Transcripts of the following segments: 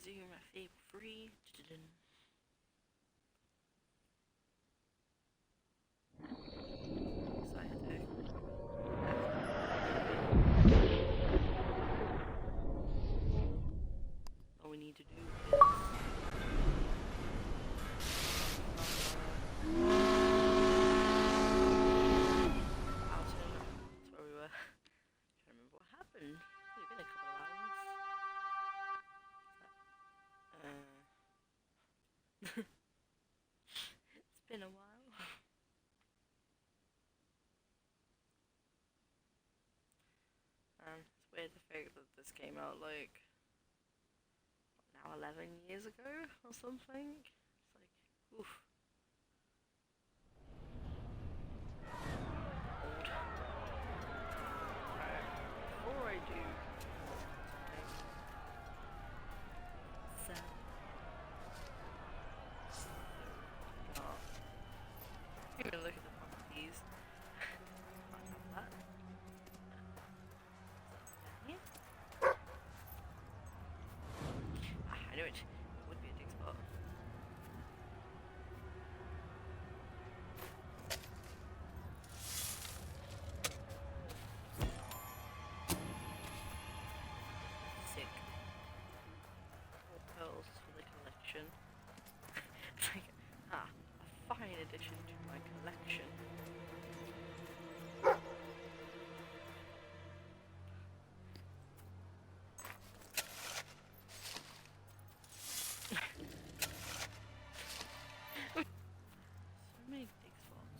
resume at Fable 3. So I had to... All we need to do is... Alton, that's where we were. I can't remember what happened. It's only been a couple of hours. It's been a while. It's weird to think that this came out like now 11 years ago or something. It's like, oof. Old. Right. Before I do something, even look at the properties. Might have that. Yeah. I knew it. It would be a dig spot. Sick. More pearls for the collection. It's like, a fine addition to my collection. So many dig spots.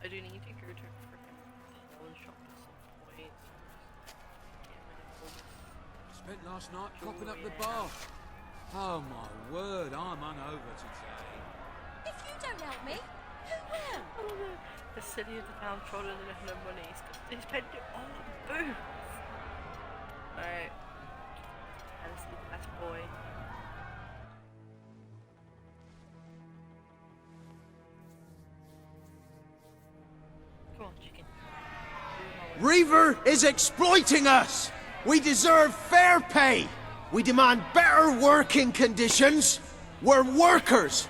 I do need to go to a freaking pawn shop at some point. Get rid of all this. Spent last night propping up the yeah. bar. Oh my word, I'm hungover today. If you don't help me, who will? I love it. The city of the downtrodden and have no money. They spend it all on booze. Alright. Let's be the best boy. Come on, chicken. Reaver is exploiting us! We deserve fair pay! We demand better working conditions! We're workers!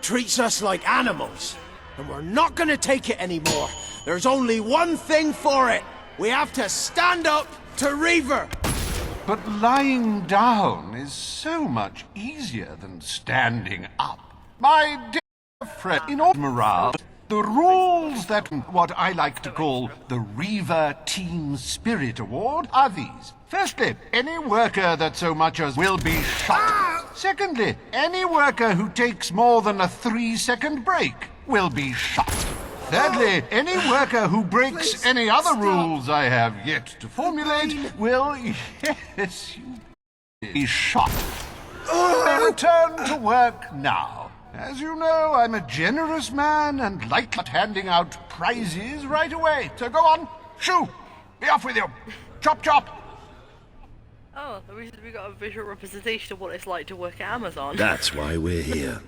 Treats us like animals, and we're not gonna take it anymore. There's only one thing for it. We have to stand up to Reaver! But lying down is so much easier than standing up. My dear friend, in all morale, the rules that what I like to call the Reaver Team Spirit Award are these. Firstly, any worker that so much as will be shot. Secondly, any worker who takes more than a 3-second break will be shot. Thirdly, any worker who breaks any other rules I have yet to formulate will, yes, be shot. May return to work now. As you know, I'm a generous man and like not handing out prizes right away. So go on, shoo, be off with you. Chop, chop. Oh, at least we got a visual representation of what it's like to work at Amazon. That's why we're here.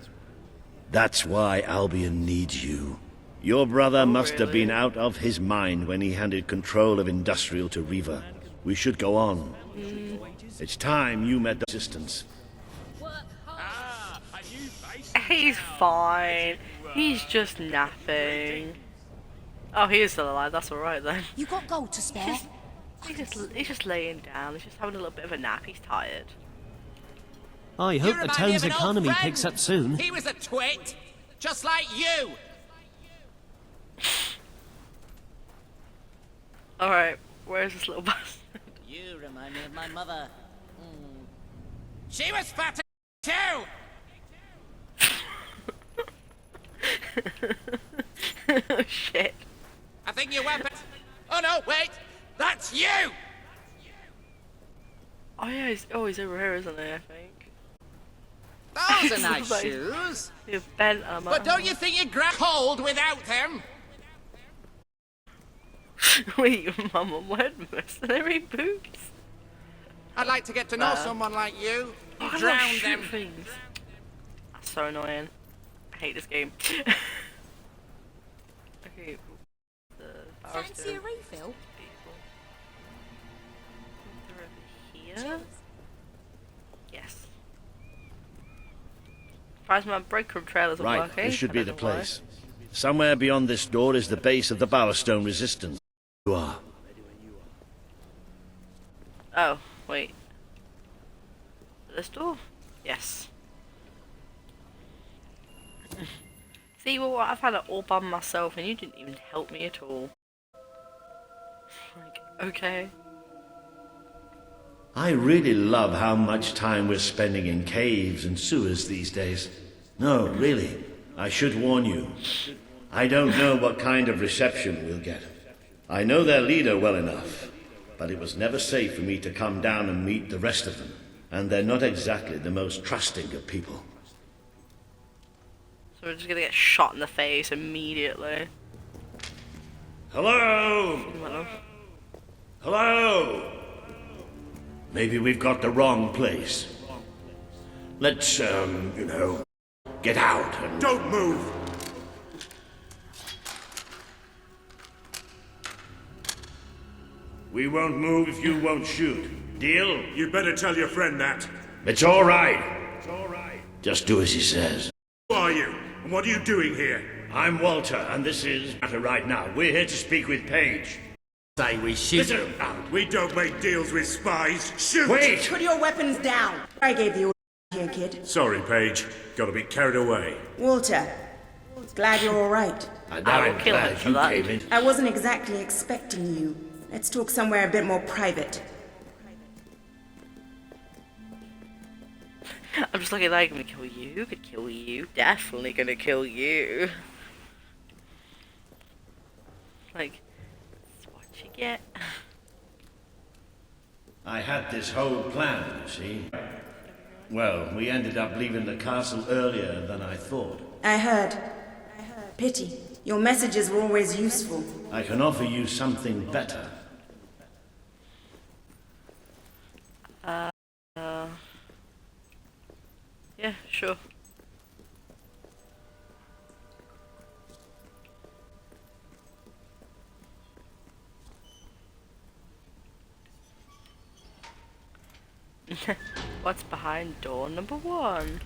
That's why Albion needs you. Your brother must have been out of his mind when he handed control of Industrial to Reaver. We should go on. It's time you met the assistants. He's fine. He's just napping. Oh, he is still alive. That's alright then. You got gold to spare? He's just laying down. He's just having a little bit of a nap. He's tired. I hope the town's economy friend. picks up soon. He was a twit, just like you. Alright, where's this little bastard? You remind me of my mother. She was fat too. Oh shit. I think you went. Oh no, wait, that's you. Oh yeah, he's over here, isn't he, I think. Those are nice Like, shoes. You're bent, But don't you think you'd grab cold without them? Wait, your mum and word mercenary boots? I'd like to get to know someone like you. Oh, I Drown love shoot them. things. That's so annoying. I hate this game. Okay, the Fancy a refill? Through. surprised my breadcrumb trail isn't Right, working. this should I be don't the know why. place. Somewhere beyond this door is the base of the Bowerstone Resistance. You are. Oh, wait. This door? Yes. See, well, I've had it all by myself and you didn't even help me at all. Like, okay. I really love how much time we're spending in caves and sewers these days. No, really, I should warn you. I don't know what kind of reception we'll get. I know their leader well enough, but it was never safe for me to come down and meet the rest of them. And they're not exactly the most trusting of people. So we're just gonna get shot in the face immediately. Hello? Well, Hello? Maybe we've got the wrong place. Let's, get out and... Don't move! We won't move if you won't shoot. Deal? You better tell your friend that. It's all right. It's all right. Just do as he says. Who are you? And what are you doing here? I'm Walter, and this is matter right now. We're here to speak with Paige. Say we shoot. Listen, We don't make deals with spies. Shoot! wait! Put your weapons down. I gave the order here, kid. Sorry, Paige. Got a bit carried away. Walter, glad you're all right. And I will I'm kill him glad for you that. came in. I wasn't exactly expecting you. Let's talk somewhere a bit more private. I'm just looking like, I'm gonna kill you, could kill you, definitely gonna kill you. Like, that's what you get. I had this whole plan, you see. Well, we ended up leaving the castle earlier than I thought. I heard. Pity. Your messages were always useful. I can offer you something better. Yeah, sure. What's behind door number 1?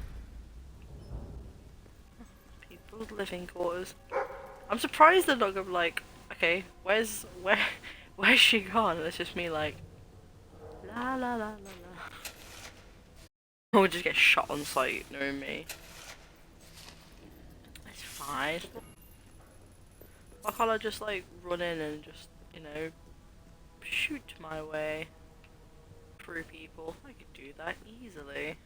People's living quarters. I'm surprised they're not gonna be like, okay, where's she gone? And it's just me like, la la la la la. Or just get shot on sight, knowing me. It's fine. Why can't I just like run in and just, you know, shoot my way through people? I could do that easily.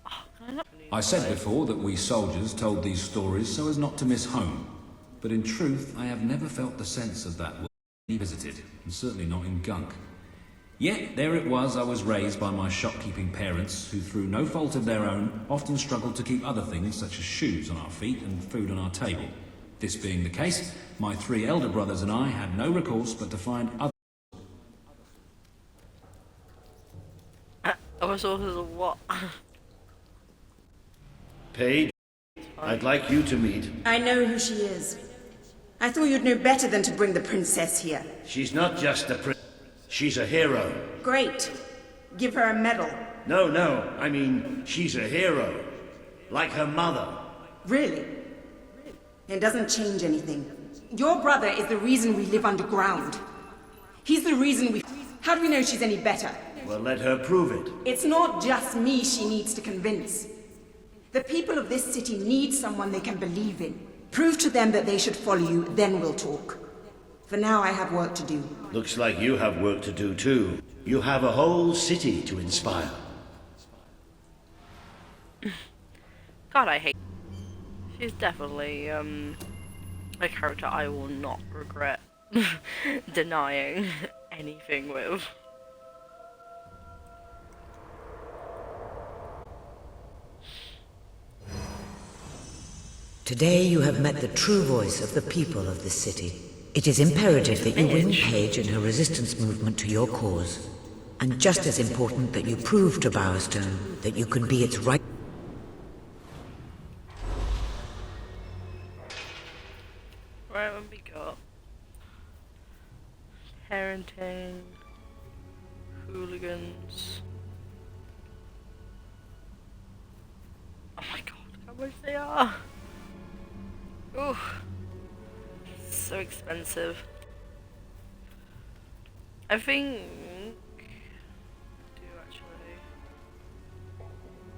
Oh, can I not leave I said my- before that we soldiers told these stories so as not to miss home. But in truth, I have never felt the sense of that world we visited, and certainly not in Gunk. Yet, there it was I was raised by my shopkeeping parents, who through no fault of their own, often struggled to keep other things such as shoes on our feet and food on our table. This being the case, my 3 elder brothers and I had no recourse but to find other... Other sources of what? Paige, I'd like you to meet. I know who she is. I thought you'd know better than to bring the princess here. She's not just a she's a hero. Great. Give her a medal. No, I mean, she's a hero. Like her mother. Really? It doesn't change anything. Your brother is the reason we live underground. He's the reason we... How do we know she's any better? Well, let her prove it. It's not just me she needs to convince. The people of this city need someone they can believe in. Prove to them that they should follow you, then we'll talk. For now, I have work to do. Looks like you have work to do too. You have a whole city to inspire. God, I hate. She's definitely a character I will not regret denying anything with. Today you have met the true voice of the people of this city. It is imperative that you win Paige and her resistance movement to your cause. And just as important that you prove to Bowerstone that you can be its right... Right, what we got? Parenting, hooligans, fire! Ooh, so expensive. I think do actually.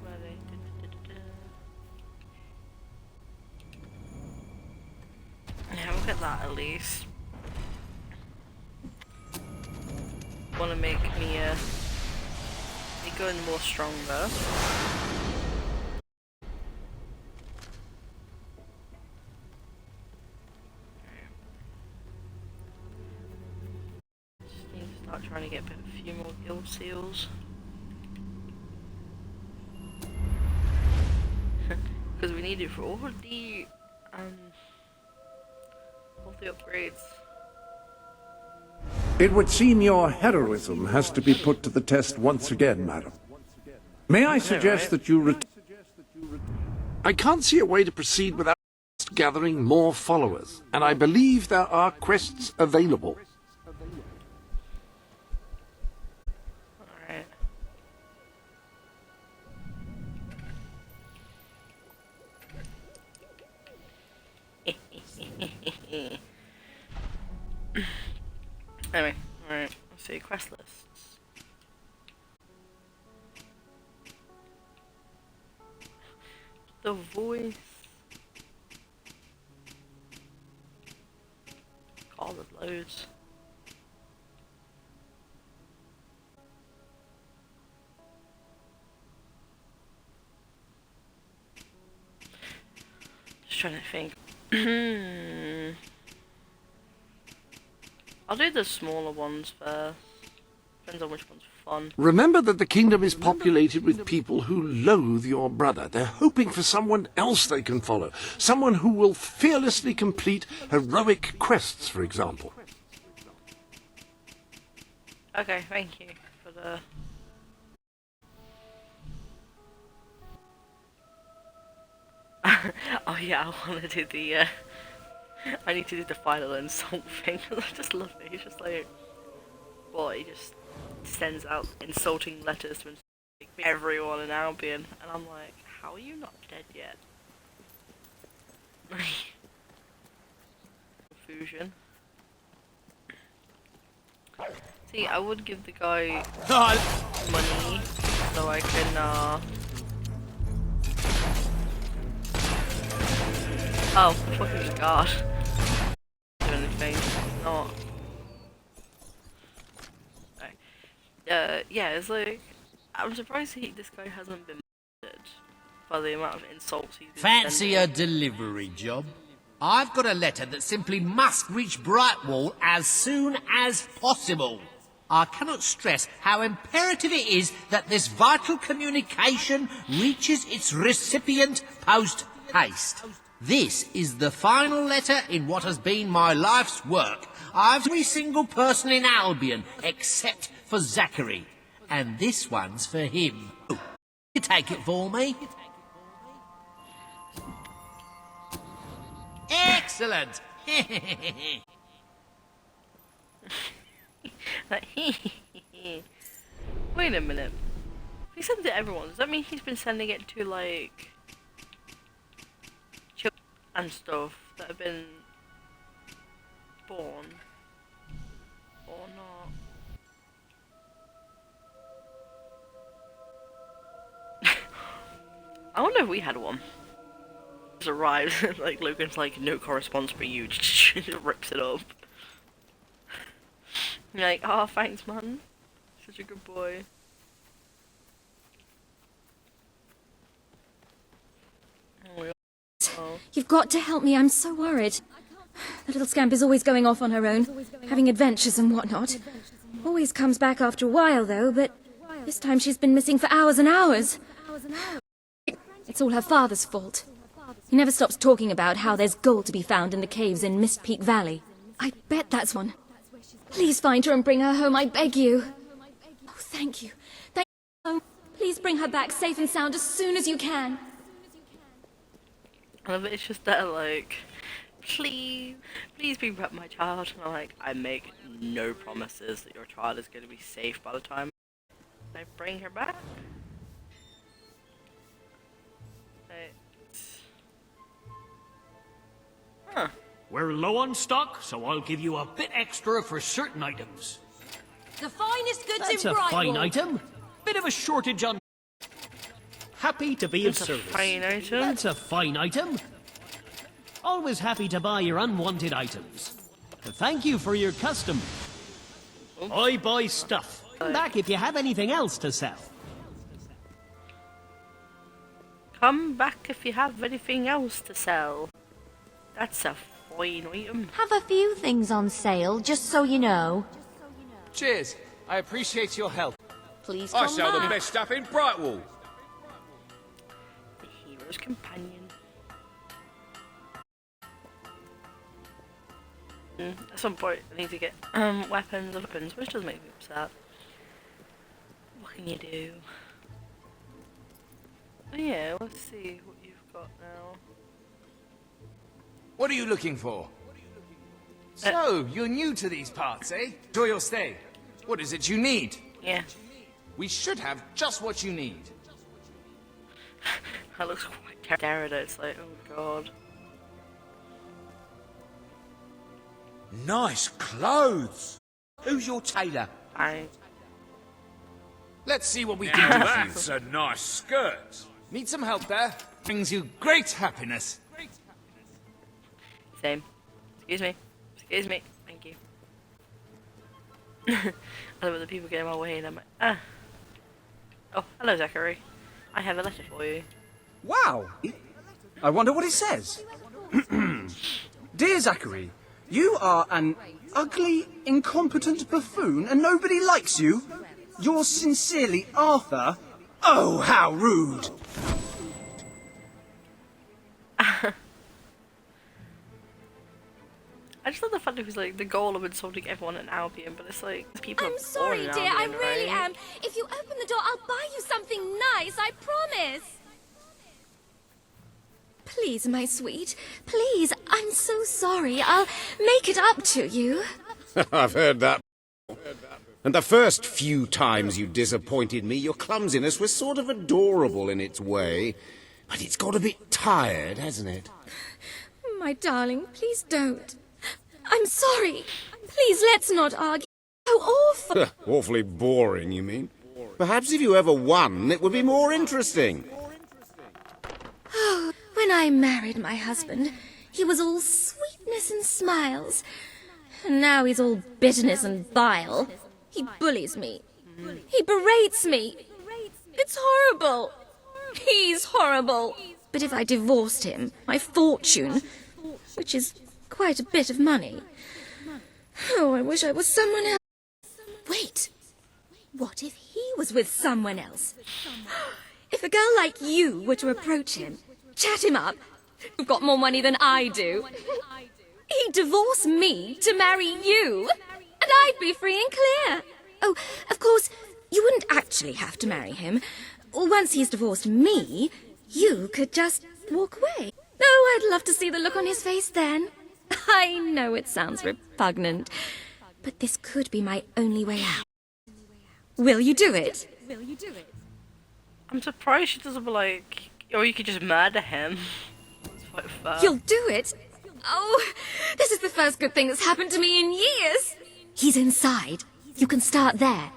Where are they? Yeah, we'll get that at least. Want to make me be going more stronger. Just need to start trying to get a few more guild seals. Because we need it for all the upgrades. It would seem your heroism has to be put to the test once again, madam. May I suggest that you I can't see a way to proceed without gathering more followers, and I believe there are quests available. Alright. Anyway, alright, let's see, quest lists. The voice. God, there's loads. Just trying to think. I'll do the smaller ones first. Depends on which one's fun. Remember that the kingdom is populated with people who loathe your brother. They're hoping for someone else they can follow. Someone who will fearlessly complete heroic quests, for example. Okay, thank you for the... Oh yeah, I want to do the, I need to do the final insult thing, I just love it. He's just like... Well, he just sends out insulting letters to everyone in Albion, and I'm like, how are you not dead yet? Confusion. See, I would give the guy money so I can, oh, fucking god. Do anything, it's not. Yeah, it's like, I'm surprised this guy hasn't been murdered by the amount of insults he's been Fancy a sending. delivery job? I've got a letter that simply must reach Brightwall as soon as possible. I cannot stress how imperative it is that this vital communication reaches its recipient post-haste. This is the final letter in what has been my life's work. Every single person in Albion except for Zachary. And this one's for him. You take it for me? Excellent! Wait a minute. He sent it to everyone. Does that mean he's been sending it to, like, children and stuff that have been born? Or not? I wonder if we had one. Just arrives, like Logan's like, no corresponds for you, just rips it up. You're like, oh thanks man, such a good boy. Oh. You've got to help me, I'm so worried. The little scamp is always going off on her own, having adventures and whatnot. Always comes back after a while though, but this time she's been missing for hours and hours. It's all her father's fault. He never stops talking about how there's gold to be found in the caves in Mist Peak Valley. I bet that's one. Please find her and bring her home, I beg you. Oh, thank you. Thank you. Please bring her back safe and sound as soon as you can. I love it, it's just that like, please bring back my child. And I'm like, I make no promises that your child is going to be safe by the time I bring her back. Right. We're low on stock, so I'll give you a bit extra for certain items. The finest goods That's in a Brightwall. fine item. Bit of a shortage on... Happy to be of That's a service. fine item. That's a fine item. Always happy to buy your unwanted items. Thank you for your custom. I buy stuff. Come back if you have anything else to sell. Come back if you have anything else to sell. That's a fine item. Have a few things on sale, just so you know. Cheers. I appreciate your help. Please I come sell the back. best stuff in Brightwall. The hero's companion. At some point, I need to get weapons, which does make me upset. What can you do? Oh yeah, let's see what you've got now. What are you looking for? So, you're new to these parts, eh? Enjoy your stay. What is it you need? Yeah. We should have just what you need. That looks quite terrible. It's like, oh god. Nice clothes. Who's your tailor? Let's see what we can do. That's a nice skirt. Need some help there? Brings you great happiness. Same. Excuse me. Excuse me. Thank you. I love when the people get in my way and I'm like, ah. Oh, hello Zachary. I have a letter for you. Wow! I wonder what it says. Dear Zachary, you are an ugly, incompetent buffoon and nobody likes you. Yours sincerely, Arthur. Oh, how rude! I just love the fact that it was like the goal of insulting everyone in Albion, but it's like people. I'm are sorry, born in dear. I Albion, really right? am. If you open the door, I'll buy you something nice. I promise. Please, my sweet. Please. I'm so sorry. I'll make it up to you. I've heard that. And the first few times you disappointed me, your clumsiness was sort of adorable in its way. But it's got a bit tired, hasn't it? My darling, please don't. I'm sorry. Please, let's not argue. How awful. Awfully boring, you mean? Perhaps if you ever won, it would be more interesting. Oh, when I married my husband, he was all sweetness and smiles. And now he's all bitterness and bile. He bullies me. He berates me. It's horrible. He's horrible. But if I divorced him, my fortune, which is quite a bit of money. Oh, I wish I was someone else. Wait. What if he was with someone else? If a girl like you were to approach him, chat him up, you've got more money than I do. He'd divorce me to marry you, and I'd be free and clear. Oh, of course, you wouldn't actually have to marry him. Once he's divorced me, you could just walk away. Oh, I'd love to see the look on his face then. I know it sounds repugnant, but this could be my only way out. Will you do it? I'm surprised she doesn't like, or you could just murder him. It's quite fun. You'll do it? Oh, this is the first good thing that's happened to me in years. He's inside. You can start there.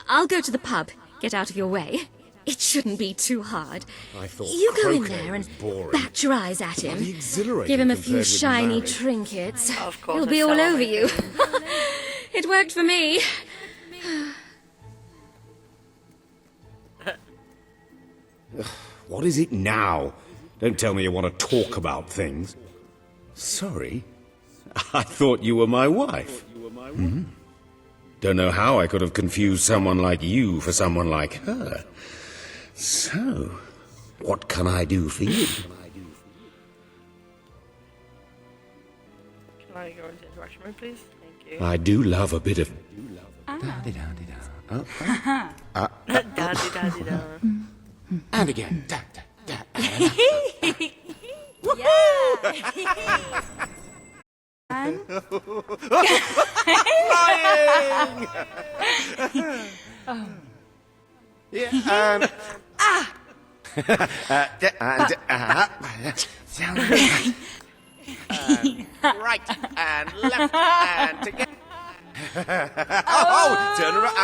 I'll go to the pub. Get out of your way. It shouldn't be too hard. I thought You go in croquet there and was boring. bat your eyes at him. Bloody exhilarating Give him a compared few with shiny marriage. trinkets. Of course, He'll be it's all so over you. It worked for me. What is it now? Don't tell me you want to talk about things. Sorry. I thought you were my wife. Hmm? Don't know how I could have confused someone like you for someone like her. So, what can I do for you? Can I go into the interaction room, please? Thank you. I do love a bit of... Da-di-da-di-da. And again. Yeah, right and left and together. Oh, turn around.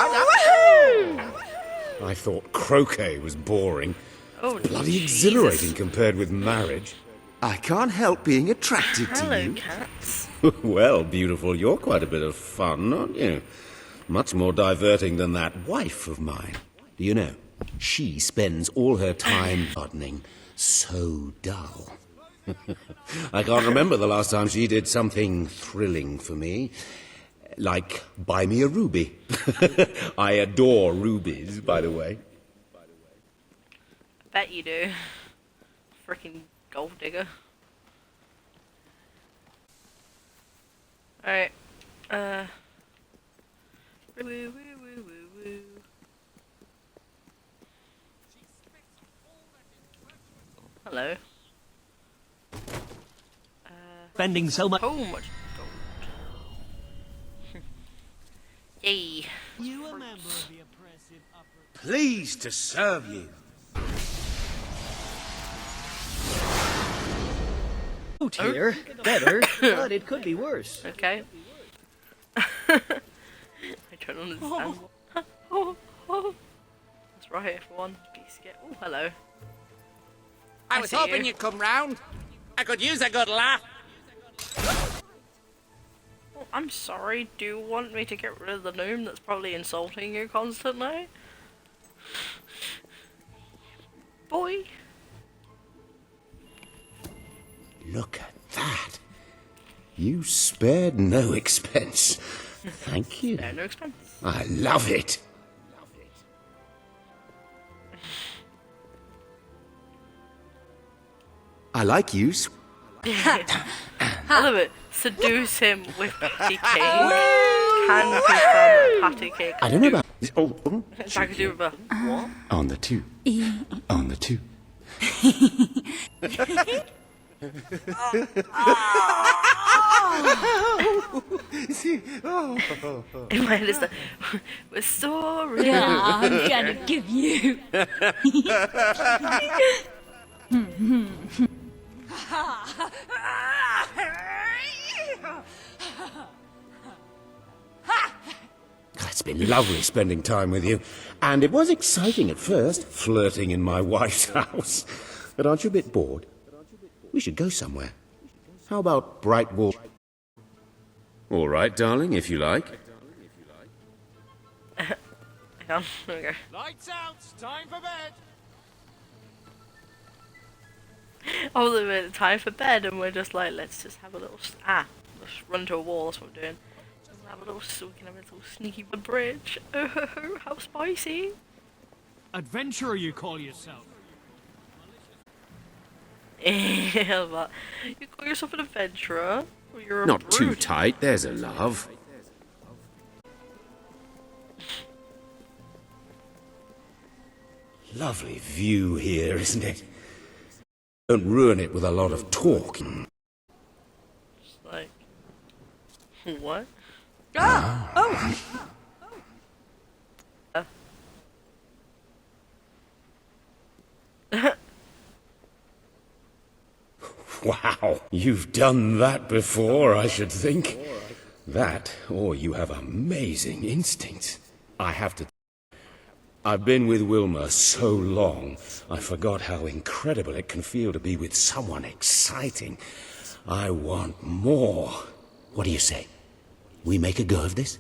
I thought croquet was boring. Oh, Bloody Jesus. exhilarating compared with marriage. I can't help being attracted to Hello, you. cats. Well, beautiful, you're quite a bit of fun, aren't you? Much more diverting than that wife of mine. Do you know, she spends all her time gardening. So dull. I can't remember the last time she did something thrilling for me. Like, buy me a ruby. I adore rubies, by the way. I bet you do. Freaking gold digger. Alright. Woo, woo, woo, woo, woo. Hello. Spending so much. So much gold. Yay. You a member of the oppressive upper. Pleased to serve you. Here, better, but it could be worse. Okay. I don't understand. That's right, everyone. Be scared. Oh, hello. I was hoping you'd come round. I could use a good laugh. Oh, I'm sorry. Do you want me to get rid of the gnome that's probably insulting you constantly? Boy. Look at that. You spared no expense. Thank you. No expense. I love it. I like you. I love it. Seduce him with patty cake. Can confirm that patty cake. I don't know about... Oh, I could do with a what? on the two. On the two. In my head it's like, we're sorry. Yeah, I'm gonna give you. It's been lovely spending time with you. And it was exciting at first, flirting in my wife's house. But aren't you a bit bored? We should go somewhere. How about Brightwall? All right, darling, if you like. Hang on, there we go. Lights out. Time for bed. Oh, the time for bed, and we're just like, let's just have a little let's run to a wall. That's what we're doing. We'll have a little, so we can have a little sneaky bridge. Oh, how spicy! Adventurer, you call yourself. Yeah, but you call yourself an adventurer? Or you're a Not too brute? tight, there's a love. Lovely view here, isn't it? Don't ruin it with a lot of talking. Just like, what? Ah! Oh! Wow, you've done that before, I should think. That, or you have amazing instincts. I have to... I've been with Wilma so long, I forgot how incredible it can feel to be with someone exciting. I want more. What do you say? We make a go of this?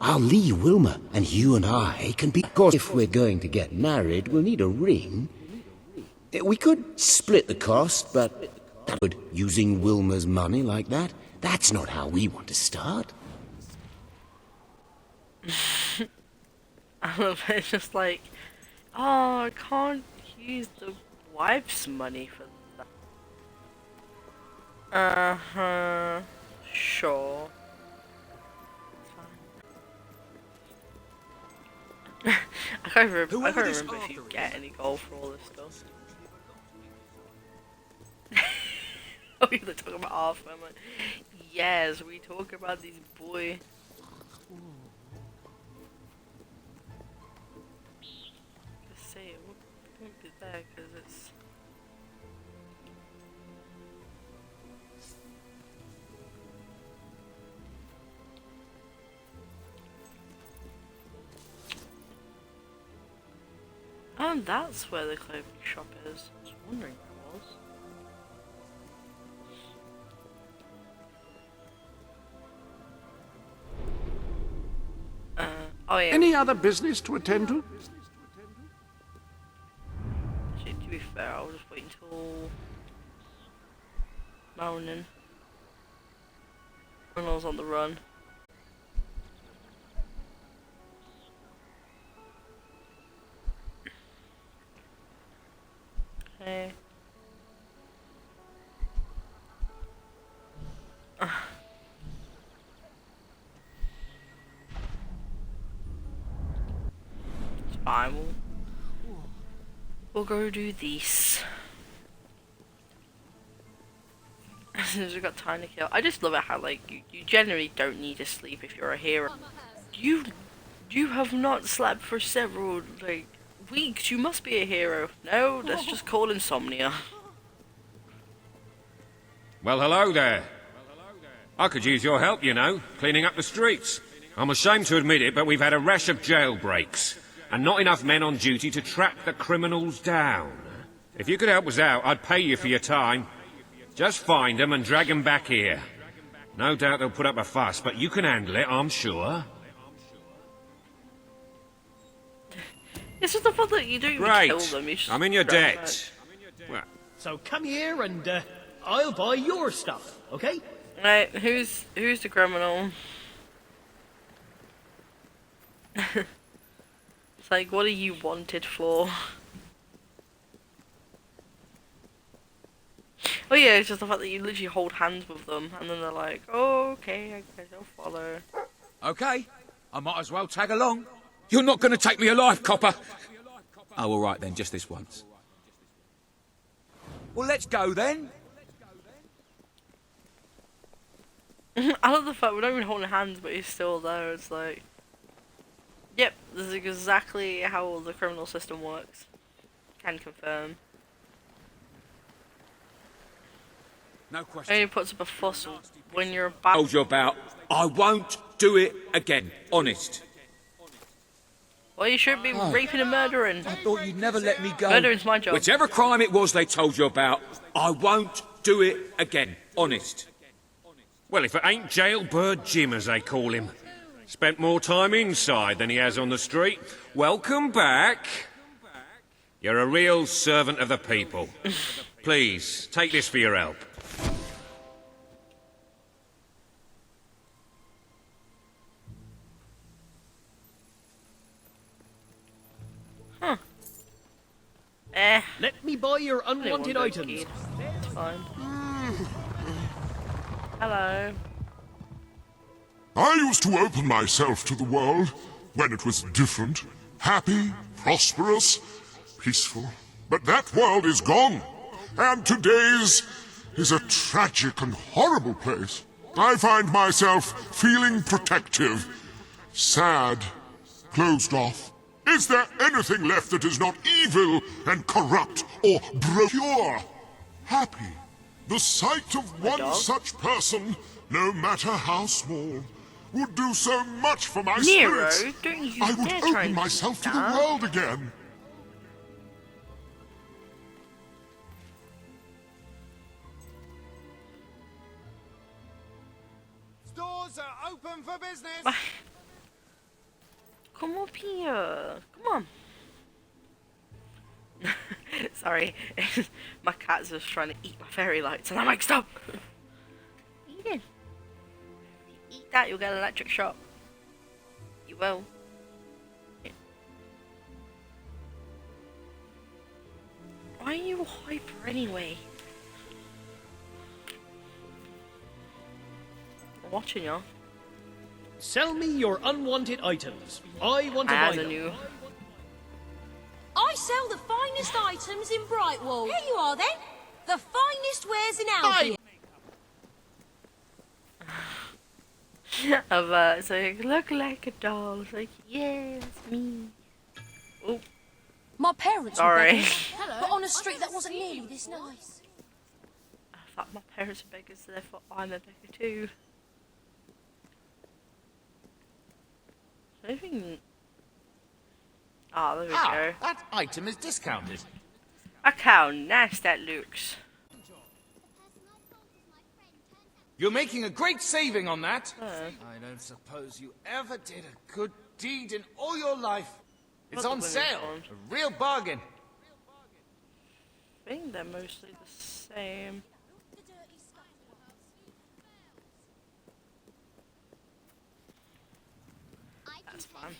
I'll leave Wilma, and you and I can be... Of course, if we're going to get married, we'll need a ring. We could split the cost, but... that would, using Wilma's money like that, that's not how we want to start. I love it. It's just like, oh, I can't use the wife's money for that. Uh-huh. Sure. It's fine. I can't remember if you get any gold for all this stuff. Oh, you're talking about half, am I? Yes, we talk about these boy. Let's see, it won't be there because it's. damn, that's where the clothing shop is. I was wondering where it was. Oh yeah. Any other business to attend to? Actually, to be fair, I'll just wait until morning when I was on the run. Okay. It's fine. We'll go do this. As soon as we've got time to kill. I just love it how like you generally don't need to sleep if you're a hero. You have not slept for several like weeks. You must be a hero. No, that's just called insomnia. Well, hello there. I could use your help, you know, cleaning up the streets. I'm ashamed to admit it, but we've had a rash of jailbreaks, and not enough men on duty to track the criminals down. If you could help us out, I'd pay you for your time. Just find them and drag them back here. No doubt they'll put up a fuss, but you can handle it, I'm sure. It's just the fact that you don't even kill them. You just I'm in your drag them debt. Well, So come here and I'll buy your stuff, okay? Right, who's the criminal? It's like, what are you wanted for? Oh yeah, it's just the fact that you literally hold hands with them, and then they're like, oh, okay, I guess I'll follow. Okay, I might as well tag along. You're not going to take me alive, copper. Oh, all right then, just this once. Well, let's go then. I love the fact we're not even holding hands, but he's still there. It's like, yep, this is exactly how the criminal system works. Can confirm. No question. Only puts up a fuss when you're about. Told you about. I won't do it again. Honest. Well, you shouldn't be raping and murdering. I thought you'd never let me go. Murdering's my job. Whichever crime it was they told you about, I won't do it again. Honest. well, if it ain't Jailbird Jim, as they call him. Spent more time inside than he has on the street. Welcome back. You're a real servant of the people. Please, take this for your help. Huh. Let me buy your unwanted items. It's fine. Hello. I used to open myself to the world when it was different, happy, prosperous, peaceful. But that world is gone, and today's is a tragic and horrible place. I find myself feeling protective, sad, closed off. Is there anything left that is not evil and corrupt or pure? Happy. The sight of one such person, no matter how small, would do so much for my Nero, spirits. don't you I would dare try open and myself do to the that. world again. Stores are open for business. Come up here. Come on. Sorry. My cat's just trying to eat my fairy lights and I'm like, stop! Eat it. If you eat that, you'll get an electric shock. You will. Why are you hyper anyway? I'm watching you. Sell me your unwanted items. I want to buy them. I sell the finest items in Brightwall. Here you are then. The finest wares in Albion. So you look like a doll. It's like, yeah, that's me. Oh. My parents Sorry. were beggars, but on a street that wasn't nearly this nice. I thought my parents are beggars, so therefore I'm a beggar too. I think Ah, there we go. That item is discounted. A cow, nice that looks. You're making a great saving on that. I don't suppose you ever did a good deed in all your life. It's What on the sale. women's A real bargain. I think they're mostly the same. That's fine.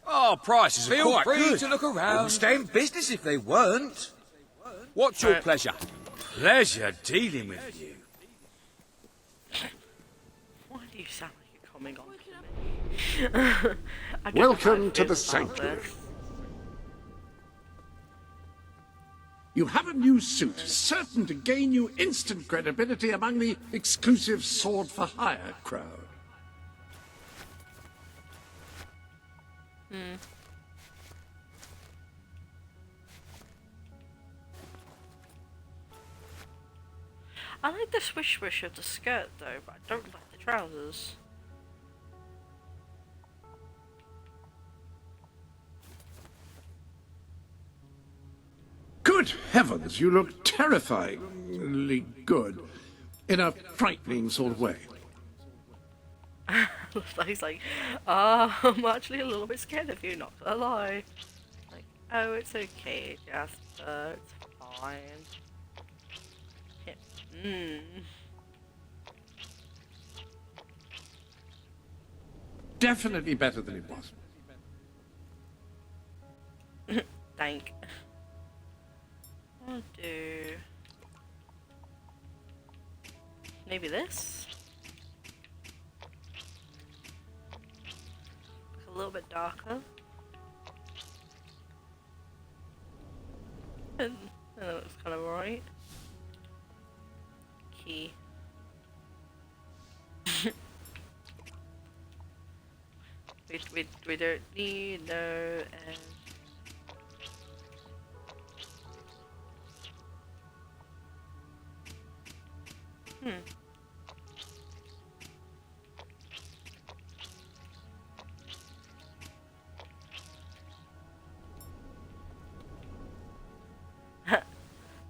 Oh, prices are Feel quite free good. to look around. Wouldn't stay in business if they weren't. What's your pleasure? Pleasure dealing with you. Why do you sound like you're coming on to me? I don't know how Welcome I to feel the about sanctuary. this. You have a new suit, certain to gain you instant credibility among the exclusive sword for hire crowd. I like the swish swish of the skirt though, but I don't like the trousers. Good heavens, you look terrifyingly good. In a frightening sort of way. He's like, I'm actually a little bit scared of you, not gonna lie. Like, oh, it's okay, Jasper, it's fine. Yeah. Definitely better than it was. Thank. I'll do maybe this. A little bit darker. And that looks kind of alright. Key. we don't need no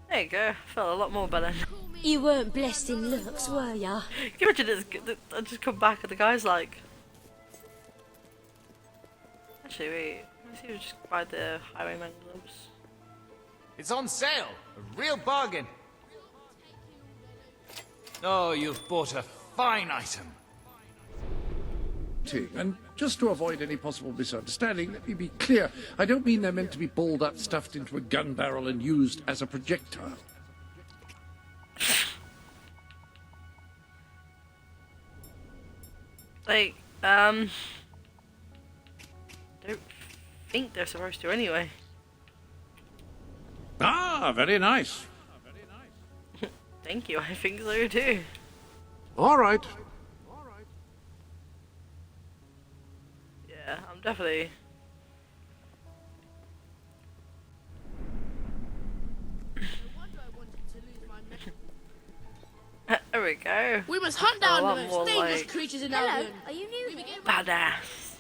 There you go. Felt a lot more better. You weren't blessed in looks, were ya? Can you imagine this? I just come back and the guy's like, actually, wait. Let me see if we just buy the highwayman gloves. It's on sale. A real bargain. Oh, you've bought a fine item. And just to avoid any possible misunderstanding, let me be clear. I don't mean they're meant to be balled up, stuffed into a gun barrel and used as a projectile. Like, don't think they're supposed to anyway. Ah, very nice. Thank you, I think so too. All right. Yeah, I'm definitely... There we go. We must hunt down A the lot most more dangerous like creatures in Hello, Albion. are you new here? badass.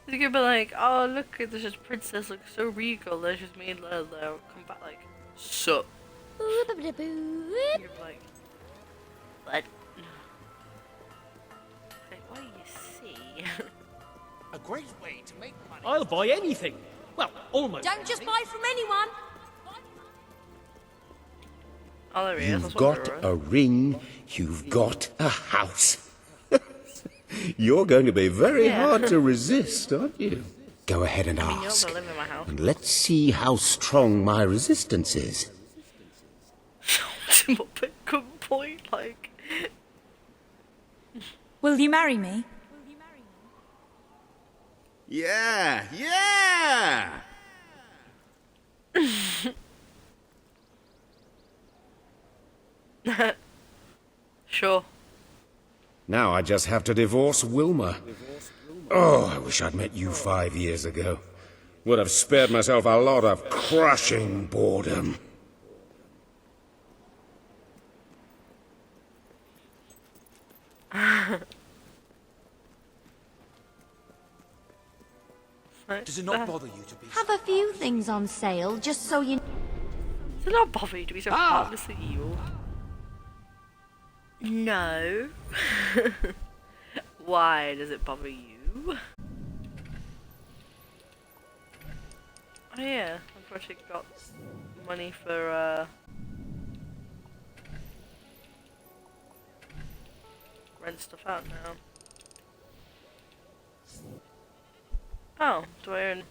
It's gonna be like, oh look, this is princess looks so regal. There's just me and Lilo come back like, sup. You're like, what? Like, what do you see? A great way to make money. I'll buy anything. Well, almost. Don't just buy from anyone. Oh, there he is. You've That's got what a ring, you've got a house. You're going to be very hard to resist, aren't you? Go ahead and I mean, you're ask. gonna live in my house. And let's see how strong my resistance is. But good point, like. Will you marry me? Yeah, yeah! Sure. Now I just have to divorce Wilma. Oh, I wish I'd met you 5 years ago. Would have spared myself a lot of crushing boredom. Does it not bother you to be... Have a few things on sale, just so you... Does it not bother you to be so heartlessly evil? No. Why does it bother you? Oh yeah, I've actually got money for rent stuff out now. Oh, do I own?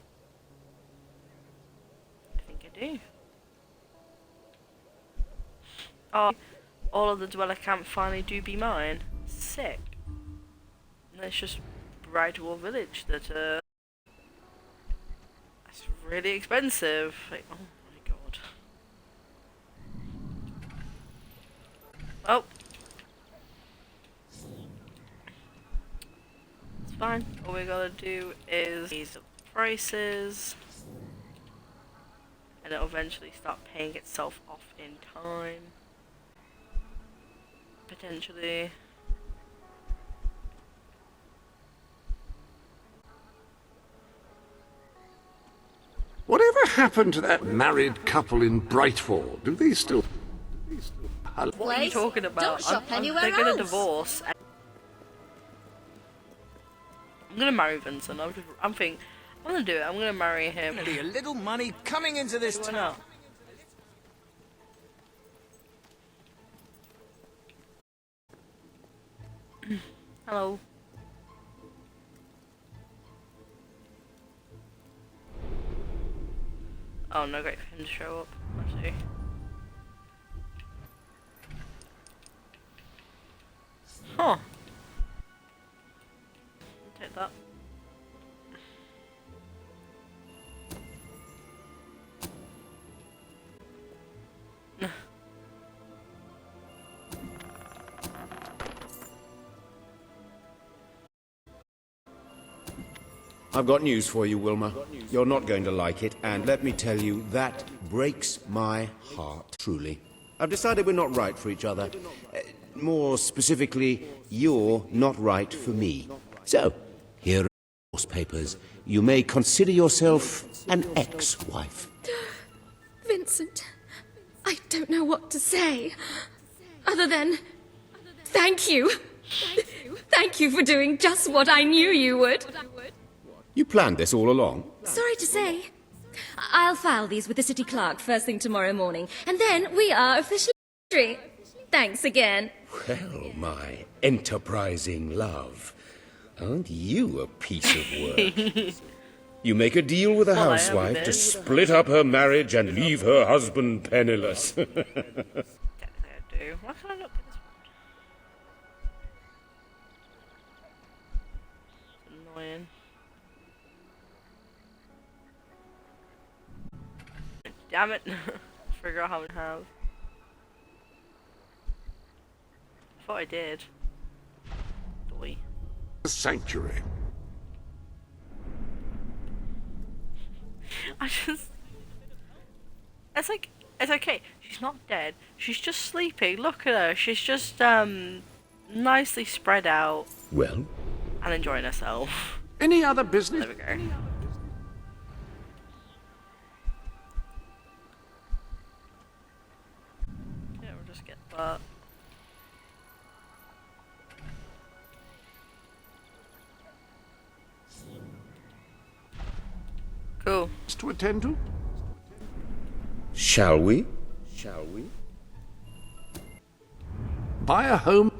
I think I do. Oh, all of the dweller camp finally do be mine. Sick. And it's just Brightwall Village that that's really expensive. Like, oh my god. Oh. It's fine. All we gotta do is raise the prices. And it'll eventually start paying itself off in time. Potentially. Whatever happened to that married couple in Brightwall? Do they still... What are you talking about? Don't shop anywhere they're gonna else. divorce. I'm gonna marry Vincent. I'm thinking, I'm gonna do it. I'm gonna marry him. Gonna be a little money coming into this Why town. not? Hello. Oh, no, great for him to show up. I see. Huh. Take that. I've got news for you, Wilma. You're not going to like it, and let me tell you, that breaks my heart, truly. I've decided we're not right for each other. More specifically, you're not right for me. So, here are the divorce papers. You may consider yourself an ex-wife. Vincent, I don't know what to say. Other than, thank you. Thank you for doing just what I knew you would. You planned this all along? Sorry to say. I'll file these with the city clerk first thing tomorrow morning, and then we are officially married. Thanks again. Well, my enterprising love, aren't you a piece of work? You make a deal with a housewife to split up her marriage and leave her husband penniless. Technically I do. Why can't I not get this one? It's annoying. Damn it. Figure out how to have. I thought I did. Boy. Sanctuary. I just... It's like... It's okay. She's not dead. She's just sleeping. Look at her. She's just, nicely spread out. Well? And enjoying herself. Any other business? There we go. Yeah, we'll just get that. Cool. To attend to? Shall we? Shall we? Buy a home.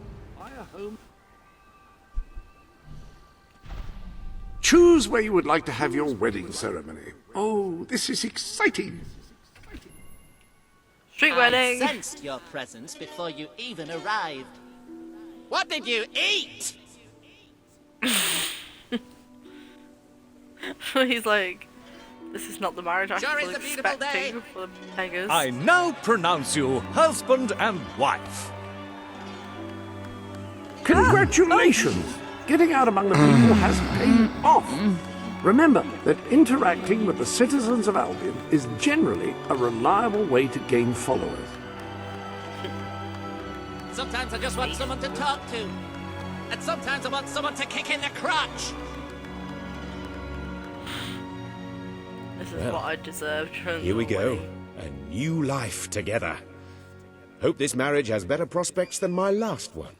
Choose where you would like to have your wedding ceremony. Oh, this is exciting. Street wedding. I sensed your presence before you even arrived. What did you eat? He's like, this is not the marriage I Sure was is a beautiful expecting day. for the beggars. I now pronounce you husband and wife. Congratulations! Getting out among the people has paid off. Remember that interacting with the citizens of Albion is generally a reliable way to gain followers. Sometimes I just want someone to talk to. And sometimes I want someone to kick in the crotch. This is Well, what I deserve. Here we go. A new life together. Hope this marriage has better prospects than my last one.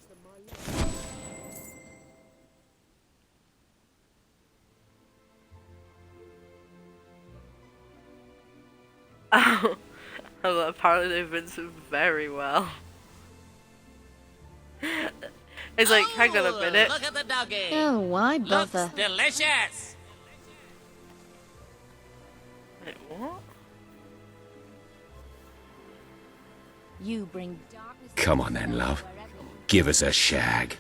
Oh, apparently they've been very well. It's like, hang on a minute. Look at the doggy. Oh, why bother? Looks delicious. Wait, what? You bring darkness. Come on then, love. Give us a shag.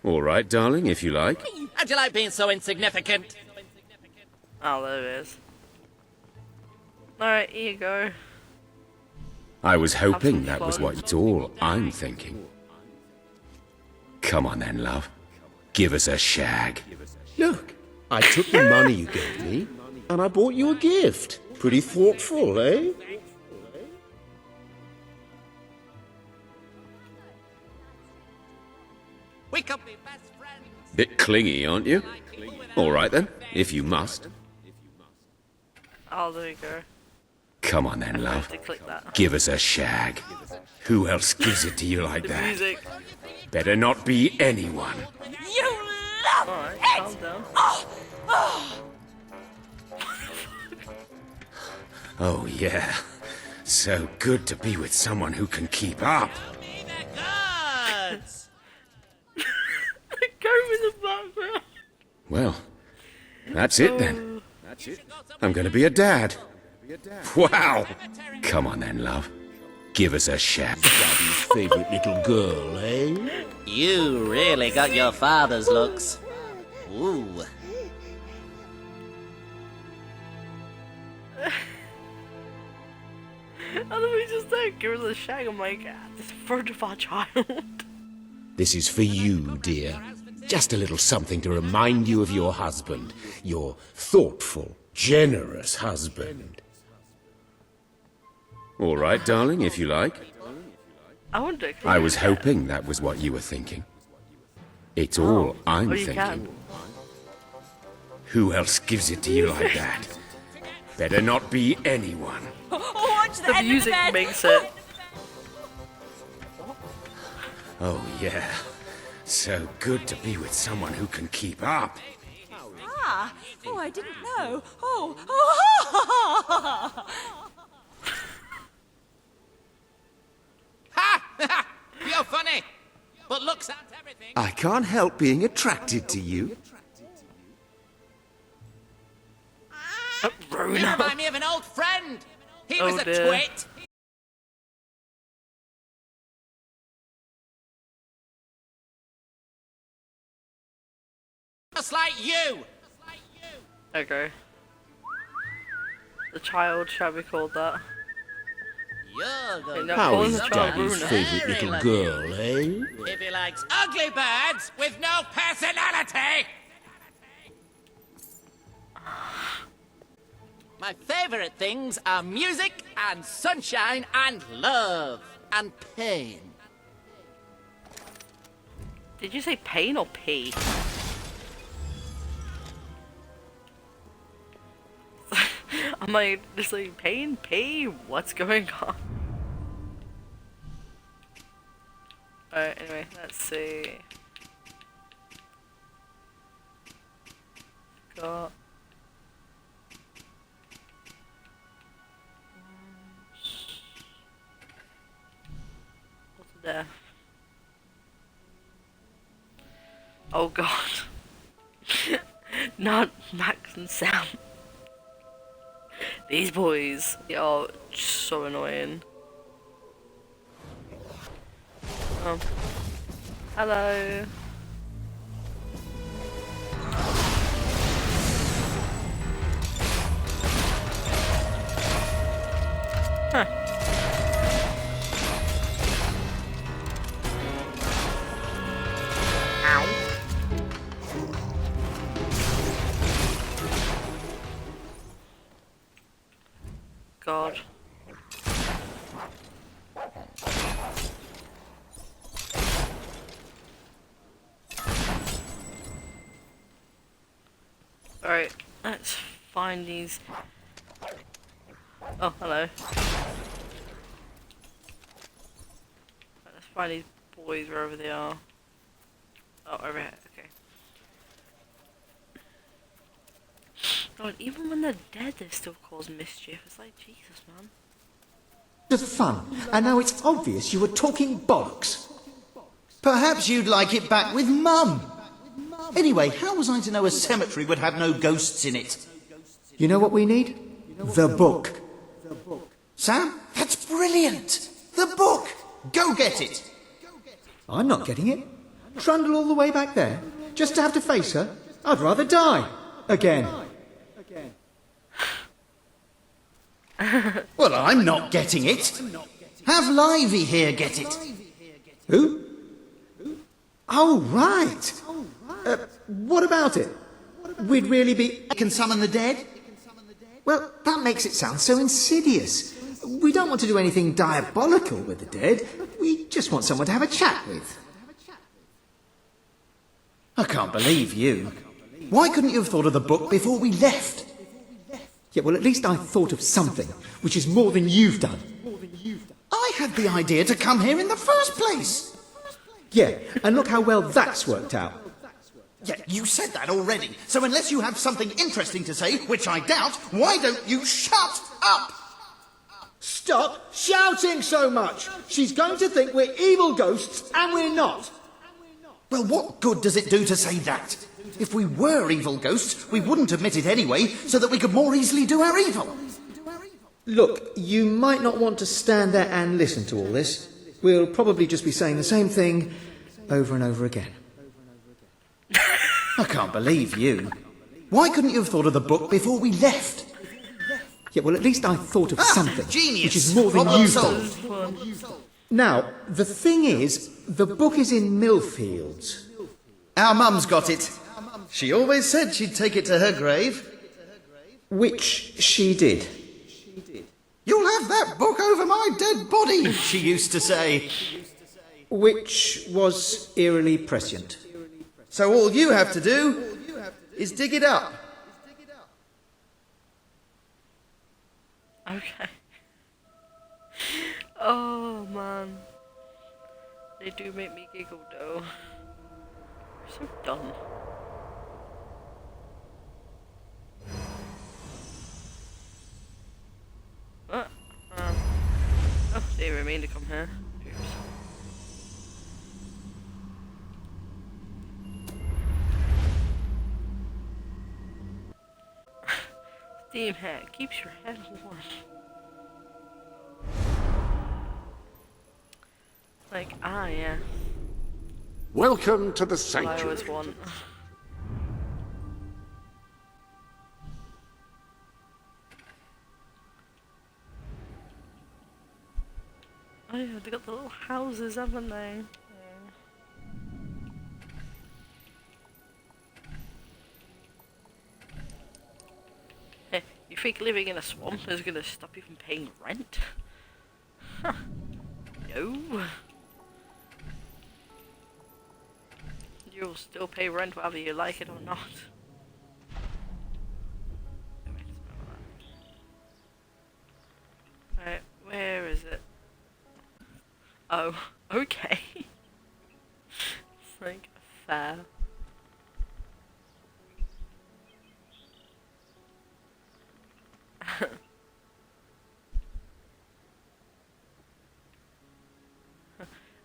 All right, darling, if you like. How'd you like being so insignificant? Oh, there it is. Alright, here you go. I was hoping some that was fun. what it's all I'm thinking. Come on then, love. Give us a shag. Look, I took the money you gave me, and I bought you a gift. Pretty thoughtful, eh? We could be best friends. Bit clingy, aren't you? All right then, if you must. Oh, there you go. Come on then, I love. have to click that. Give us a shag. Who else gives it to you like The that? music. Better not be anyone. You love Alright, it! calm down. Oh yeah. So good to be with someone who can keep up. Goods. Go with the background. Well, that's it then. I'm gonna be a dad. Wow! Come on then, love. Give us a shag. Daddy's favourite little girl, eh? You really got your father's looks. Ooh. And then we just give her the shag. I'm like, this front of our child. This is for you, dear. Just a little something to remind you of your husband. Your thoughtful, generous husband. All right, darling, if you like. I wonder. I was hoping that was what you were thinking. It's all I'm Oh, you thinking. can. Who else gives it to you like that? Better not be anyone. Watch the, The end music of the bed. makes it. Oh, yeah. So good to be with someone who can keep up. Ah, oh, I didn't know. Oh. Ha! You're funny, but looks aren't everything. I can't help being attracted to you. You remind me of an old friend. He was Oh, a dear. twit. Just like you. Okay. The child shall be called that. You're Okay, going no, How calling is the child Daddy's Bruno. favourite little girl, eh? If he likes ugly birds with no personality. My favourite things are music and sunshine and love and pain. Did you say pain or pee? I'm like, just like, pain, pee? What's going on? Alright, anyway, let's see. Got... What's there? Oh god. Not Max and Sam. These boys are so annoying. Hello. Huh. Ow. God. Alright. Let's find these. Oh, hello. Let's find these boys wherever they are. Oh, over here. Okay. God, even when they're dead, they still cause mischief. It's like, Jesus, man. Just fun, and now it's obvious you were talking bollocks. Perhaps you'd like it back with Mum. Anyway, how was I to know a cemetery would have no ghosts in it? You know what we need? The book. Sam, that's brilliant! The book! Go get it! I'm not getting it. Trundle all the way back there, just to have to face her? I'd rather die. Again. Well, I'm not getting it. Have Livy here get it. Who? Oh, right. What about it? We'd really be... Can summon the dead? Well, that makes it sound so insidious. We don't want to do anything diabolical with the dead. We just want someone to have a chat with. I can't believe you. Why couldn't you have thought of the book before we left? Yeah, well, at least I thought of something, which is more than you've done. I had the idea to come here in the first place. Yeah, and look how well that's worked out. Yeah, you said that already. So unless you have something interesting to say, which I doubt, why don't you shut up? Stop shouting so much! She's going to think we're evil ghosts, and we're not. Well, what good does it do to say that? If we were evil ghosts, we wouldn't admit it anyway, so that we could more easily do our evil. Look, you might not want to stand there and listen to all this. We'll probably just be saying the same thing over and over again. I can't believe you. Why couldn't you have thought of the book before we left? Yeah, well, at least I thought of something, genius. which is more than Problem you've solved. done. Now, the thing is, the book is in Millfields. Our mum's got it. She always said she'd take it to her grave. Which she did. You'll have that book over my dead body, she used to say. Which was eerily prescient. So all you have to do is dig it up. Okay. Oh man. They do make me giggle though. They're so dumb. Oh, they remain to come here. Oops. Steam hat keeps your head warm. Like, yeah. Welcome to the That's what I sanctuary. always want. Oh yeah, they got the little houses, haven't they? Hey, you think living in a swamp is gonna stop you from paying rent? Huh. No. You'll still pay rent whether you like it or not. Right, where is it? Oh, okay. It's like fair.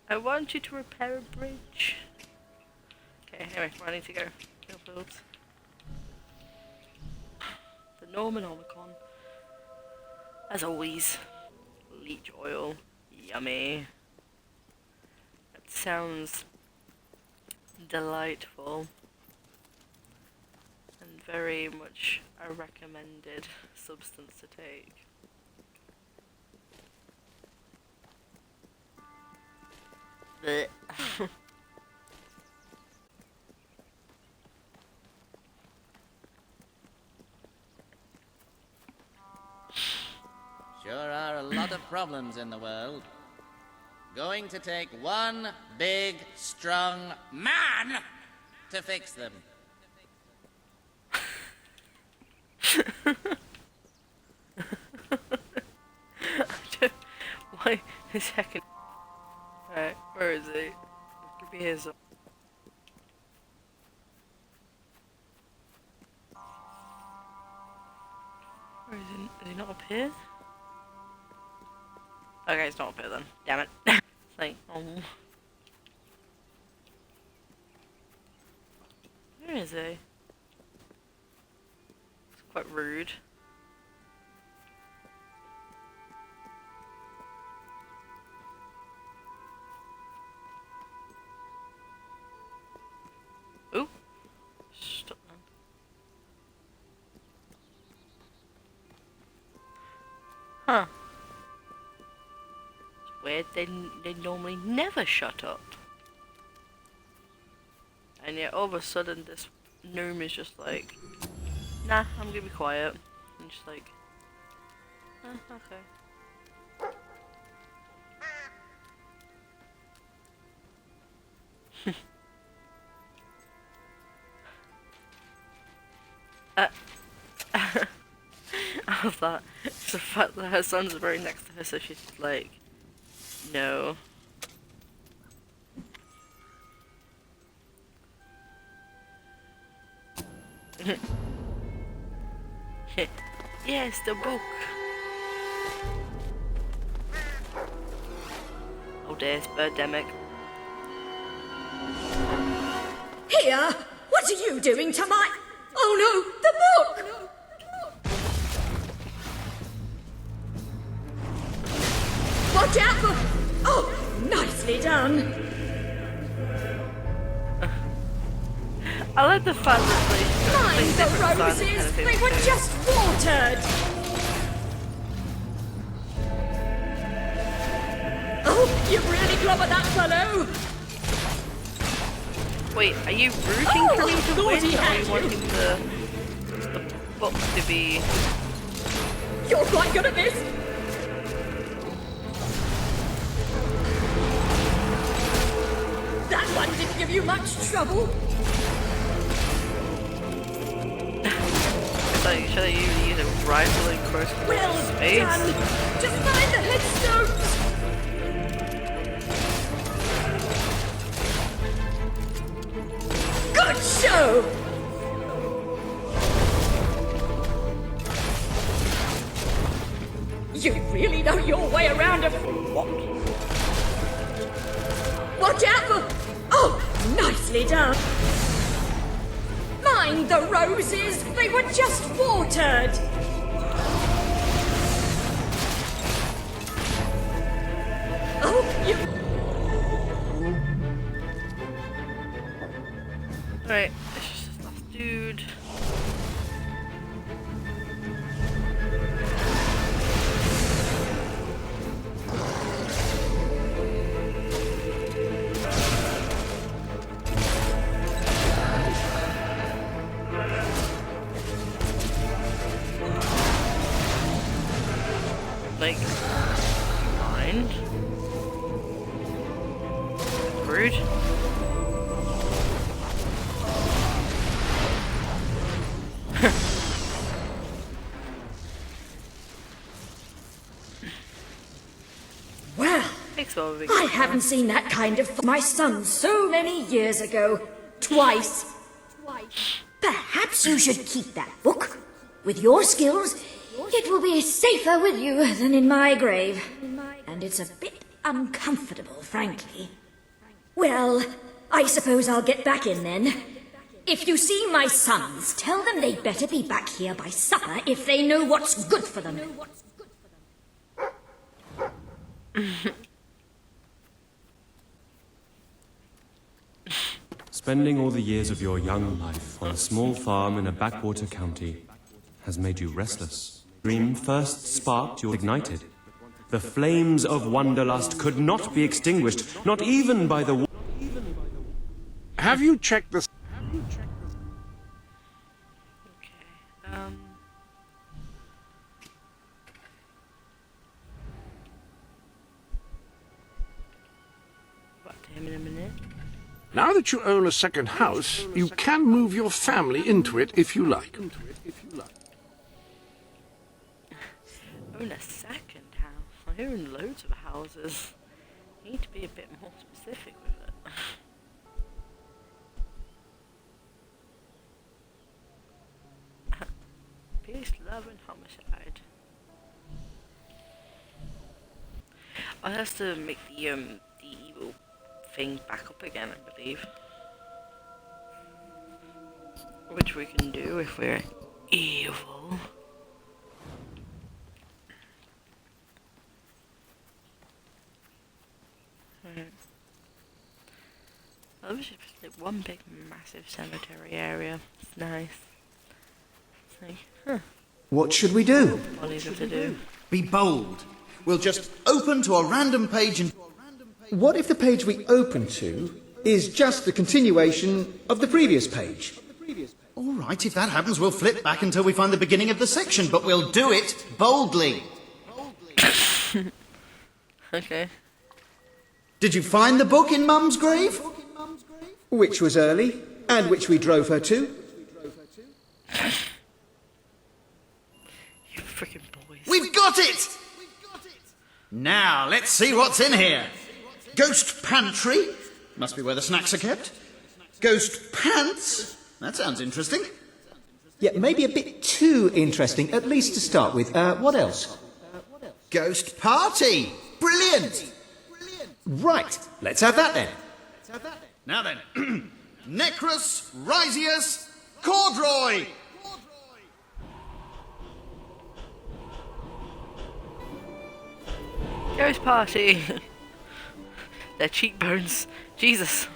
I want you to repair a bridge. Okay, anyway, where I need to go. Millfields. The Norman Omicron. As always. Leech oil. Yummy. That sounds delightful. And very much a recommended substance to take. Blech. Sure are a lot of problems in the world. Going to take one big, strong man to fix them. Why is heckin'? Alright, where is he? Could be his. Where is he? Is he not up here? Okay, it's not up here then. Damn it. It's like, oh. Where is he? It's quite rude. Ooh. Stop then. Huh. It's weird, they normally never shut up. And yet all of a sudden this gnome is just like, nah, I'm gonna be quiet. And just like, okay. I love that. It's the fact that her son's right next to her, so she's just like, no. Yes, the book. Oh dear, it's Birdemic. Here! What are you doing to my... Oh no, the book! Watch out for... Oh, nicely done. I like the fact that Mind the roses, they were just watered. Oh, you've really clobbered that fellow. Wait, are you rooting for me to win, or are you wanting the book to be... You're quite good at this. That one didn't give you much trouble. Should I even use a rifle and crossbow? Well done! Just find the headstones! Good show! You really know your way around a... What? Watch out for... Oh, nicely done! Mind the roses, they were just watered! Oh, you... Alright, it's just this last dude. Like, mind? Rude. Well, I haven't seen that kind of my son so many years ago. Twice. Perhaps you should keep that book. With your skills, it will be safer with you than in my grave. And it's a bit uncomfortable, frankly. Well, I suppose I'll get back in then. If you see my sons, tell them they'd better be back here by supper if they know what's good for them. Spending all the years of your young life on a small farm in a backwater county has made you restless. Dream first sparked your ignited. The flames of wanderlust could not be extinguished, not even by the... Have you checked this? Back to him in a minute. Now that you own a second house, you can move your family into it if you like. Own a second house? I own loads of houses. I need to be a bit more specific with it. Peace, love, and homicide. I have to make the evil thing back up again, I believe. Which we can do if we're evil. Right. Well, this is just like one big massive cemetery area. It's nice. It's like, huh. What should we do? What is it to do? Be bold. We'll just open to a random page and... What if the page we open to is just the continuation of the previous page? All right, if that happens, we'll flip back until we find the beginning of the section, but we'll do it boldly. Okay. Did you find the book in Mum's grave? Which was early, and which we drove her to? You freaking boys. We've got it! Now, let's see what's in here. Ghost pantry. Must be where the snacks are kept. Ghost pants. That sounds interesting. Yeah, maybe a bit too interesting, at least to start with. What else? Ghost party. Brilliant. Right, let's have that then. Now then, Necrus, Risius, Cordroy. Ghost party. Their cheekbones. Jesus.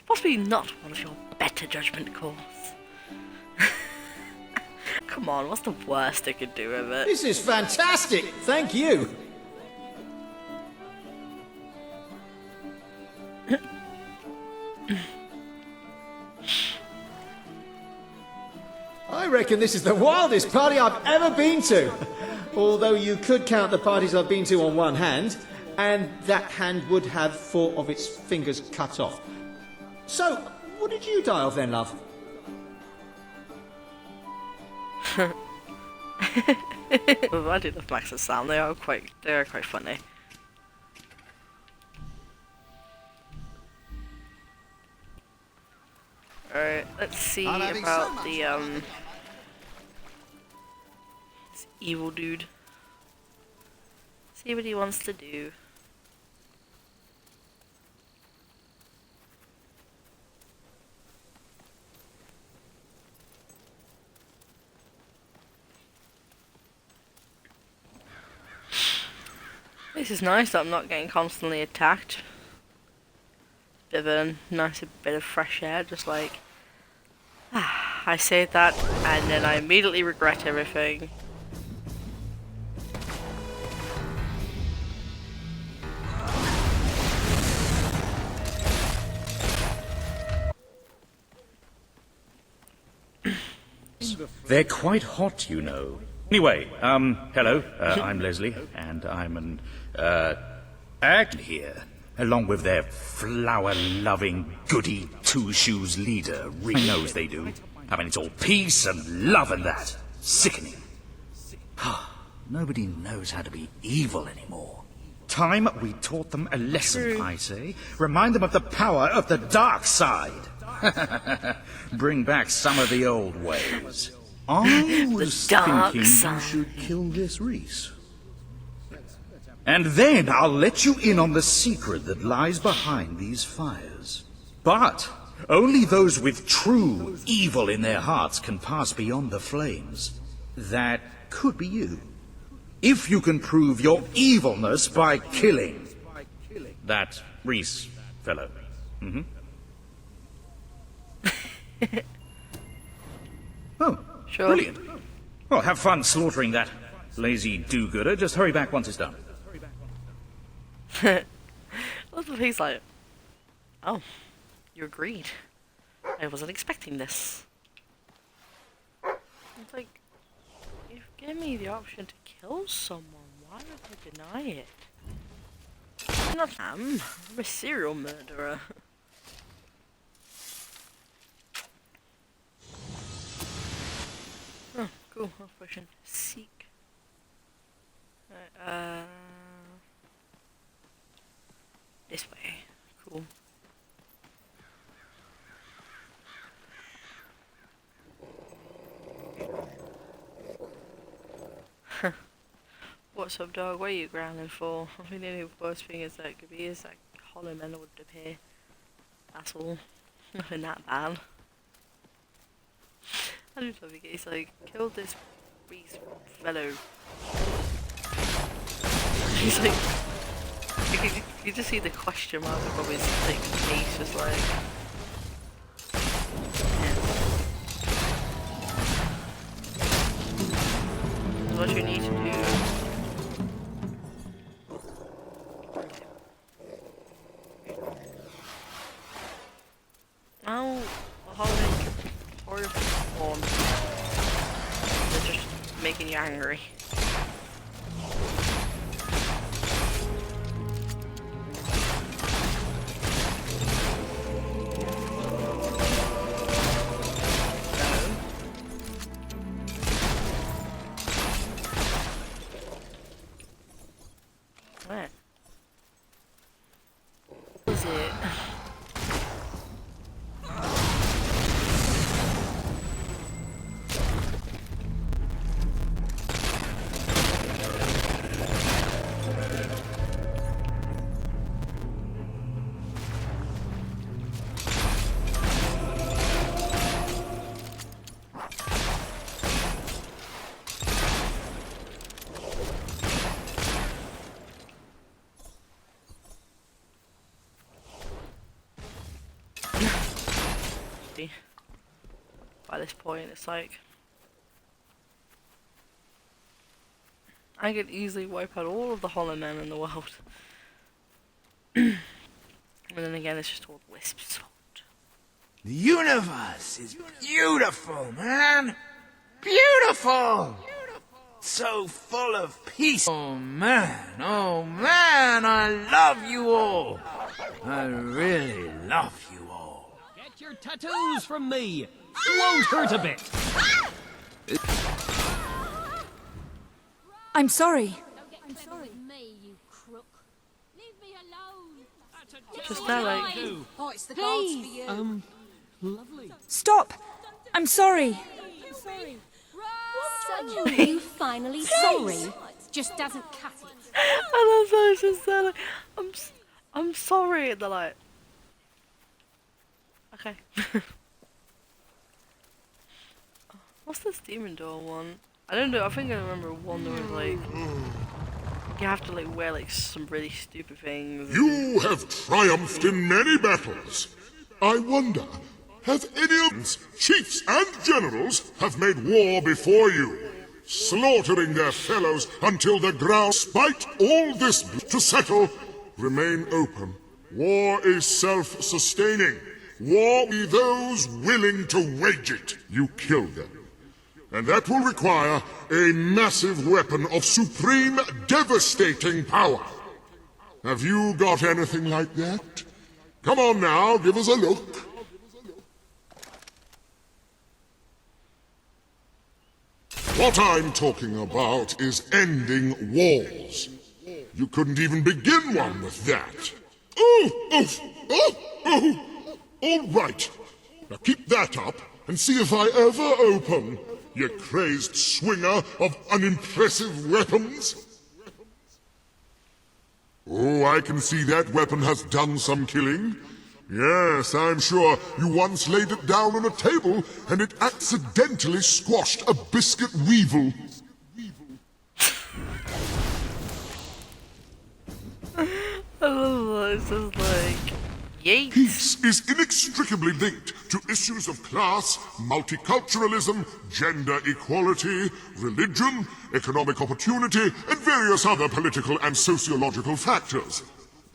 Possibly not one of your better judgment calls. Come on, what's the worst they could do with it? This is fantastic. Thank you. I reckon this is the wildest party I've ever been to. Although you could count the parties I've been to on one hand, and that hand would have 4 of its fingers cut off. So, what did you die of then, love? Well, I do love Max's sound. They are quite funny. Alright, let's see about the this evil dude. See what he wants to do. This is nice that I'm not getting constantly attacked. Bit of a nice bit of fresh air, just like I say that and then I immediately regret everything. They're quite hot, you know. Anyway, hello, I'm Leslie, and I'm an, act here, along with their flower-loving, goody two-shoes leader, Reed knows they do. I mean, it's all peace and love and that. Sickening. Nobody knows how to be evil anymore. Time we taught them a lesson, I say. Remind them of the power of the dark side. Bring back some of the old ways. I was thinking you should kill this Reese. And then I'll let you in on the secret that lies behind these fires. But only those with true evil in their hearts can pass beyond the flames. That could be you. If you can prove your evilness by killing that Reese fellow. Oh, sure. Brilliant. Well, have fun slaughtering that lazy do-gooder. Just hurry back once it's done. That's what he's like. Oh, you agreed. I wasn't expecting this. It's like, you've given me the option to kill someone. Why would I deny it? I'm a serial murderer. Cool, operation seek. This way. Cool. What's up, dog? What are you growling for? I think the only worst thing is that could be is that hollow men would appear. That's all. Nothing that bad. I do love it. He's like, kill this beast fellow. He's like, you just see the question mark above his like, face, just like. Yeah. What you need to do. Oh, the horrible form. They're just making you angry. Where? What is it? By this point, it's like I could easily wipe out all of the hollow men in the world. And then again, it's just all Wisp's fault. The universe is beautiful, man! Beautiful! So full of peace. Oh man, I love you all! I really love you all. Get your tattoos from me! Won't hurt a bit! I'm sorry. I'm sorry. Me, you crook. Leave me alone. Just that, like, Oh, it's the gods for you. Lovely. Stop! I'm sorry. So, you finally sorry? Just doesn't cut it. And that's how it's just there, like, I'm sorry, and they're like, okay. What's this demon door one? I don't know, I think I remember one that was like, you have to like wear like some really stupid things. You have triumphed in many battles. I wonder, have any of us, chiefs and generals, have made war before you, slaughtering their fellows until the ground, despite all this to settle, remain open. War is self-sustaining. War be those willing to wage it. You kill them. And that will require a massive weapon of supreme, devastating power. Have you got anything like that? Come on now, give us a look. What I'm talking about is ending wars. You couldn't even begin one with that. All right. Now keep that up and see if I ever open, you crazed swinger of unimpressive weapons. Oh, I can see that weapon has done some killing. Yes, I'm sure you once laid it down on a table and it accidentally squashed a biscuit weevil. I love that, it's just like, yay. Peace is inextricably linked to issues of class, multiculturalism, gender equality, religion, economic opportunity, and various other political and sociological factors.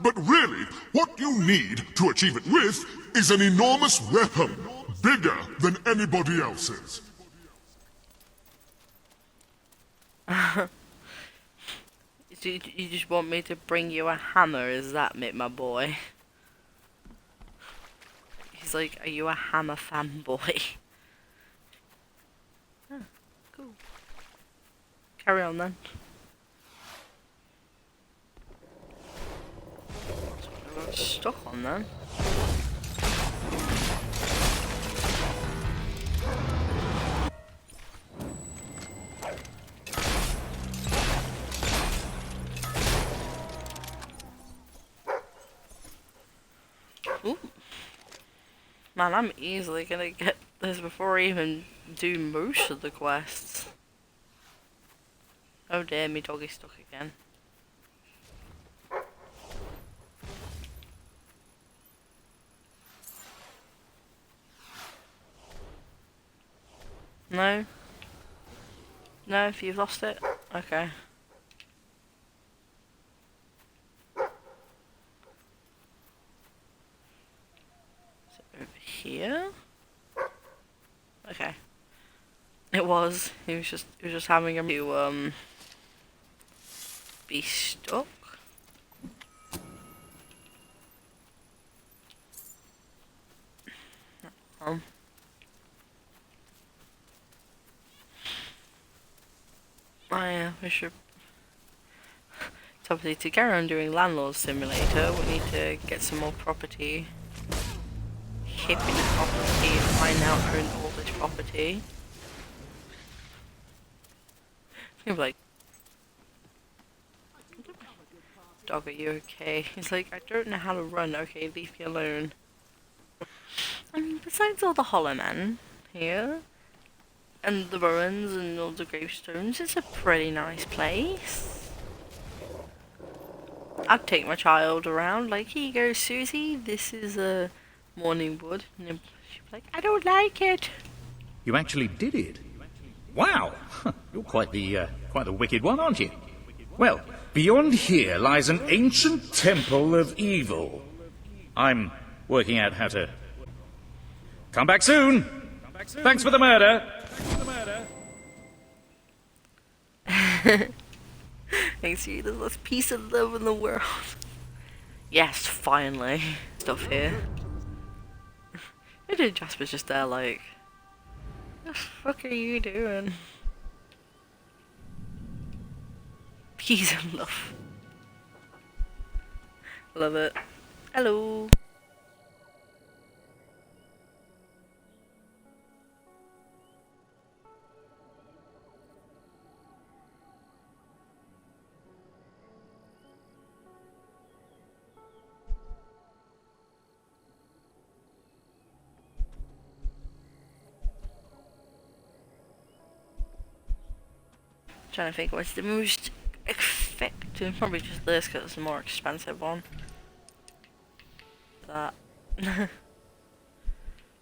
But really, what you need to achieve it with is an enormous weapon, bigger than anybody else's. You just want me to bring you a hammer, is that it, my boy? He's like, are you a hammer fanboy? Huh, cool. carry on then. That's what I got stuck on then. Ooh. Man, I'm easily gonna get this before I even do most of the quests. Oh dear, me doggy's stuck again. No? No, if you've lost it? Okay. Is it over here? Okay. It was. He was just having him to be stuck. Oh yeah, we should. So obviously to carry on doing Landlord Simulator, we need to get some more property. Hipping property, find out who owns all this property. It's gonna be like, dog, are you okay? He's like, I don't know how to run. Okay, leave me alone. I mean, besides all the Hollow Men here, and the ruins and all the gravestones, it's a pretty nice place. I'd take my child around, like, here you go, Susie, this is a morning wood. And she'd be like, I don't like it. You actually did it? Wow! You're quite the wicked one, aren't you? Well, beyond here lies an ancient temple of evil. I'm working out how to... Come back soon! Thanks for the murder! Thanks to you, there's less peace and love in the world. Yes, finally. Stuff here. Imagine Jasper's just there like, what the fuck are you doing? Peace and love. Love it. Hello. Trying to think what's the most effective. Probably just this because it's the more expensive one. That.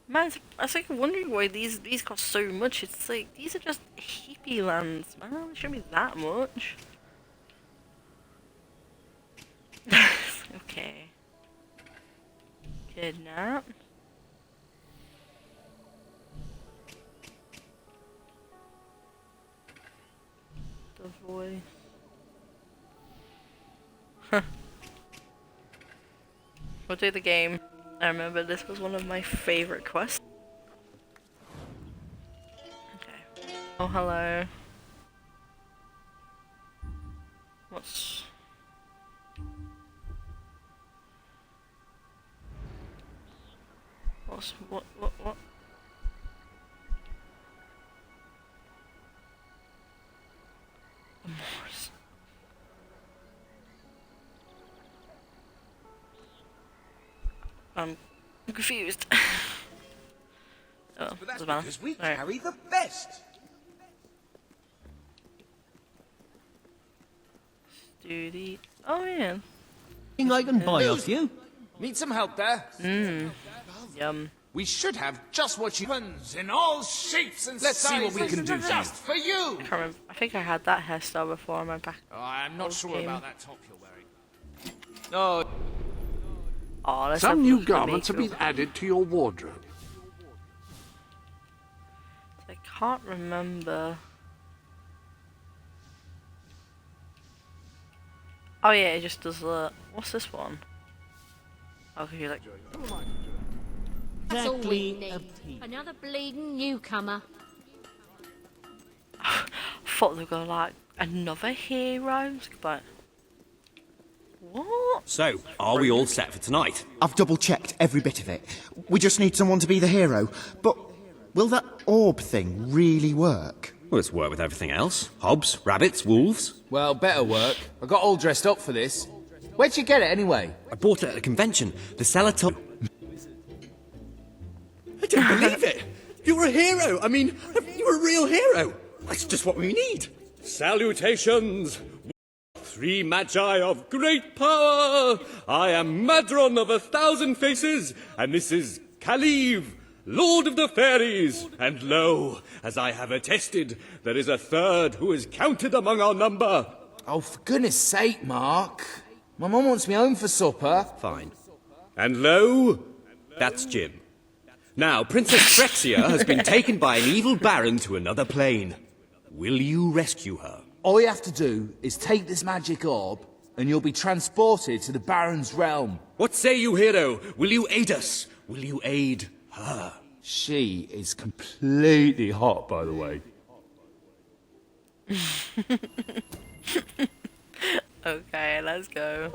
Man, I was like wondering why these cost so much. It's like these are just hippie lands, man. It shouldn't be that much. Okay. Kidnap. The voice. Huh. We'll do the game. I remember this was one of my favorite quests. Okay. Oh, hello. What's... What? Morse. I'm confused. Oh, But that's doesn't matter. because we Alright. carry the best. Duty. Oh yeah. Thing I can buy off you. Need some help there? Mmm. Yum. We should have just what you in all shapes and Let's see what we can do for you. just for you. I can't remember. I think I had that hairstyle before on my back. Oh, I'm not sure game. about that top you're wearing. Oh. Oh, let's Some have a new look at the garments have been makeup. added to your wardrobe. I can't remember. Oh yeah, it just does the. What's this one? Oh, cause you're like. That's all we Exactly. need. Another bleeding newcomer. Thought they were gonna like Another hero? But what? So, are we all set for tonight? I've double-checked every bit of it. We just need someone to be the hero. But will that orb thing really work? Well, it's work with everything else. Hobs, rabbits, wolves. Well, better work. I got all dressed up for this. Where'd you get it anyway? I bought it at a convention. The seller told... I don't believe it! You're a hero! I mean, you're a real hero! That's just what we need! Salutations! 3 magi of great power! I am Madron of 1,000 faces, and this is Kaliv, Lord of the Fairies. And lo, as I have attested, there is a third who is counted among our number. Oh, for goodness sake, Mark. My mum wants me home for supper. Fine. And lo, that's Jim. Now, Princess Frexia has been taken by an evil baron to another plane. Will you rescue her? All you have to do is take this magic orb, and you'll be transported to the Baron's realm. What say you, hero? Will you aid us? Will you aid her? She is completely hot, by the way. Okay, let's go.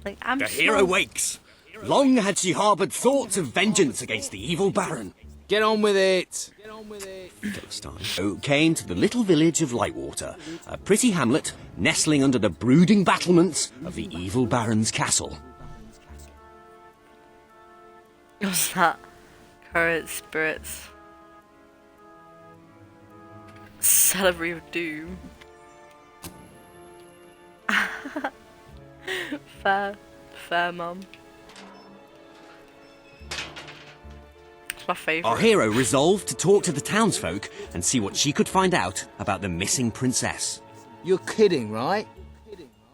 Like, The hero wakes. Long had she harboured thoughts of vengeance against the evil baron. Get on with it. Ghost time. So came to the little village of Lightwater, a pretty hamlet nestling under the brooding battlements of the evil baron's castle. What's that? Current spirits. Celebrity of Doom. Fair, mum. It's my favourite. Our hero resolved to talk to the townsfolk and see what she could find out about the missing princess. You're kidding, right?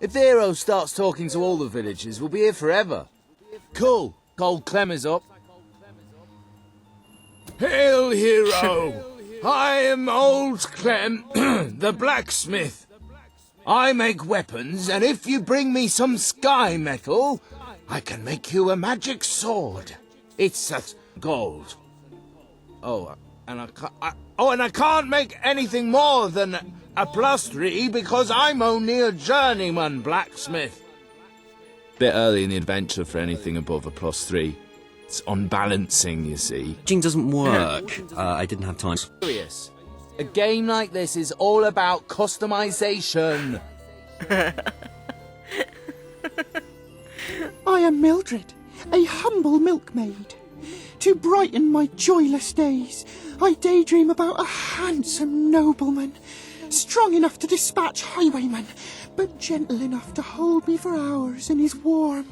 If the hero starts talking to all the villagers, we'll be here forever. Cool. Old Clem is up. Hail, hero! I am old Clem, the blacksmith. I make weapons, and if you bring me some sky metal, I can make you a magic sword. It's gold. Oh, and I can't make anything more than a +3 because I'm only a journeyman blacksmith. Bit early in the adventure for anything above a +3. It's unbalancing, you see. Jing doesn't work. I didn't have time. Serious. A game like this is all about customization. I am Mildred, a humble milkmaid. To brighten my joyless days, I daydream about a handsome nobleman, strong enough to dispatch highwaymen, but gentle enough to hold me for hours in his warm,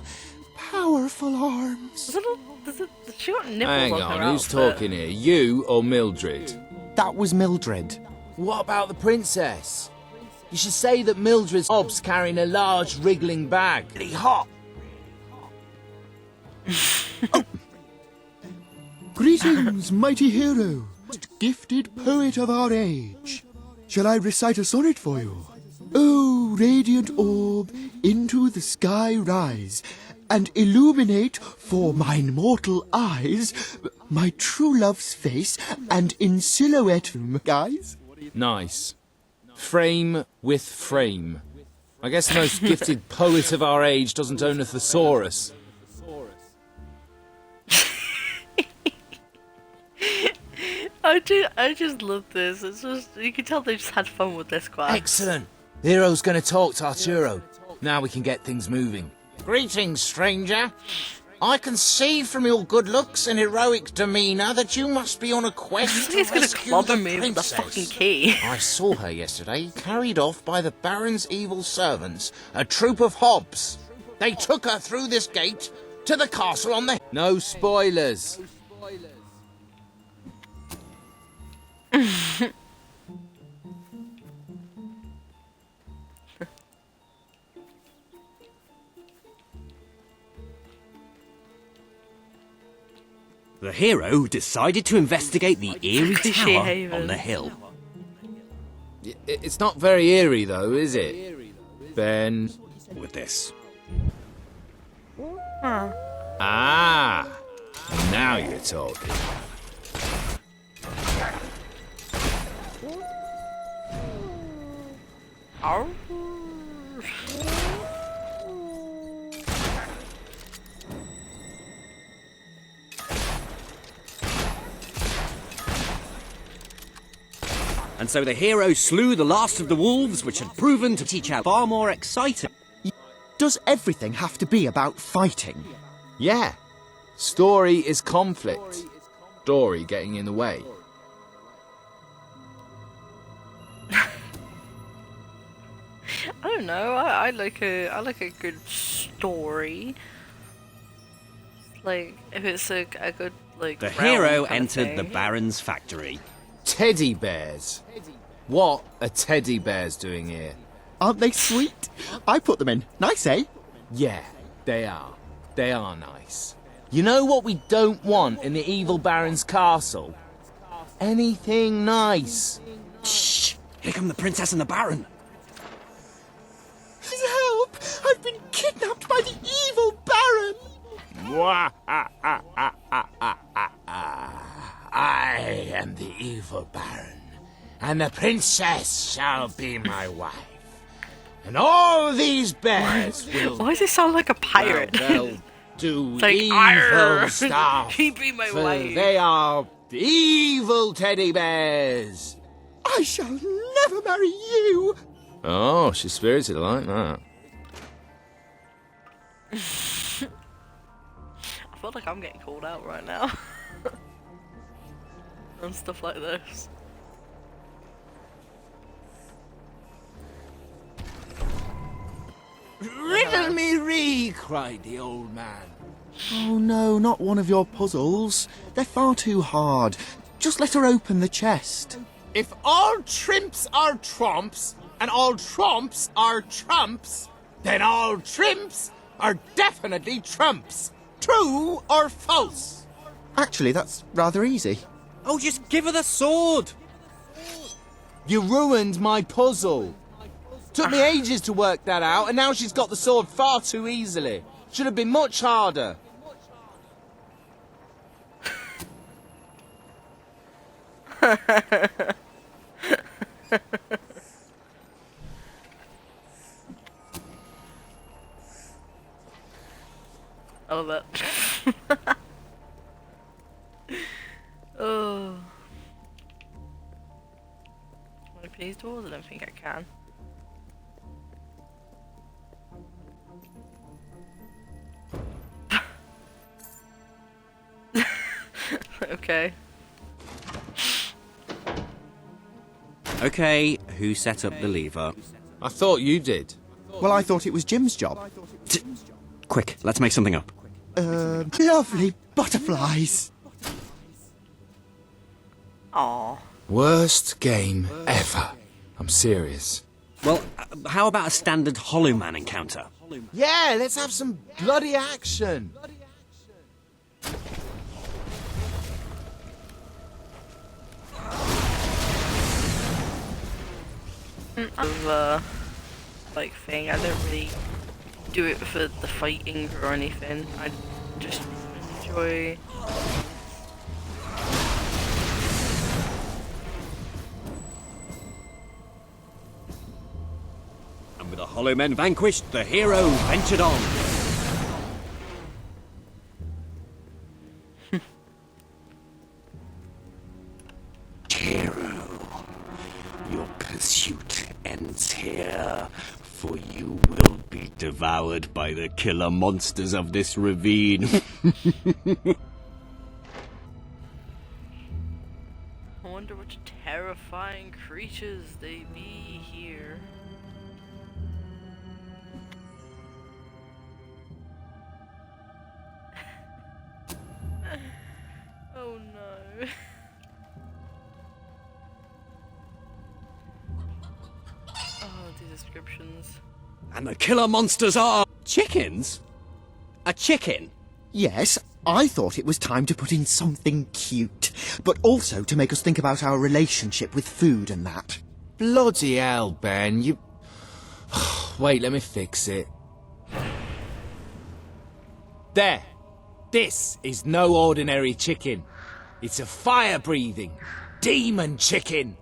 powerful arms. Does she got nipples Hang on her on, who's outfit? talking here? You or Mildred? That was Mildred. What about the princess? You should say that Mildred's ob's carrying a large wriggling bag. Really hot. Greetings, mighty hero, gifted poet of our age. Shall I recite a sonnet for you? Oh, radiant orb, into the sky rise, and illuminate for mine mortal eyes my true love's face, and in silhouette, guys. Nice. Frame with frame. I guess the most gifted poet of our age doesn't own a thesaurus. I just love this. It's just, you can tell they just had fun with this class. Excellent. The hero's going to talk to Arturo. Now we can get things moving. Greetings, stranger. I can see from your good looks and heroic demeanour that you must be on a quest to He's gonna rescue clobber the me with the princess. fucking key. I saw her yesterday, carried off by the Baron's evil servants, a troop of hobs. They took her through this gate to the castle on the... No spoilers. The hero decided to investigate the eerie Cliche tower haven. on the hill. It's not very eerie, though, is it? Ben. With this. Ah! Now you're talking. Ow. And so the hero slew the last of the wolves, which had proven to teach out far more exciting. Does everything have to be about fighting? Yeah. Story is conflict. Story getting in the way. I don't know. I like a good story. Like if it's a good like. The realm hero kind of entered the thing. Baron's factory. Teddy bears. What are teddy bears doing here? Aren't they sweet? I put them in. Nice, eh? Yeah, they are. They are nice. You know what we don't want in the evil Baron's castle? Anything nice. Shh! Here come the princess and the Baron. Help! I've been kidnapped by the evil Baron! I am the evil Baron, and the princess shall be my wife. And all these bears will... Why does it sound like a pirate? They'll do It's like, evil "Arr, stuff. he be my for wife." They are evil teddy bears. I shall never marry you! Oh, she's spirited like that. I feel like I'm getting called out right now. And stuff like this. Riddle me ree, cried the old man. Oh no, not one of your puzzles. They're far too hard. Just let her open the chest. If all trimps are trumps, and all trumps are trumps, then all trimps are definitely trumps. True or false? Actually, that's rather easy. Oh, just give her the sword! You ruined my puzzle. Took me ages to work that out, and now she's got the sword far too easily. Should have been much harder. I love it. Oh. Can I open these doors? I don't think I can. Okay. Okay, who set up the lever? I thought you did. Well, I thought it was Jim's job. Quick, let's make something up. Lovely butterflies. Aww. Worst game ever. I'm serious. Well, how about a standard Hollow Man encounter? Yeah, let's have some bloody action. Like thing. I don't really do it for the fighting or anything. I just enjoy. And with the Hollow Men vanquished, the hero ventured on. Hero, your pursuit ends here, for you will be devoured by the killer monsters of this ravine. I wonder what terrifying creatures they be here. Oh no. Oh, the descriptions. And the killer monsters are... chickens? A chicken? Yes, I thought it was time to put in something cute, but also to make us think about our relationship with food and that. Bloody hell, Ben, you... Wait, let me fix it. There. This is no ordinary chicken. It's a fire-breathing demon chicken.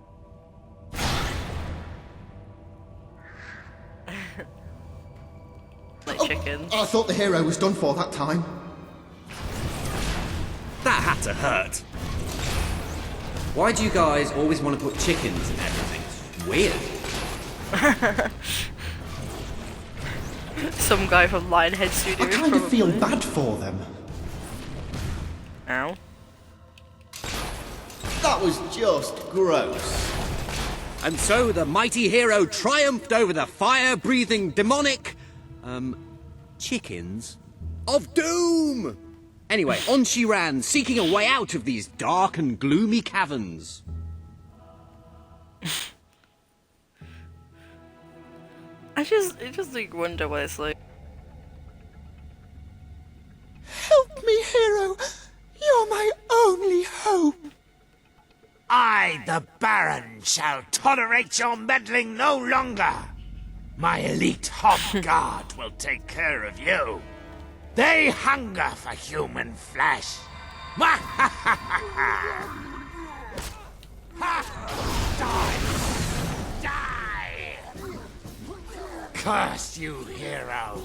Like chickens. I thought the hero was done for that time. That had to hurt. Why do you guys always want to put chickens in everything? It's weird. Some guy from Lionhead Studios. I kind of feel bad for them. Ow. That was just gross. And so the mighty hero triumphed over the fire-breathing demonic... chickens of doom! Anyway, on she ran, seeking a way out of these dark and gloomy caverns. I just like wonder what it's like. Help me, hero. You're my only hope. I, the Baron, shall tolerate your meddling no longer. My elite hob guard will take care of you. They hunger for human flesh. Die! Curse you, hero.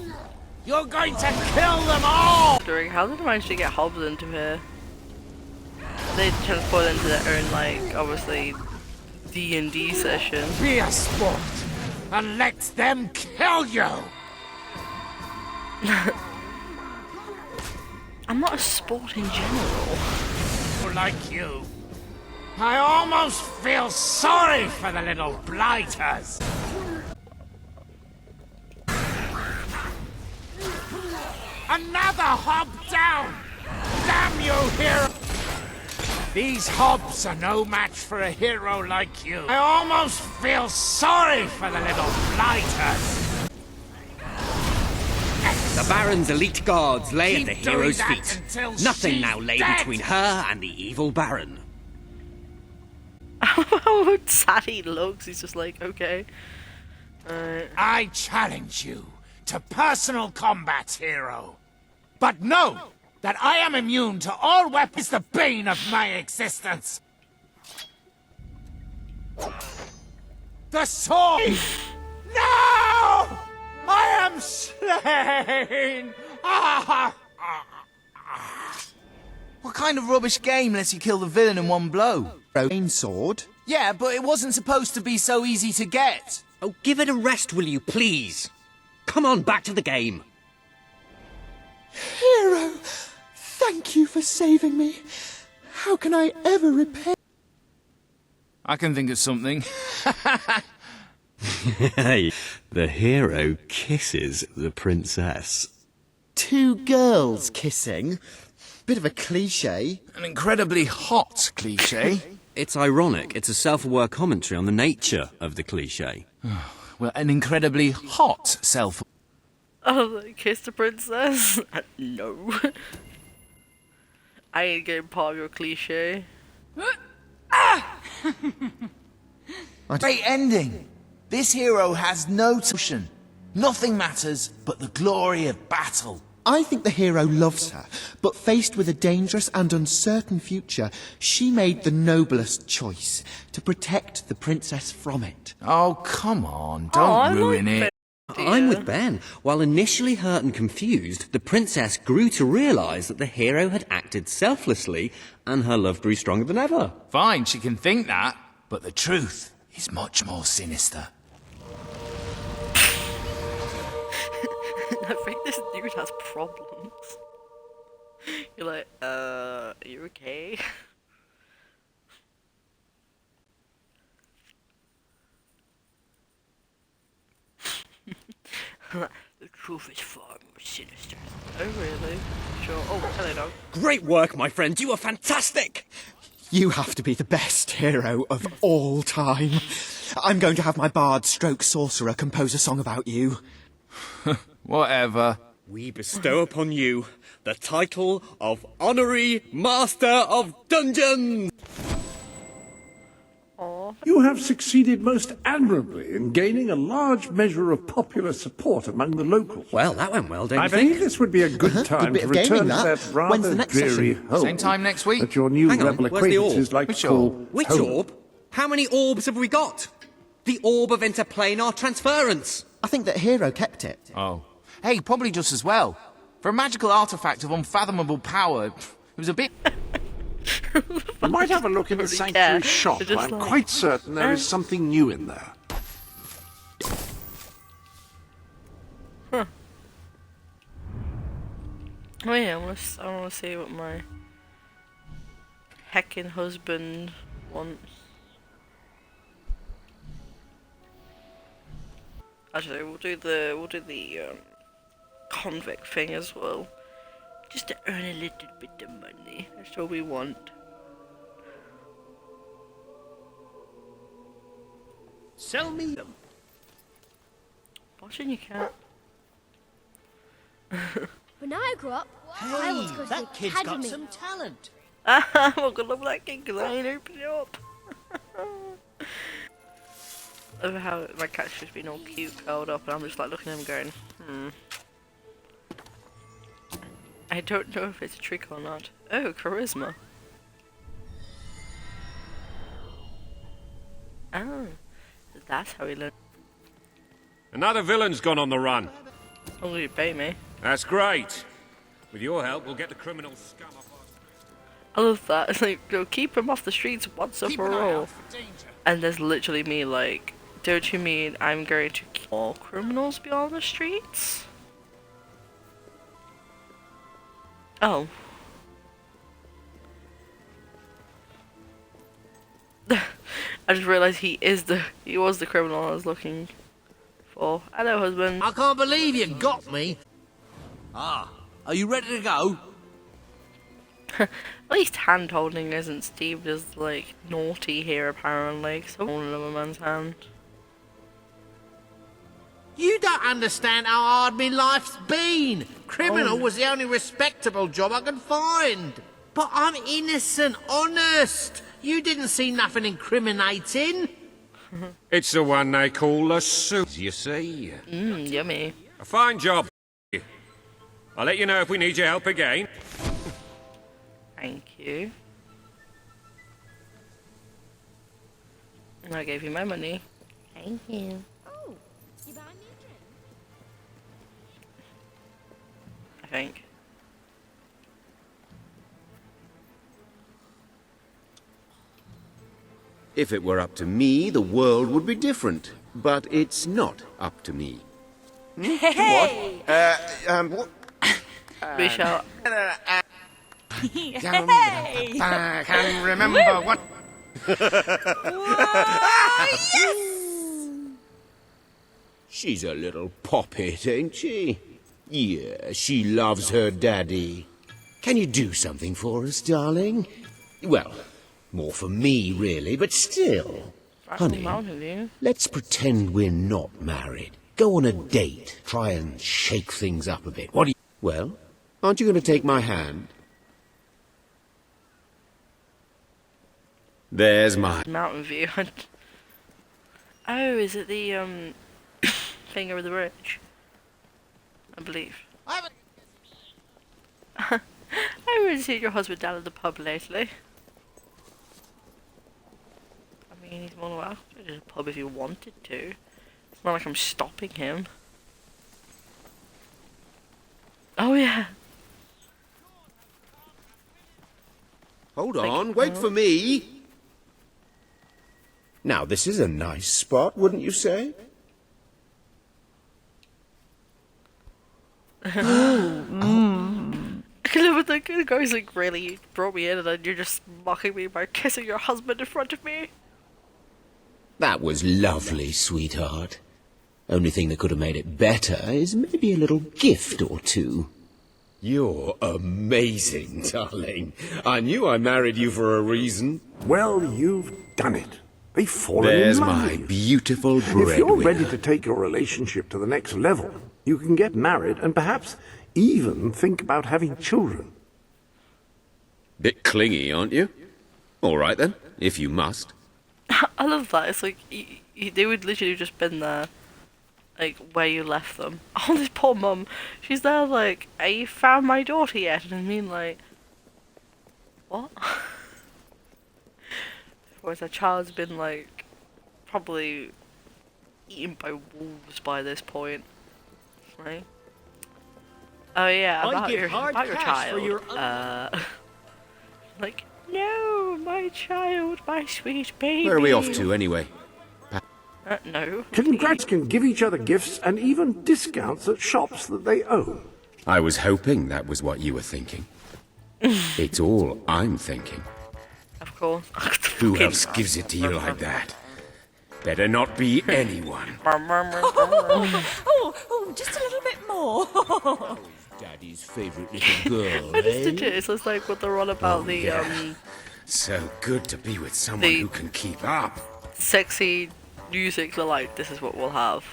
You're going to kill them all! How did they manage to get hobs into here? They transport into their own, like, obviously, D&D session. Be a sport and let them kill you! I'm not a sport in general. Like you, I almost feel sorry for the little blighters. Another hob down! Damn you, hero! These hobs are no match for a hero like you. I almost feel sorry for the little blighters. The Baron's elite guards lay at the hero's feet. Nothing she's now lay dead. between her and the evil Baron. How sad he looks. He's just like, okay. I challenge you to personal combat, hero. But know that I am immune to all weapons, the bane of my existence. The sword! No! I am slain! What kind of rubbish game lets you kill the villain in one blow? Broken sword? Yeah, but it wasn't supposed to be so easy to get. Oh, give it a rest, will you, please? Come on, back to the game. Hero, thank you for saving me. How can I ever repay? I can think of something. Hey, the hero kisses the princess. Two girls kissing? Bit of a cliche. An incredibly hot cliche. It's ironic. It's a self-aware commentary on the nature of the cliche. Well, an incredibly hot self... Oh, kiss the princess? No. I ain't getting part of your cliche. Great ending. This hero has no notion. Nothing matters but the glory of battle. I think the hero loves her, but faced with a dangerous and uncertain future, she made the noblest choice, to protect the princess from it. Oh, come on, don't ruin it. I'm with Ben. While initially hurt and confused, the princess grew to realise that the hero had acted selflessly, and her love grew stronger than ever. Fine, she can think that, but the truth is much more sinister. I think this dude has problems. You're like, are you okay? The truth is far more sinister. Oh, really? Sure. Oh, hello, dog. Great work, my friend. You are fantastic. You have to be the best hero of all time. I'm going to have my bard stroke sorcerer compose a song about you. Whatever. We bestow upon you the title of Honorary Master of Dungeons. Aw, You have succeeded most admirably in gaining a large measure of popular support among the locals. Well, that went well, don't I you think? believe this would be a good time bit to of gaming, return to that. that When's the rather next dreary session? home Same time next week. that your new Hang on, rebel where's the acquaintances orb? like Which to call orb? Which home. orb? How many orbs have we got? The orb of interplanar transference. I think that Hero kept it. Oh. Hey, probably just as well. For a magical artifact of unfathomable power, it was a bit... You might have a look in the Really sanctuary care. shop. They're just I'm like, quite certain there is something new in there. Huh. Oh yeah, I want to see what my heckin' husband wants. Actually, we'll do the convict thing as well, just to earn a little bit of money. That's all we want. Sell me them. Watching your cat. When I grow up, I want to go to That the kid's got academy. some talent. I'm not gonna love that kid because I ain't opening it up. Over how my cat's just been all cute, curled up, and I'm just like looking at him going, I don't know if it's a trick or not. Oh, charisma. Oh, that's how he learned. Another villain's gone on the run. As long as you pay me. That's great. With your help, we'll get the criminal scum off our... I love that. It's like, go keep him off the streets once and for all. And there's literally me like, don't you mean I'm going to keep all criminals be on the streets? Oh. I just realized he was the criminal I was looking for. Hello, husband. I can't believe you got me. Ah, are you ready to go? At least hand holding isn't Steve as like naughty here apparently. So holding another man's hand. You don't understand how hard my life's been. Criminal was the only respectable job I could find. But I'm innocent, honest. You didn't see nothing incriminating. It's the one they call the suit, you see. Yummy. A fine job. I'll let you know if we need your help again. Thank you. And I gave you my money. Thank you. Oh, you buying me a drink? I think. If it were up to me, the world would be different. But it's not up to me. Hey! What? We shall. I can remember what... She's a little poppet, ain't she? Yeah, she loves her daddy. Can you do something for us, darling? Well, more for me, really, but still. Honey, let's pretend we're not married. Go on a date. Try and shake things up a bit. What do you... Well, aren't you going to take my hand? There's my... Mountain View. Oh, is it the thing over the bridge? I believe. I haven't seen your husband down at the pub lately. I mean, he's more than welcome to the pub if he wanted to. It's not like I'm stopping him. Oh yeah. Hold on, wait for me. Now, this is a nice spot, wouldn't you say? I love it. The guy's like, really, you brought me in and then you're just mocking me by kissing your husband in front of me. That was lovely, sweetheart. Only thing that could have made it better is maybe a little gift or two. You're amazing, darling. I knew I married you for a reason. Well, you've done it. They've fallen There's in love my with you. beautiful If you're breadwinner. ready to take your relationship to the next level, you can get married and perhaps even think about having children. Bit clingy, aren't you? All right then, if you must. I love that. It's like they would literally just been there, like where you left them. Oh, this poor mum. She's there like, "Have you found my daughter yet?" And I mean, like, what? Whereas her child's been like probably eaten by wolves by this point, right? Oh yeah, about your child. Like, no, my child, my sweet baby. Where are we off to, anyway? No. Congrats can give each other gifts and even discounts at shops that they own. I was hoping that was what you were thinking. It's all I'm thinking. Of course. Who else gives it to you like that? Better not be anyone. Oh, just a little bit more. Daddy's favourite little girl, I just did it. It's like what they're on about So good to be with someone who can keep up. Sexy music. They're like, this is what we'll have.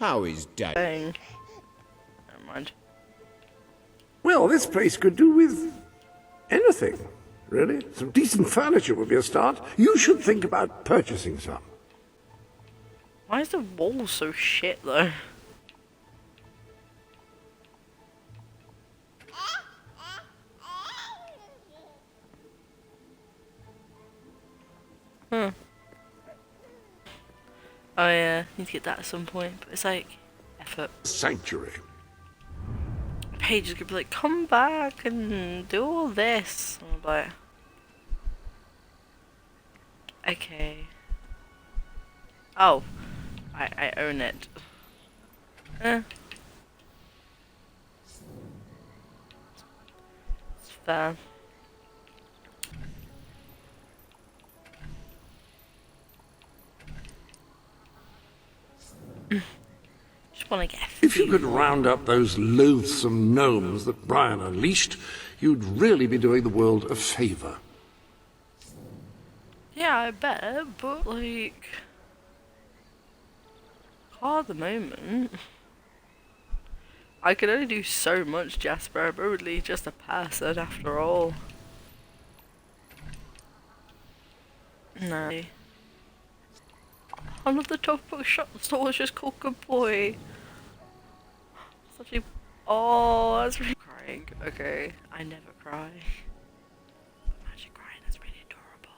How is Daddy? Never mind. Well, this place could do with anything, really. Some decent furniture would be a start. You should think about purchasing some. Why is the wall so shit though? Oh yeah, need to get that at some point, but it's like effort. Sanctuary. Paige is gonna be like, come back and do all this. And I'm like, okay. Oh, I own it. It's fair. Just want to get. If you could round up those loathsome gnomes that Brian unleashed, you'd really be doing the world a favour. Yeah, I bet, but like, at the moment, I can only do so much, Jasper. I'm only just a person after all. No. Another tough book shop store is just called Good Boy. Such a. Oh, that's really crying. Okay, I never cry. Imagine crying, that's really adorable.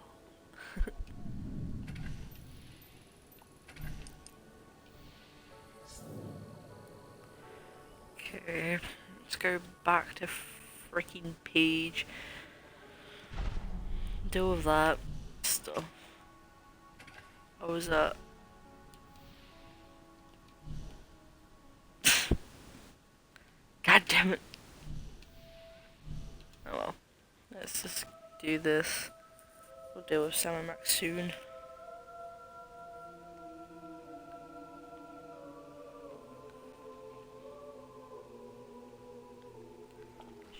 Okay, let's go back to freaking Page. Deal with that stuff. What was that? God damn it. Oh well. Let's just do this. We'll deal with Sam and Max soon.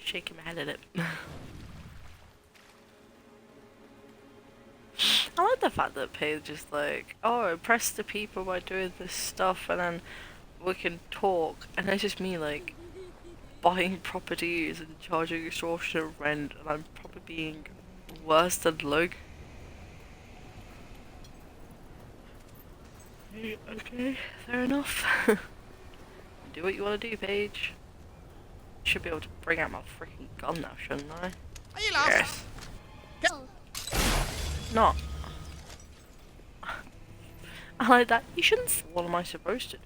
Shaking my head at it. I like the fact that Paige is like, oh, impress the people by doing this stuff and then we can talk. And it's just me like buying properties and charging extortionate rent, and I'm probably being worse than Logan. Okay, fair enough. Do what you want to do, Paige. Should be able to bring out my freaking gun now, shouldn't I? Are you lost? Yes. Not. I like that. You shouldn't. What am I supposed to do?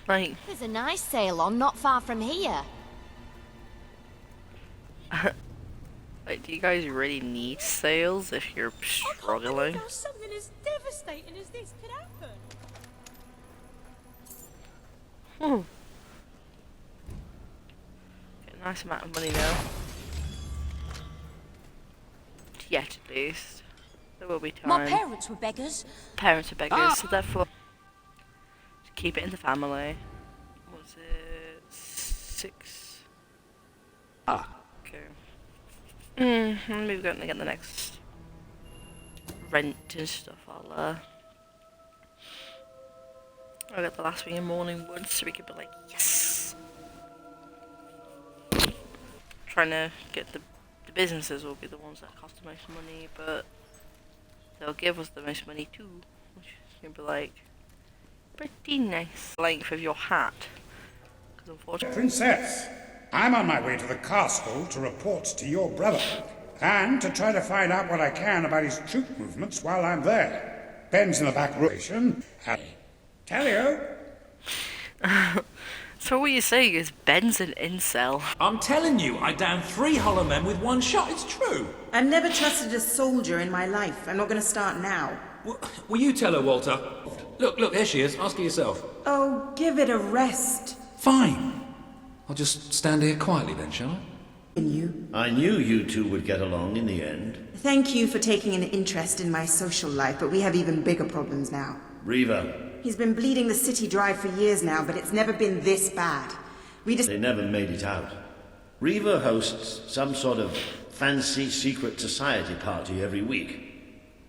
Like. There's a nice sail on not far from here. Like, do you guys really need sails if you're struggling? Something as devastating as this could happen. Oh. Get a nice amount of money now. Yet at least. There will be time. My parents were beggars. Parents are beggars, so therefore just keep it in the family. What was it? 6? Ah. Okay. Maybe we're gonna get the next rent and stuff. I'll get the last thing in morning wood so we can be like, yes! trying to get the businesses will be the ones that cost the most money, but they'll give us the most money too, which is gonna be like pretty nice. Length of your hat, because unfortunately, Princess, I'm on my way to the castle to report to your brother, and to try to find out what I can about his troop movements while I'm there. Ben's in the back room. Tell you. So what you're saying is Ben's an incel. I'm telling you, I downed 3 hollow men with 1 shot. It's true. I've never trusted a soldier in my life. I'm not going to start now. Will you tell her, Walter? Look, there she is. Ask her yourself. Oh, give it a rest. Fine. I'll just stand here quietly then, shall I? I knew you two would get along in the end. Thank you for taking an interest in my social life, but we have even bigger problems now. Reaver. He's been bleeding the city dry for years now, but it's never been this bad. They never made it out. Reaver hosts some sort of fancy secret society party every week.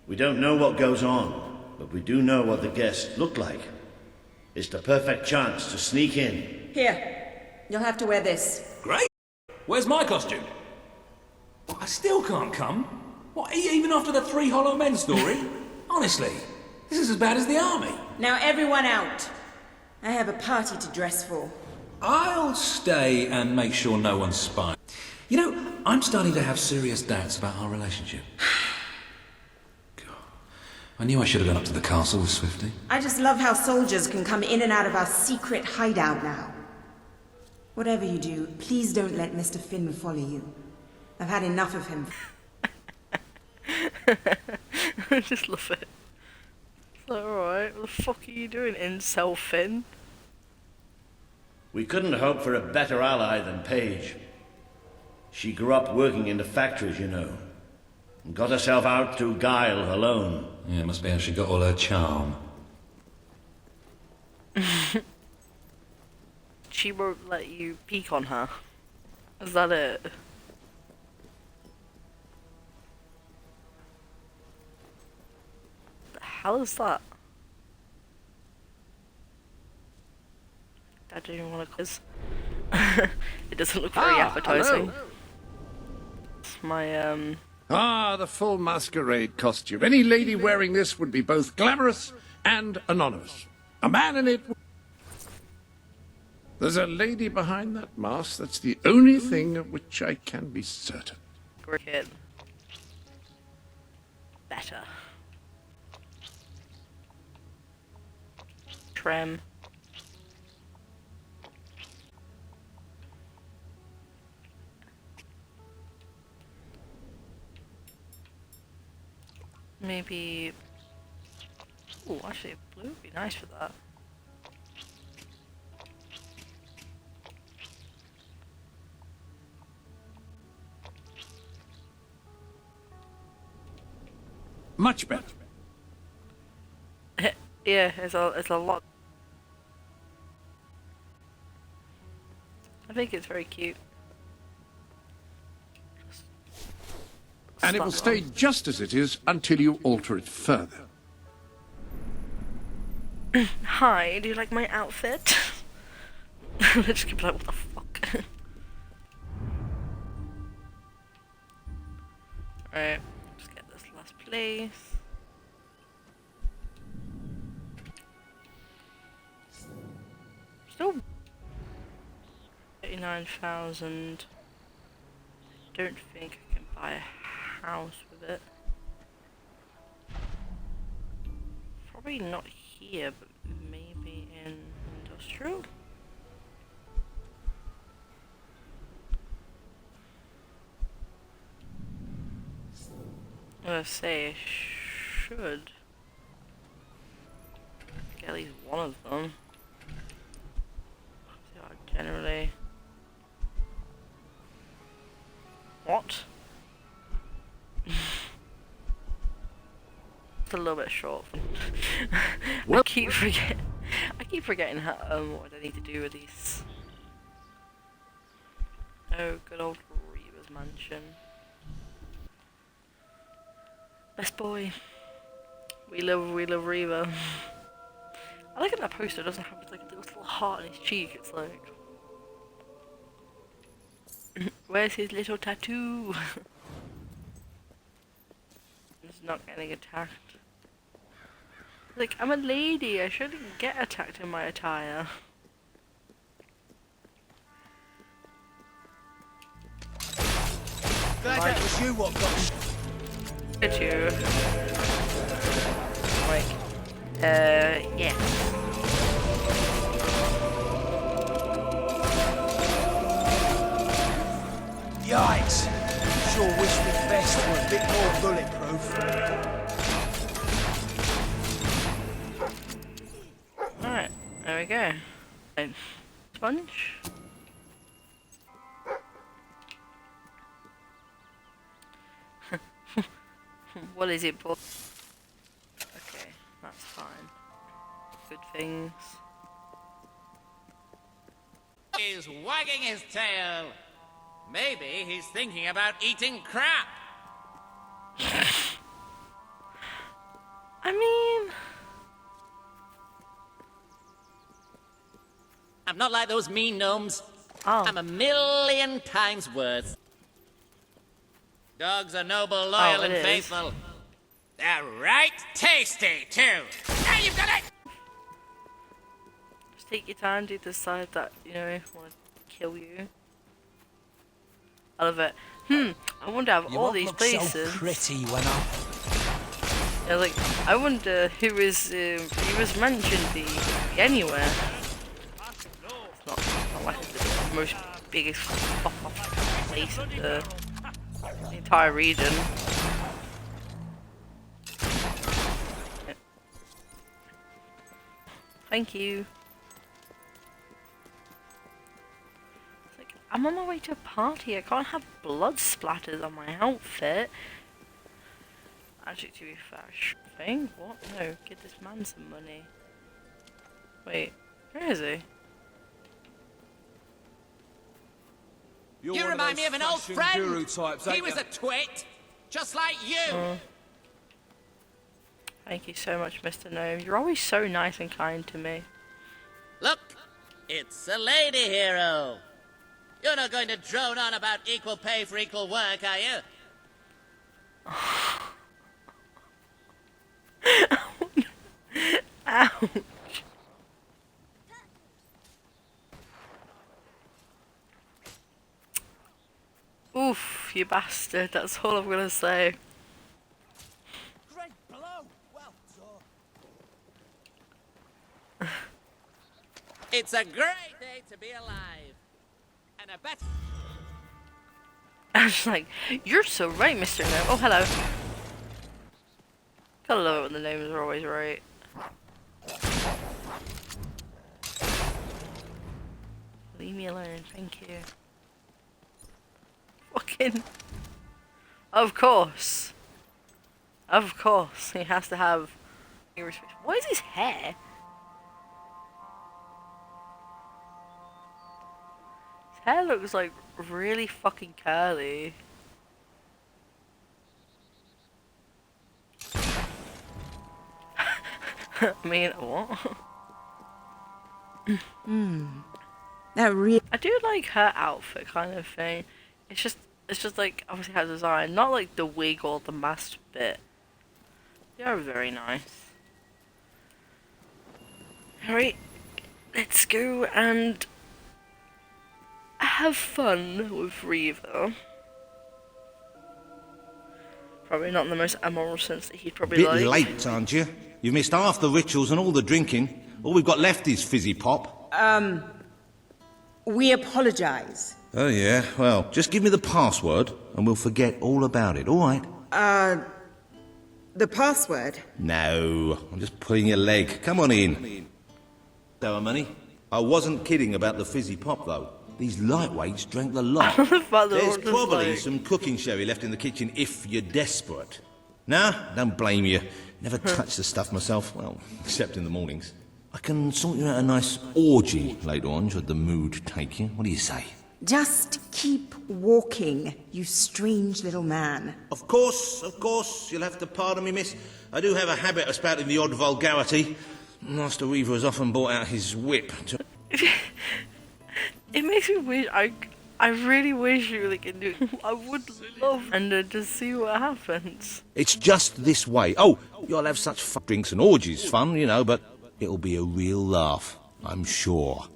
We don't know what goes on, but we do know what the guests look like. It's the perfect chance to sneak in. Here, you'll have to wear this. Great. Where's my costume? What, I still can't come? What, even after the 3 hollow men story? Honestly, this is as bad as the army. Now everyone out. I have a party to dress for. I'll stay and make sure no one's spying. You know, I'm starting to have serious doubts about our relationship. God, I knew I should have gone up to the castle with Swifty. I just love how soldiers can come in and out of our secret hideout now. Whatever you do, please don't let Mr. Finn follow you. I've had enough of him. I just love it. It's like, alright, what the fuck are you doing, incel Finn? We couldn't hope for a better ally than Paige. She grew up working in the factories, you know, and got herself out through guile alone. Yeah, it must be how she got all her charm. She won't let you peek on her. Is that it? The hell is that? I don't even want to quiz. It doesn't look very appetizing. Hello. It's my The full masquerade costume. Any lady wearing this would be both glamorous and anonymous. A man in it. There's a lady behind that mask. That's the only thing of which I can be certain. cricket. Better. Trim. Maybe... Oh, actually blue would be nice for that. Much better. Yeah, it's a lot. I think it's very cute. And it will stay just as it is until you alter it further. Hi, do you like my outfit? They just keep like, what the fuck? Alright, let's get this last place. Still 39,000. I don't think I can buy a house with it. Probably not here, but maybe in industrial? Let's say I should get at least one of them. They are generally... What? It's a little bit short. I keep forgetting how, what I need to do with these. Oh, good old Reaver's mansion. Best boy. We love Reaver. I like that that poster doesn't have like a little heart on his cheek. It's like Where's his little tattoo? He's not getting attacked. Like, I'm a lady, I shouldn't get attacked in my attire. Glad that was you what got At you. Like, yeah. Yikes! Sure wish me vest were a bit more bulletproof. Alright, there we go. Sponge. What is it, boy? Okay, that's fine. Good things. He's wagging his tail. Maybe he's thinking about eating crap. I mean... I'm not like those mean gnomes. Oh. I'm a million times worse. Dogs are noble, loyal, and faithful. They're right tasty, too. Now you've got it! Just take your time to decide that, you know, want to kill you. I love it. I wonder out of all these places. So pretty when I... Yeah, like, I wonder who was mentioned the anywhere. It's not like it's the most biggest pop-off place in the entire region. Yeah. Thank you. It's like, I'm on my way to a party. I can't have blood splatters on my outfit. Actually, to be fair, thing? What? No, give this man some money. Wait, where is he? You remind me of an old friend. He was a twit, just like you. Thank you so much, Mr. Gnome. You're always so nice and kind to me. Look, it's a lady hero. You're not going to drone on about equal pay for equal work, are you? Ouch. Oof, you bastard. That's all I'm gonna say. Great blow! Well done. It's a great day to be alive. And a better... I was like, you're so right, Mr. Gnome. Oh, hello. Gotta love it when the names are always right. Leave me alone, thank you. Fucking... Of course. Of course. He has to have... What is his hair? His hair looks like really fucking curly. I mean, what? That really... I do like her outfit kind of thing. It's just like, obviously her design, not like the wig or the mask bit. They are very nice. Alright, let's go and have fun with Reaver. Probably not in the most immoral sense that he'd probably Bit like. late, aren't you? You've missed half the rituals and all the drinking. All we've got left is fizzy pop. We apologize. Oh, yeah? Well, just give me the password and we'll forget all about it, all right? The password? No, I'm just pulling your leg. Come on in. Ceremony. I wasn't kidding about the fizzy pop, though. These lightweights drank the lot. There's probably some cooking sherry left in the kitchen if you're desperate. Nah, don't blame you. Never touched the stuff myself, well, except in the mornings. I can sort you out a nice orgy later on, should the mood take you. What do you say? Just keep walking, you strange little man. Of course. You'll have to pardon me, miss. I do have a habit of spouting the odd vulgarity. Master Reaver has often brought out his whip to... It makes me wish I I really wish you can do. I would love and just see what happens. It's just this way. Oh, you'll have such drinks and orgies fun, you know, but it'll be a real laugh, I'm sure.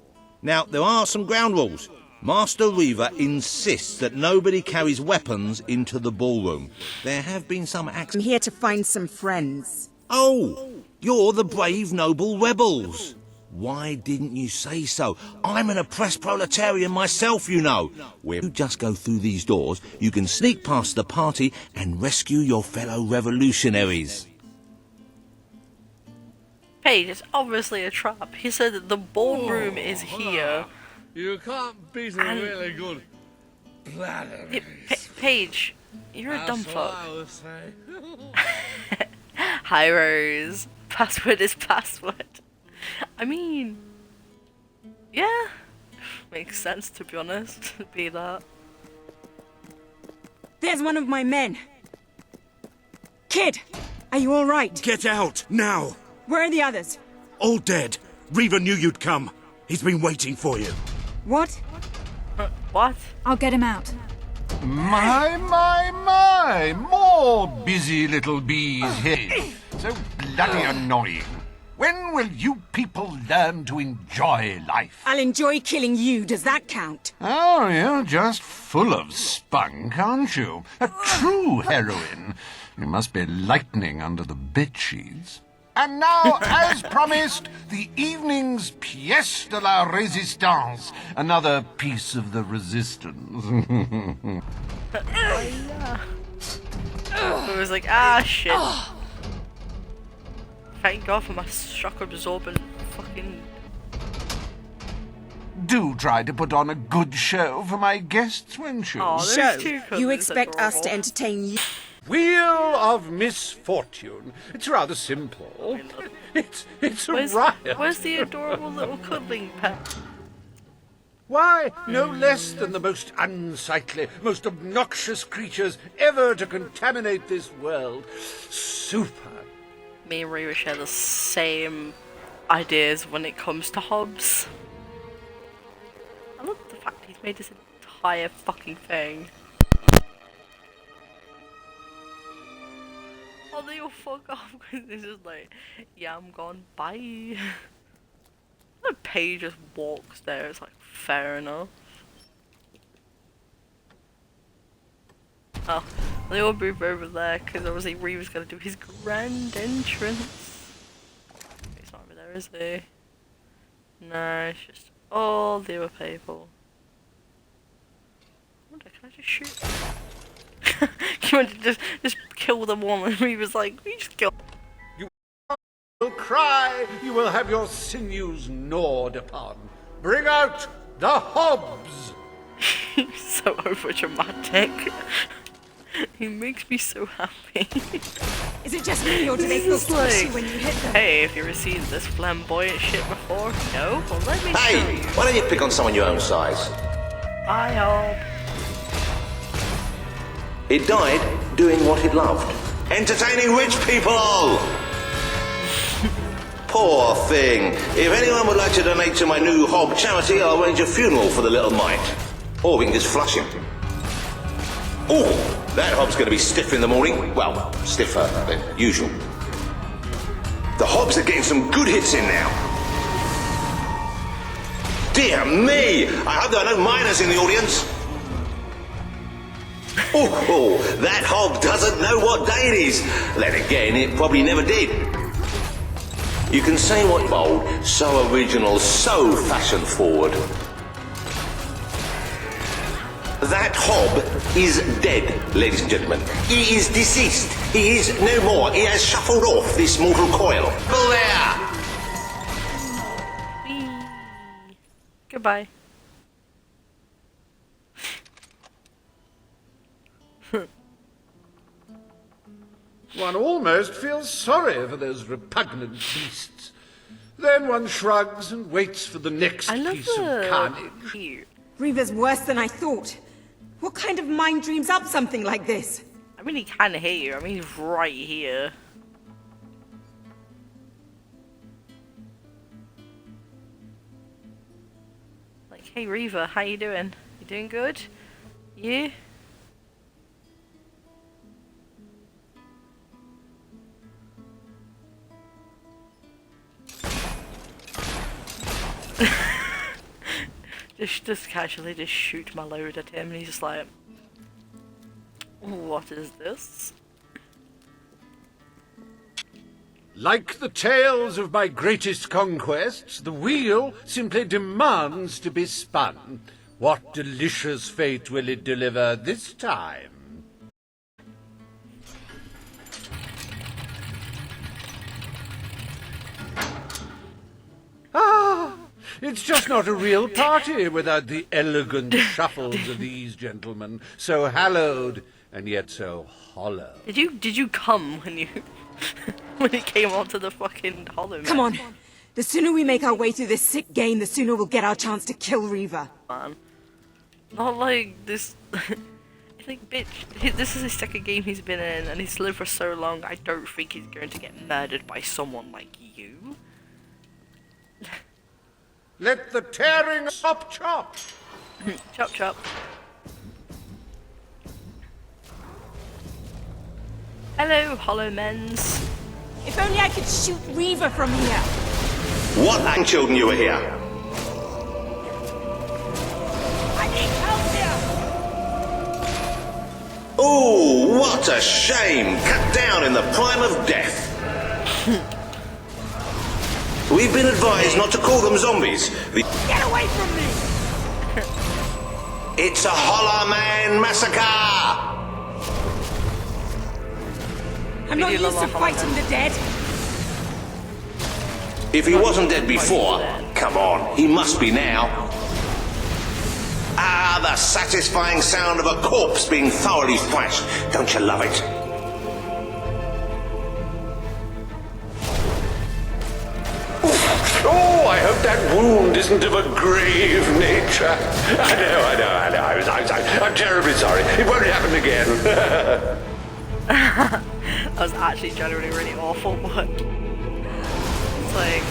Now, there are some ground rules. Master Reaver insists that nobody carries weapons into the ballroom. There have been some accidents. I'm here to find some friends. Oh, you're the brave noble rebels. Why didn't you say so? I'm an oppressed proletarian myself, you know. Where you just go through these doors, you can sneak past the party and rescue your fellow revolutionaries. Paige, it's obviously a trap. He said that the ballroom is here. You can't beat a really good bladder. Paige, you're a dumb That's what fuck. I would say. Hi, Rose. Password is password. I mean, yeah, makes sense to be honest. Be that. There's one of my men. Kid, are you all right? Get out, now! Where are the others? All dead. Reaver knew you'd come. He's been waiting for you. What? What? I'll get him out. My, more busy little bees here. So bloody annoying. When will you people learn to enjoy life? I'll enjoy killing you. Does that count? Oh, you're just full of spunk, aren't you? A true heroine. You must be lightning under the bedsheets. And now, as promised, the evening's pièce de la résistance. Another piece of the resistance. It was like, ah, shit. Thank God for my shock absorbent fucking. Do try to put on a good show for my guests, won't you? Oh, Show. You expect us to entertain you? Wheel of Misfortune. It's rather simple. It's a riot. Where's the adorable little cuddling pet? Why, no less than the most unsightly, most obnoxious creatures ever to contaminate this world. Super. Me and Reba share the same ideas when it comes to Hobbs. I love the fact he's made this entire fucking thing. Oh, they all fuck off because it's just like, yeah, I'm gone, bye. The Paige just walks there, it's like, fair enough. Oh, they all move over there because obviously Reva's gonna do his grand entrance. He's not over there, is he? No, it's just all the other people. I wonder, can I just shoot? You want to just kill them all, and Reva's like, we just kill. You will cry, you will have your sinews gnawed upon. Bring out the Hobbs! He's so overdramatic. He makes me so happy. Is it just me, or do they feel squishy when you hit them? Hey, have you ever seen this flamboyant shit before? No? Well, let me show Hey, you. why don't you pick on someone your own size? Bye, Hob. It died doing what it loved. Entertaining rich people! Poor thing. If anyone would like to donate to my new Hob charity, I'll arrange a funeral for the little mite. Or we can just flush him. Ooh, that Hob's going to be stiff in the morning. Well, stiffer than usual. The Hobs are getting some good hits in now. Dear me! I hope there are no minors in the audience. Oh, that Hob doesn't know what day it is. Then again, it probably never did. You can say what bold, so original, so fashion forward. That Hob is dead, ladies and gentlemen. He is deceased. He is no more. He has shuffled off this mortal coil. There! Goodbye. One almost feels sorry for those repugnant beasts. Then one shrugs and waits for the next piece of carnage. Reaver's worse than I thought. What kind of mind dreams up something like this? I mean, he can hear you. I mean, he's right here. Like, Hey Reaver, how you doing? You doing good? You? just casually just shoot my load at him and he's just like, what is this? Like the tales of my greatest conquests, the wheel simply demands to be spun. What delicious fate will it deliver this time? Ah, it's just not a real party without the elegant shuffles of these gentlemen, so hallowed and yet so hollow. Did you come when you when he came onto the fucking hollow man? Come on. The sooner we make our way through this sick game, the sooner we'll get our chance to kill Reaver. Man. Not like this. It's like, bitch, this is the second game he's been in and he's lived for so long, I don't think he's going to get murdered by someone like you. Let the tearing stop chop! Chop chop. Hello, hollow mens. If only I could shoot Reaver from here. What land children you were here? I need help here! Oh, what a shame! Cut down in the prime of death. We've been advised not to call them zombies. Get away from me! It's a Hollow Man massacre! I'm not used to fighting the dead. If he wasn't dead before, come on, he must be now. Ah, the satisfying sound of a corpse being thoroughly thrashed. Don't you love it? Oh, I hope that wound isn't of a grave nature. I know. I'm terribly sorry. It won't happen again. That was actually generally really awful, but it's like,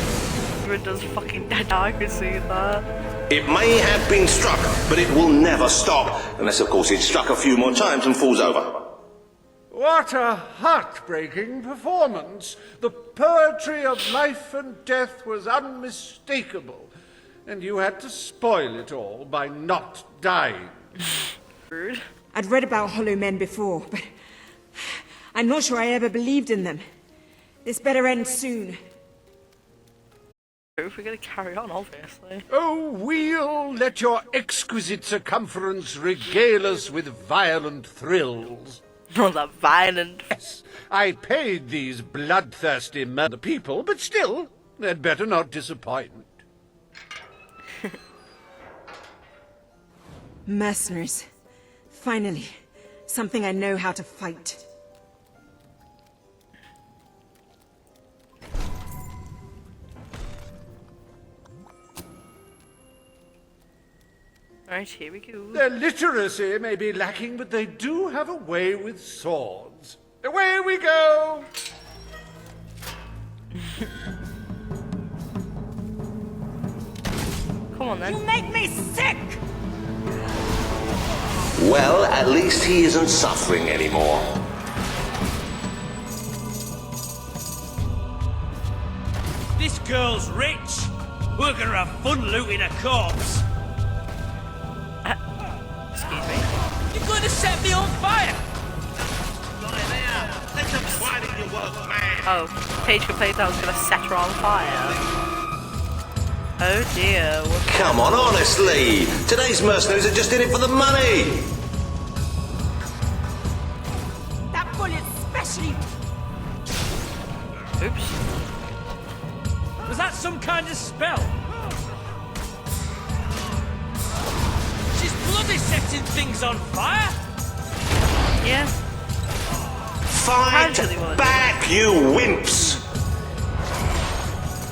even does fucking dead, I can see that. It may have been struck, but it will never stop. Unless, of course, it's struck a few more times and falls over. What a heartbreaking performance. The poetry of life and death was unmistakable, and you had to spoil it all by not dying. Rude. I'd read about hollow men before, but I'm not sure I ever believed in them. This better end soon. If we're gonna carry on, obviously. Oh, wheel, let your exquisite circumference regale us with violent thrills. Not that violent. Yes, I paid these bloodthirsty murder people, but still, they'd better not disappoint. Mercenaries. Finally, something I know how to fight. Right, here we go. Their literacy may be lacking, but they do have a way with swords. Away we go! Come on then. You make me sick! Well, at least he isn't suffering anymore. This girl's rich. We're gonna have fun looting a corpse. Excuse me. You're going to set me on fire! Oh, Paige complained that I was gonna set her on fire. Oh dear. Come on, honestly! Today's mercenaries are just in it for the money! That bullet's specially... Oops. Was that some kind of spell? She's bloody setting things on fire! Yeah. Fight back, you wimps!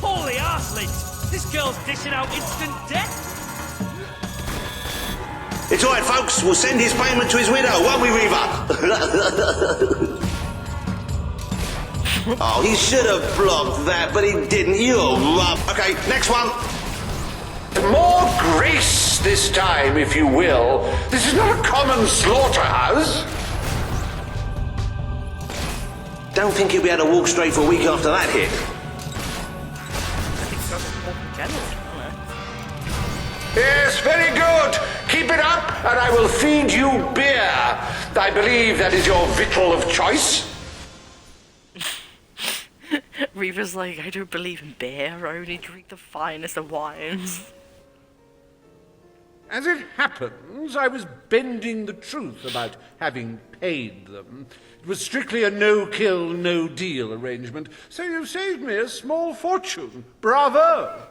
Holy arselings! This girl's dishing out instant death! It's all right, folks. We'll send his payment to his widow, won't we, Reaver? Oh, he should have blocked that, but he didn't. You rub. Okay, next one. More grace this time, if you will. This is not a common slaughterhouse. Don't think you'll be able to walk straight for a week after that hit. Yes, very good. Keep it up, and I will feed you beer. I believe that is your victual of choice. Reaver's like, I don't believe in beer, I only drink the finest of wines. As it happens, I was bending the truth about having paid them. It was strictly a no-kill, no-deal arrangement, so you saved me a small fortune. Bravo!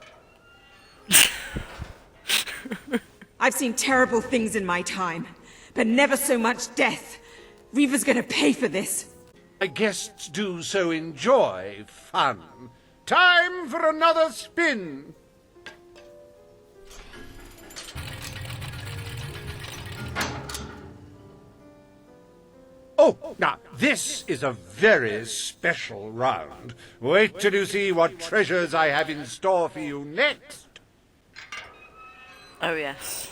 I've seen terrible things in my time, but never so much death. Reaver's gonna pay for this. My guests do so enjoy fun. Time for another spin. Oh, now, this is a very special round. Wait till you see what treasures I have in store for you next. Oh yes,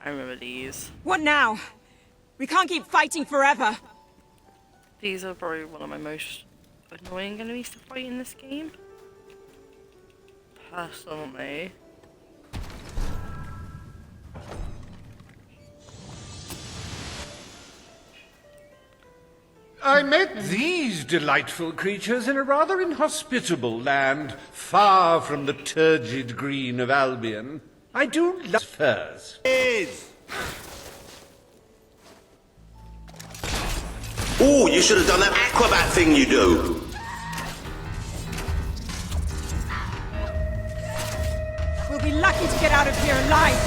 I remember these. What now? We can't keep fighting forever. These are probably one of my most annoying enemies to fight in this game. Personally. I met these delightful creatures in a rather inhospitable land, far from the turgid green of Albion. I do love furs. Oh, you should have done that acrobat thing you do. We'll be lucky to get out of here alive.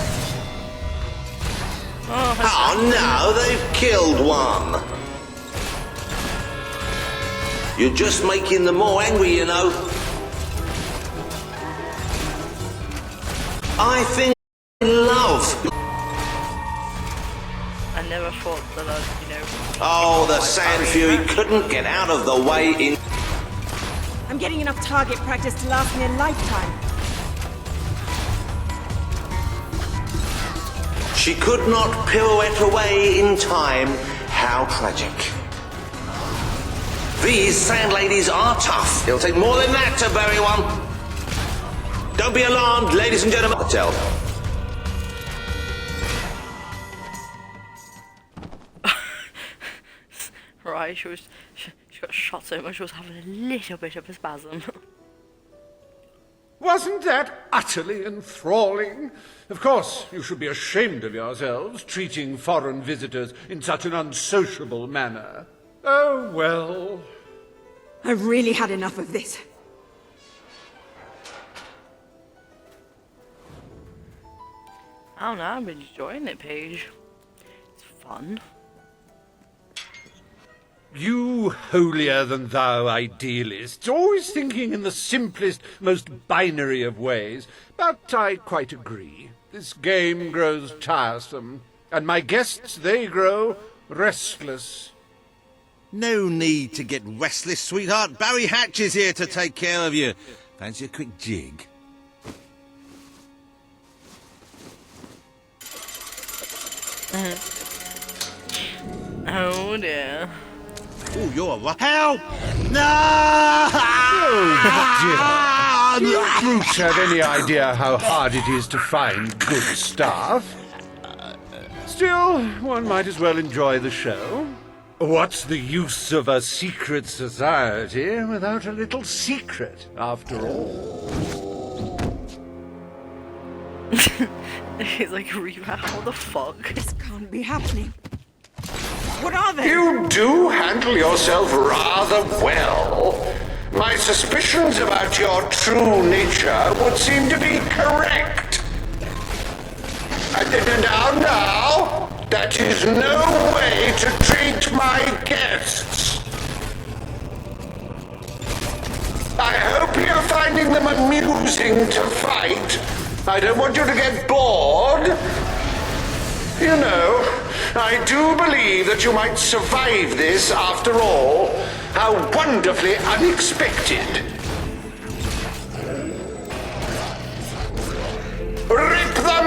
Oh no, they've killed one. You're just making them more angry, you know. I think love. I never thought that I'd, you know... Oh, the Sand Fury couldn't get out of the way in... I'm getting enough target practice to last me a lifetime. She could not pirouette away in time. How tragic. These sand ladies are tough. It'll take more than that to bury one. Don't be alarmed, ladies and gentlemen. Tell. Right, she got shot so much she was having a little bit of a spasm. Wasn't that utterly enthralling? Of course, you should be ashamed of yourselves, treating foreign visitors in such an unsociable manner. Oh, well. I've really had enough of this. I don't know, I'm enjoying it, Paige. It's fun. You holier-than-thou idealists, always thinking in the simplest, most binary of ways. But I quite agree. This game grows tiresome, and my guests, they grow restless. No need to get restless, sweetheart. Barry Hatch is here to take care of you. Fancy a quick jig? Oh dear. Oh, you're a help! No! Oh, dear. Do you brutes have any idea how hard it is to find good stuff? Still, one might as well enjoy the show. What's the use of a secret society without a little secret, after all? He's like, Reba, how the fuck? This can't be happening. What are they? You do handle yourself rather well. My suspicions about your true nature would seem to be correct. Now, that is no way to treat my guests. I hope you're finding them amusing to fight. I don't want you to get bored. You know, I do believe that you might survive this after all. How wonderfully unexpected.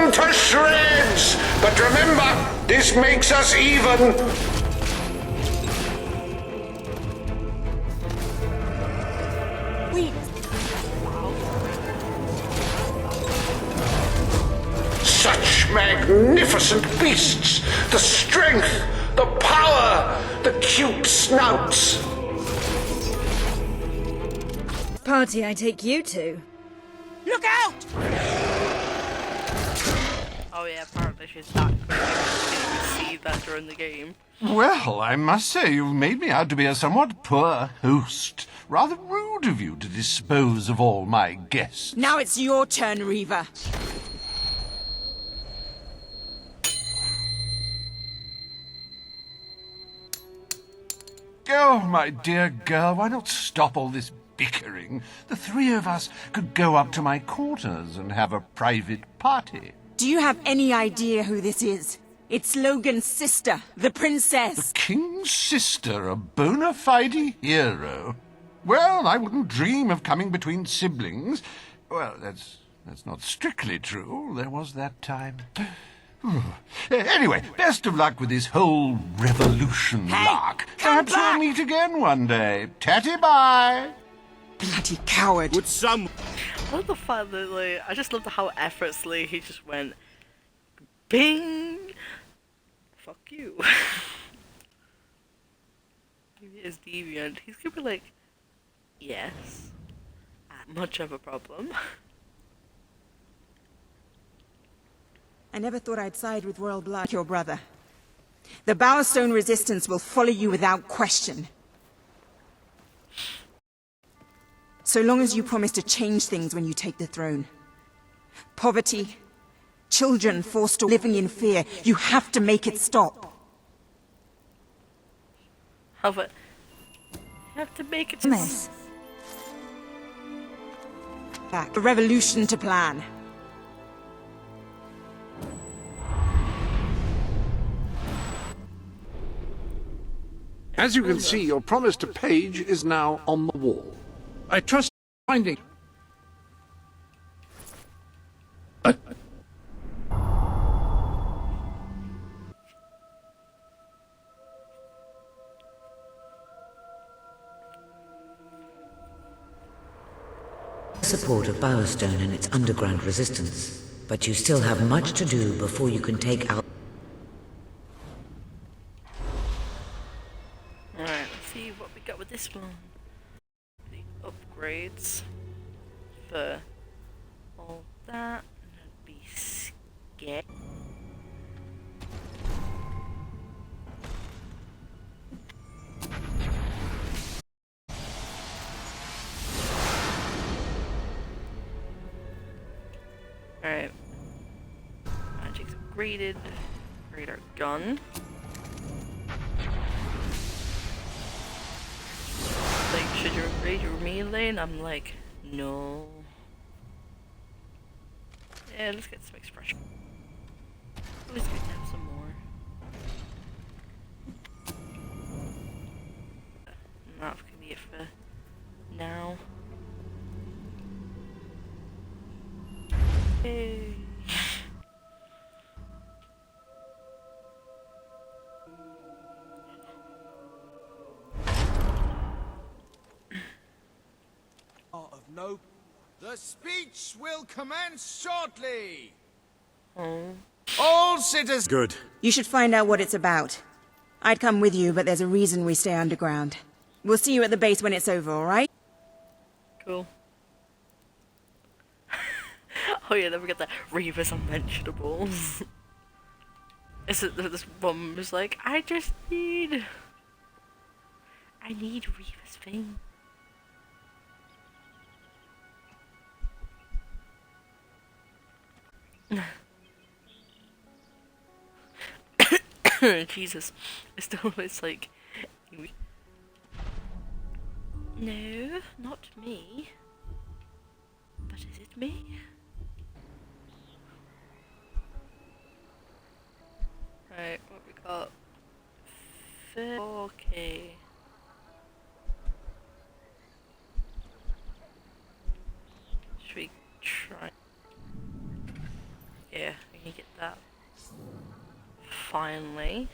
them to shreds! But remember, this makes us even. Such magnificent beasts! The strength, the power, the cute snouts! Party I take you to. Look out! Oh yeah, apparently she's that quick. I didn't even see that during the game. Well, I must say you've made me out to be a somewhat poor host. Rather rude of you to dispose of all my guests. Now it's your turn, Reaver. Oh, my dear girl, why not stop all this bickering? The three of us could go up to my quarters and have a private party. Do you have any idea who this is? It's Logan's sister, the princess. The king's sister, a bona fide hero. Well, I wouldn't dream of coming between siblings. Well, that's not strictly true. There was that time. Anyway, best of luck with this whole revolution lark. Perhaps we'll meet again one day. Tatty bye. Bloody coward. Would some? I love the fact that I just love how effortlessly he just went, bing. Fuck you. Maybe it's deviant. He's gonna be like, yes. Much of a problem. I never thought I'd side with royal blood, your brother. The Bowerstone resistance will follow you without question. So long as you promise to change things when you take the throne. Poverty, children forced to living in fear, you have to make it stop. How about you have to make it Mess. Back. A revolution to plan. As you can see, your promise to Paige is now on the wall. I trust finding. Support of Bowerstone and its underground resistance, but you still have much to do before you can take out. Alright, let's see what we got with this one. The upgrades for all that. That'd be scared. Alright. Magic's upgraded. Upgrade our gun. Like, should you upgrade your melee? And I'm like, no. Yeah, let's get some expression. Always good to have some more. That can be it for now. Yay. No. The speech will commence shortly. All citizens. Good. You should find out what it's about. I'd come with you, but there's a reason we stay underground. We'll see you at the base when it's over, alright? Cool. Oh yeah, then we got the Reavers on vegetables. This woman was like, I need Reaver's thing. Jesus, it's like, no, not me. But is it me? Right, what we got? Okay. Should we try? Yeah, I think finally.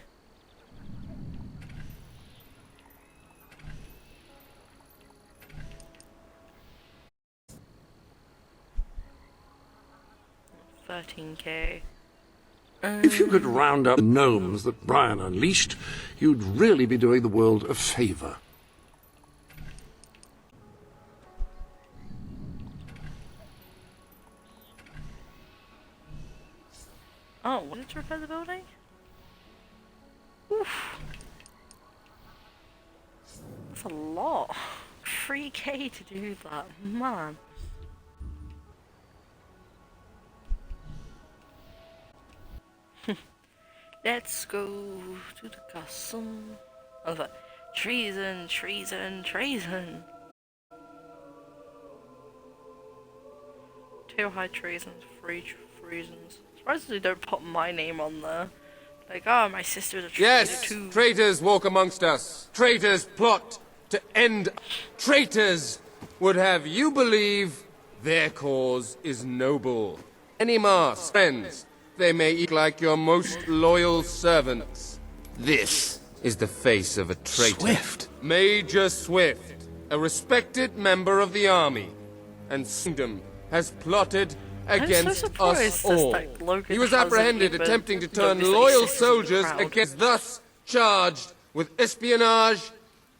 $13K. If you could round up the gnomes that Brian unleashed, you'd really be doing the world a favor. Oh, wanted to repair the building? Oof. That's a lot. 3K to do that, man. Let's go to the castle. I was like, treason, treason, treason. Two high treasons, three treasons. Surprised they don't put my name on there. Like, oh, my sister's a traitor Yes, too. traitors walk amongst us. Traitors plot to end. Traitors would have you believe their cause is noble. Any mask, friends, they may eat like your most loyal servants. This is the face of a traitor. Swift. Major Swift, a respected member of the army, and kingdom has plotted against us all. He was apprehended attempting to turn loyal soldiers against, thus charged with espionage,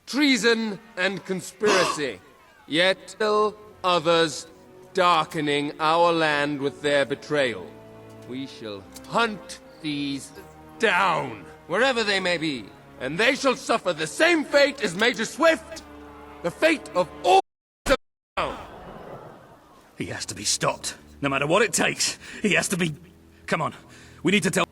treason, and conspiracy. Yet still others darkening our land with their betrayal. We shall hunt these down, wherever they may be, and they shall suffer the same fate as Major Swift, the fate of all. He has to be stopped. No matter what it takes, he has to be... Come on, we need to tell...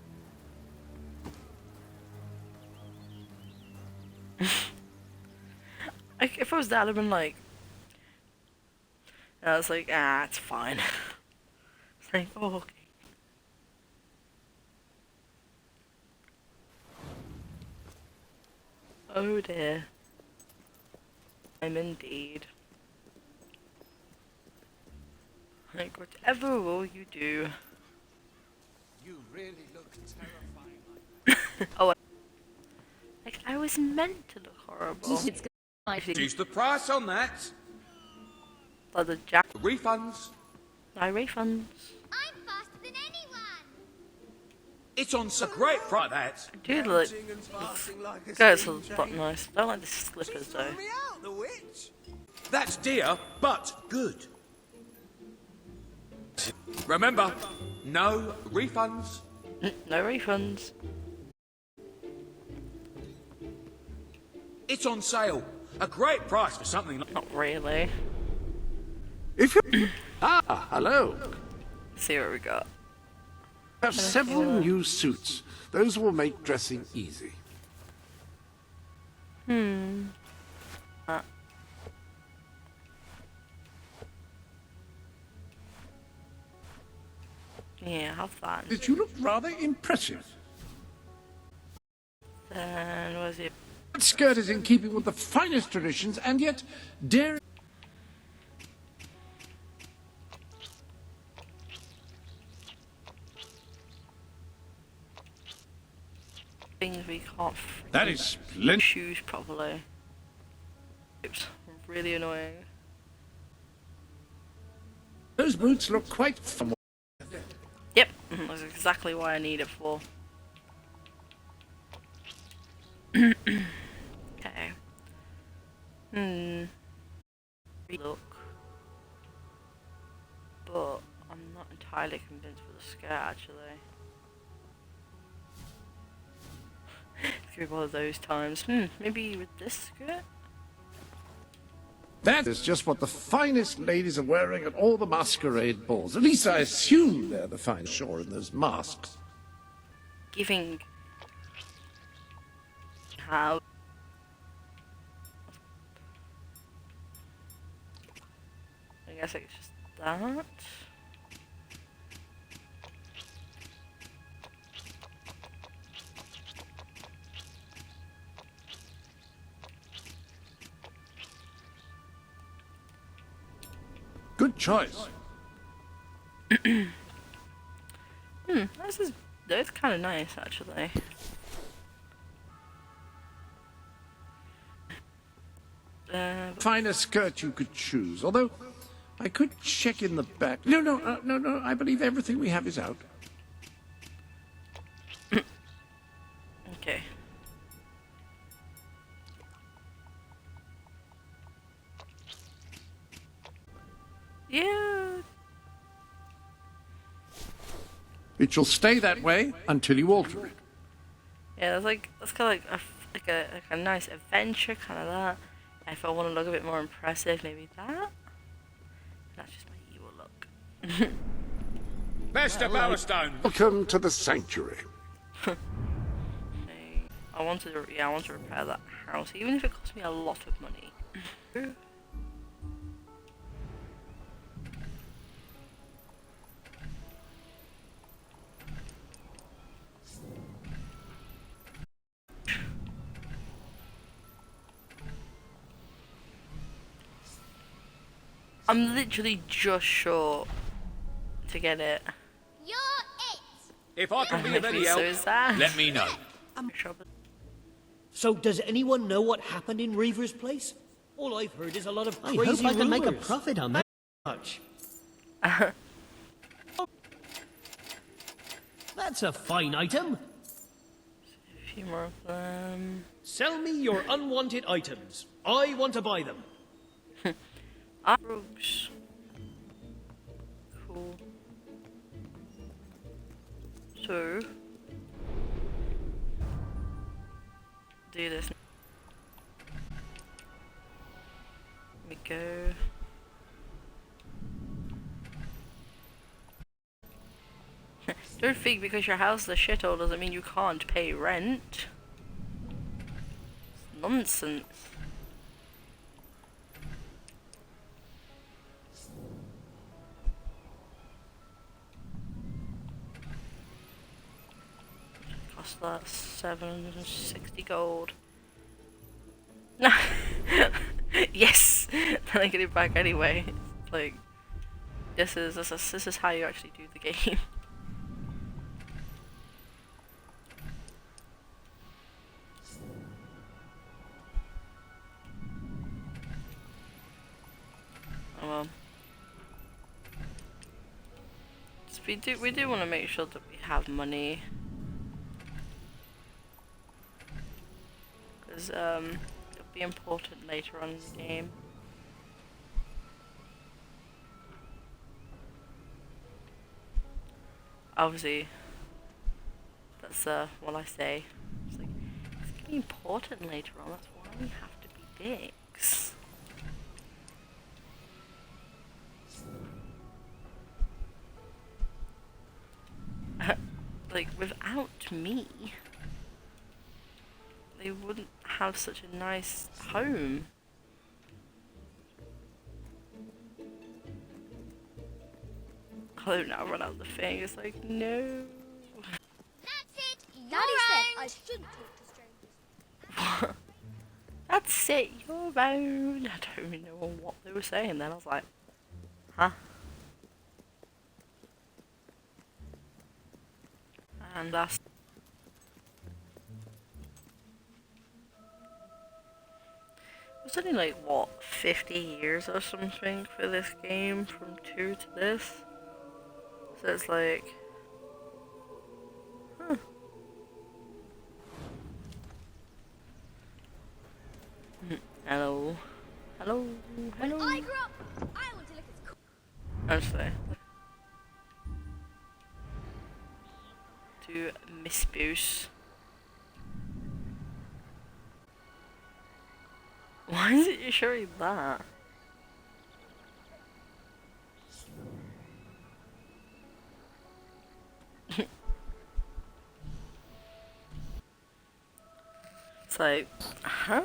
If I was that, I'd have been like... I was like, ah, it's fine. It's like, oh, okay. Oh dear. I'm indeed. Like, whatever will you do? You really look terrifying. Oh, like, I was meant to look horrible. Reduce the price on that. Like the jack. Refunds. No refunds. I'm faster than anyone. It's on so great price, that. Dude, like, guys, it's not nice. I don't like the slippers though. That's dear, but good. Remember, no refunds. No refunds. It's on sale. A great price for something like... Not really. If you... hello. See what we got. I have several new suits. Those will make dressing easy. Yeah, have that. Did you look rather impressive? Then was it? That skirt is in keeping with the finest traditions, and yet daring. Things we can't. That is splendid. Shoes properly. Oops, really annoying. Those boots look quite fun. Yep, that's exactly what I need it for. Okay. Look. But I'm not entirely convinced with the skirt actually. It's gonna be one of those times. Maybe with this skirt? That is just what the finest ladies are wearing at all the masquerade balls. At least I assume they're the finest, sure, in those masks. Giving... How... I guess it's just that. Good choice. This is Those kind of nice, actually. Finest skirt you could choose, although I could check in the back. No, I believe everything we have is out. Okay. Yeah. It shall stay that way until you alter it. Yeah, that's kind of like a nice adventure, kind of that. If I want to look a bit more impressive, maybe that. That's just my evil look. Mr. Bowerstone! Welcome to the sanctuary. I want to repair that house, even if it costs me a lot of money. I'm literally just short to get it. You're it. If I can be of any help, let me know. So does anyone know what happened in Reaver's place? All I've heard is a lot of crazy I hope I can make a rumours. profit on that. Much. That's a fine item. A few more of them. Sell me your unwanted items. I want to buy them. Rogues. Cool. So do this. Here we go. Don't think because your house is a shithole doesn't mean you can't pay rent. It's nonsense. Cost that 760 gold. No. Yes. Then I get it back anyway. It's like this is how you actually do the game. Oh well. So we do want to make sure that we have money. Because it'll be important later on in the game. Obviously, that's what I say. It's like, it's gonna be important later on, that's why we have to be dicks. Like, without me, they wouldn't have such a nice home. Oh, now run out the thing. It's like, no. That's it. Daddy said I shouldn't talk to strangers. That's it. You're own. I don't even know what they were saying then. I was like, huh? And that's... It's only like, what, 50 years or something for this game, from 2 to this? So it's like... Huh. Hello. Hello. Hello. When I grew up, I want to look as cool. Honestly. To Miss Boos. Why is it you showing that? It's like, huh?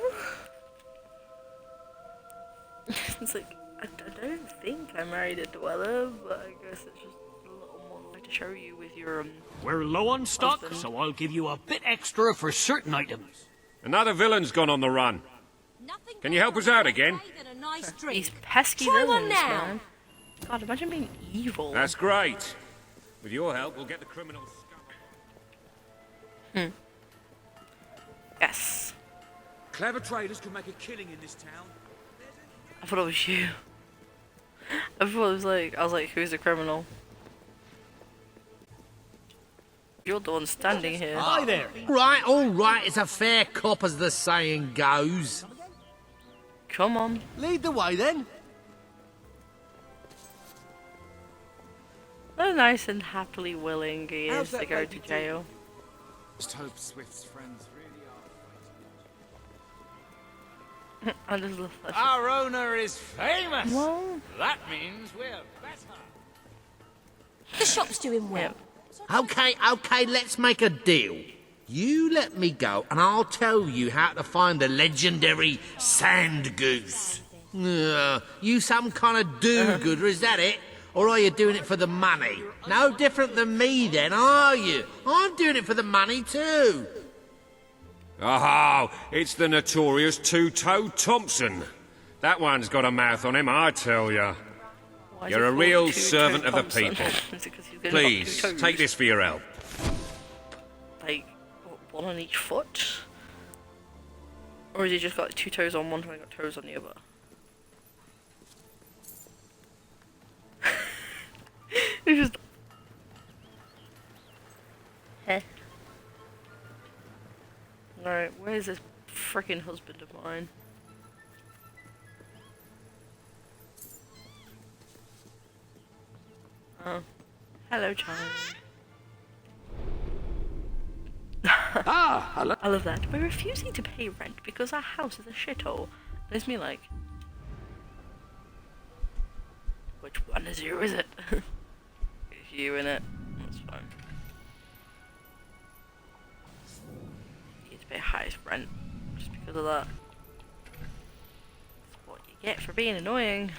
It's like, I don't think I married a dweller, but I guess it's just a little more like to show you with your We're low on stock, husband. so I'll give you a bit extra for certain items. Another villain's gone on the run. Can you help us out again? These pesky Try one villains, now. man. God, imagine being evil. That's great. With your help, we'll get the criminals. Yes. Clever traders can make a killing in this town. I thought it was you. I thought it was like, I was like, who's the criminal? You're the one standing here. Hi there. All right, it's a fair cop as the saying goes. Come on. Lead the way then. So nice and happily willing he is to go to jail. Just hope Swift's friends really are. I just love that. Our owner is famous. Well, that means we're better. The shop's doing well. Okay, let's make a deal. You let me go and I'll tell you how to find the legendary sand goose. You some kind of do-gooder, is that it? Or are you doing it for the money? No different than me then, are you? I'm doing it for the money too. Oh, it's the notorious Two-Toed Thompson. That one's got a mouth on him, I tell ya. You're a real servant of the people. Please, take this for your help. Like, one on each foot? Or has he just got 2 toes on one and got toes on the other? He just... Heh. Alright, where's this freaking husband of mine? Oh. Hello, child. Hello. I love that. We're refusing to pay rent because our house is a shithole. And it's me like... Which one is you, is it? It's you in it. That's fine. You need to pay highest rent just because of that. That's what you get for being annoying.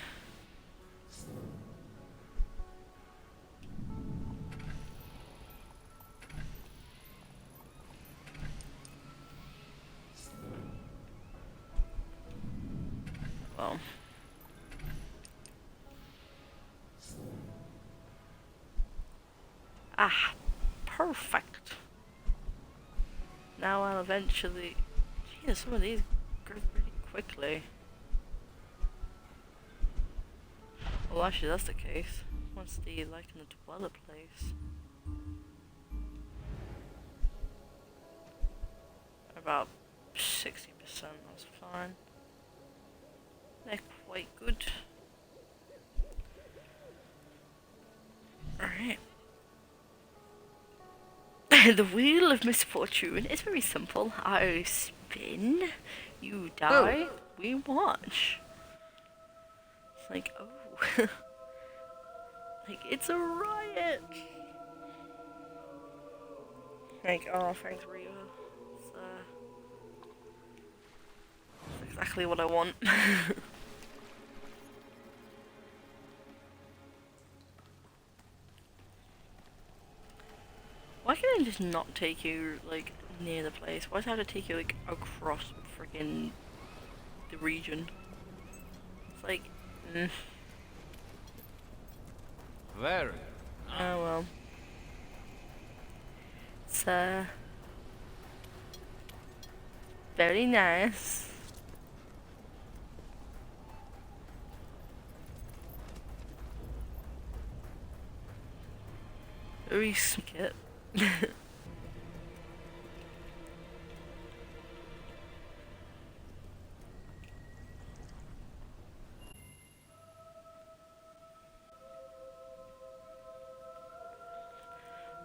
Well. Ah, perfect. Now I'll eventually... Gee, some of these go really quickly. Well, actually, that's the case. What's the, like, in the dweller place? About 60%, that's fine. They're quite good. Alright. The wheel of misfortune is very simple. I spin, you die, we watch. It's like, oh. Like, it's a riot. Like, oh, thanks, Rita. It's exactly what I want. Why can I just not take you, like, near the place? Why does it have to take you, like, across freaking the region? It's like, Very. Oh well. It's, very nice. Very skit.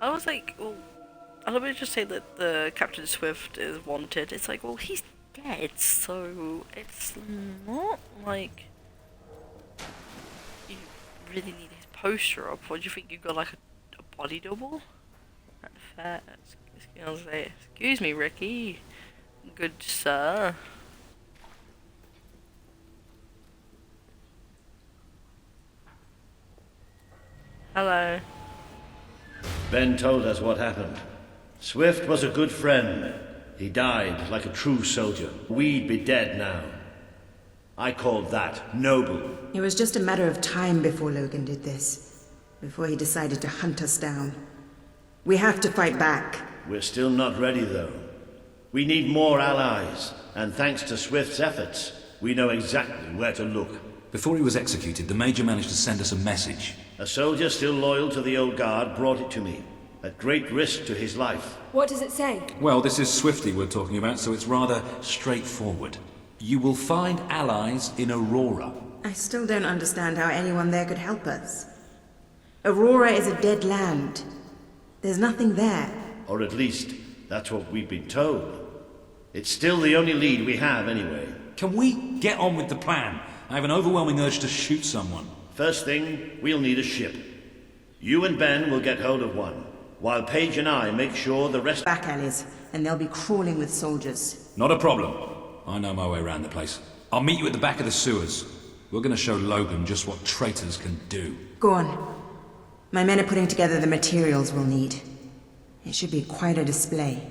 I was like, well, I don't want to just say that the Captain Swift is wanted. It's like, well, he's dead, so it's not like you really need his poster up. Or do you think you got like a body double? Fair. Excuse me, Ricky. Good sir. Hello. Ben told us what happened. Swift was a good friend. He died like a true soldier. We'd be dead now. I called that noble. It was just a matter of time before Logan did this. Before he decided to hunt us down. We have to fight back. We're still not ready, though. We need more allies, and thanks to Swift's efforts, we know exactly where to look. Before he was executed, the Major managed to send us a message. A soldier still loyal to the old guard brought it to me, at great risk to his life. What does it say? Well, this is Swifty we're talking about, so it's rather straightforward. You will find allies in Aurora. I still don't understand how anyone there could help us. Aurora is a dead land. There's nothing there. Or at least, that's what we've been told. It's still the only lead we have, anyway. Can we get on with the plan? I have an overwhelming urge to shoot someone. First thing, we'll need a ship. You and Ben will get hold of one, while Paige and I make sure the rest... Back alleys, and they'll be crawling with soldiers. Not a problem. I know my way around the place. I'll meet you at the back of the sewers. We're going to show Logan just what traitors can do. Go on. My men are putting together the materials we'll need. It should be quite a display.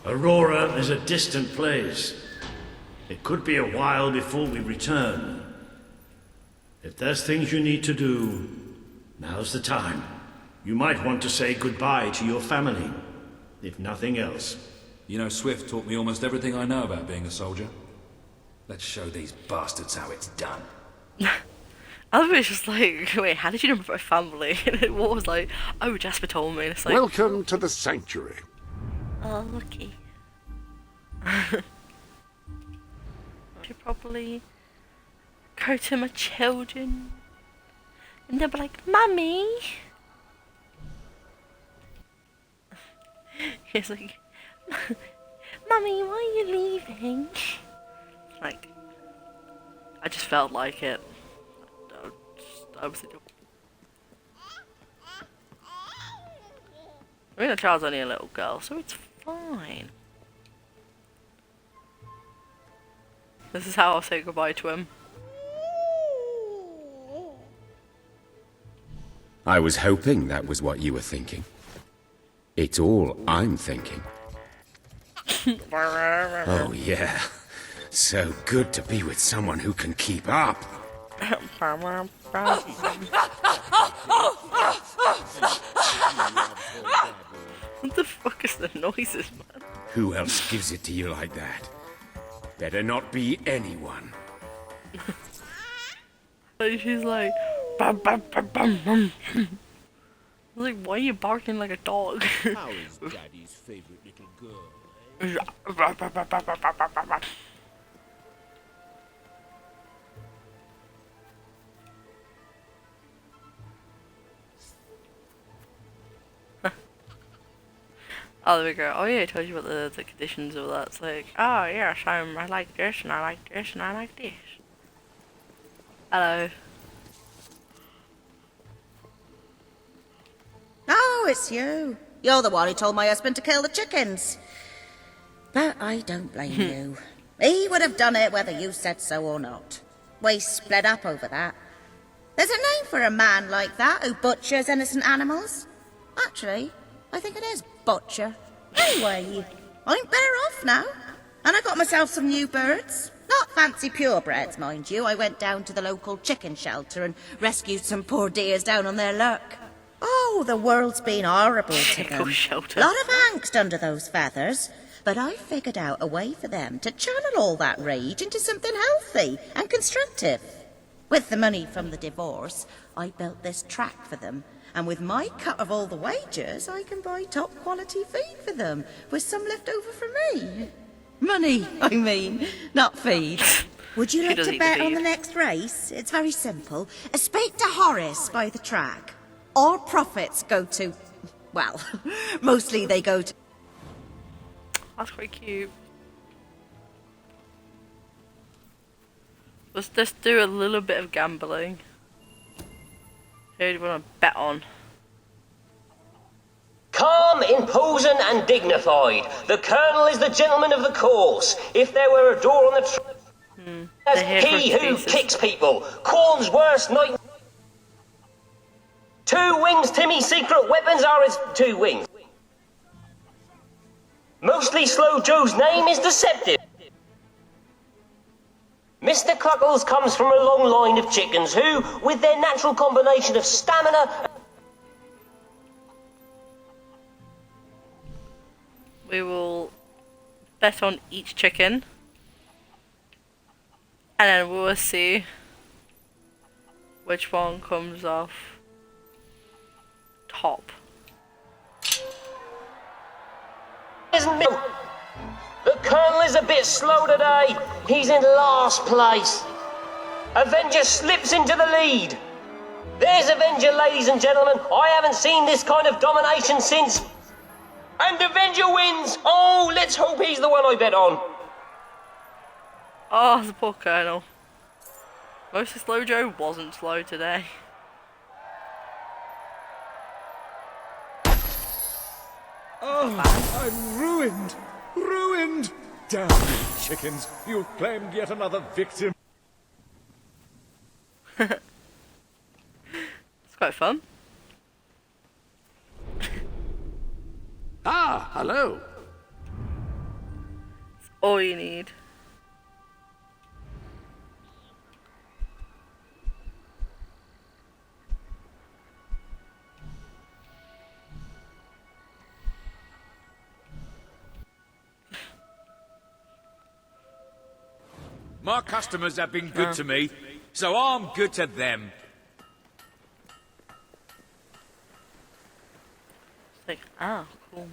Aurora is a distant place. It could be a while before we return. If there's things you need to do, now's the time. You might want to say goodbye to your family, if nothing else. You know, Swift taught me almost everything I know about being a soldier. Let's show these bastards how it's done. I was just like, wait, how did you know about my family? And it was like, oh, Jasper told me. And it's like, welcome to the sanctuary. Oh, lucky. Should probably go to my children, and they'll be like, Mummy. He's like, Mummy, why are you leaving? Like, I just felt like it. I mean, the child's only a little girl, so it's fine. This is how I'll say goodbye to him. I was hoping that was what you were thinking. It's all I'm thinking. Oh yeah. So good to be with someone who can keep up. What the fuck is the noises, man? Who else gives it to you like that? Better not be anyone. Like she's like, bam, bam, bam, bam, bam. I'm like, why are you barking like a dog? How is Daddy's favorite little girl? Oh, there we go. Oh yeah, I told you about the conditions of that. It's like, oh yes, I like this, and I like this, and I like this. Hello. Oh, it's you. You're the one who told my husband to kill the chickens. But I don't blame you. He would have done it whether you said so or not. We split up over that. There's a name for a man like that who butchers innocent animals. Actually, I think it is butcher. Anyway, I'm better off now. And I got myself some new birds. Not fancy purebreds, mind you. I went down to the local chicken shelter and rescued some poor dears down on their luck. Oh, the world's been horrible to them. Shelter. Lot of angst under those feathers. But I figured out a way for them to channel all that rage into something healthy and constructive. With the money from the divorce, I built this track for them. And with my cut of all the wages, I can buy top quality feed for them, with some left over for me. Money, I mean, not feed. Would you like to bet on the next race? It's very simple. Speak to Horace by the track. All profits go to... well, mostly they go to... That's quite cute. Let's just do a little bit of gambling. Who do you want to bet on? Calm, imposing, and dignified. The Colonel is the gentleman of the course. If there were a door on the as he who kicks people. Corn's worst night. 2 wings, Timmy's secret weapons are his 2 wings. Mostly Slow Joe's name is deceptive. Mr. Cluckles comes from a long line of chickens who, with their natural combination of stamina... bet on each chicken. And then we'll see which one comes off top. The Colonel is a bit slow today. He's in last place. Avenger slips into the lead. There's Avenger, ladies and gentlemen. I haven't seen this kind of domination since... And Avenger wins! Oh, let's hope he's the one I bet on. Oh, the poor Colonel. Mostly Slow Joe wasn't slow today. Oh, I'm ruined! Ruined! Damn you chickens! You've claimed yet another victim. It's quite fun. Ah, hello. It's all you need. My customers have been good to me, so I'm good to them. It's like, ah, cool.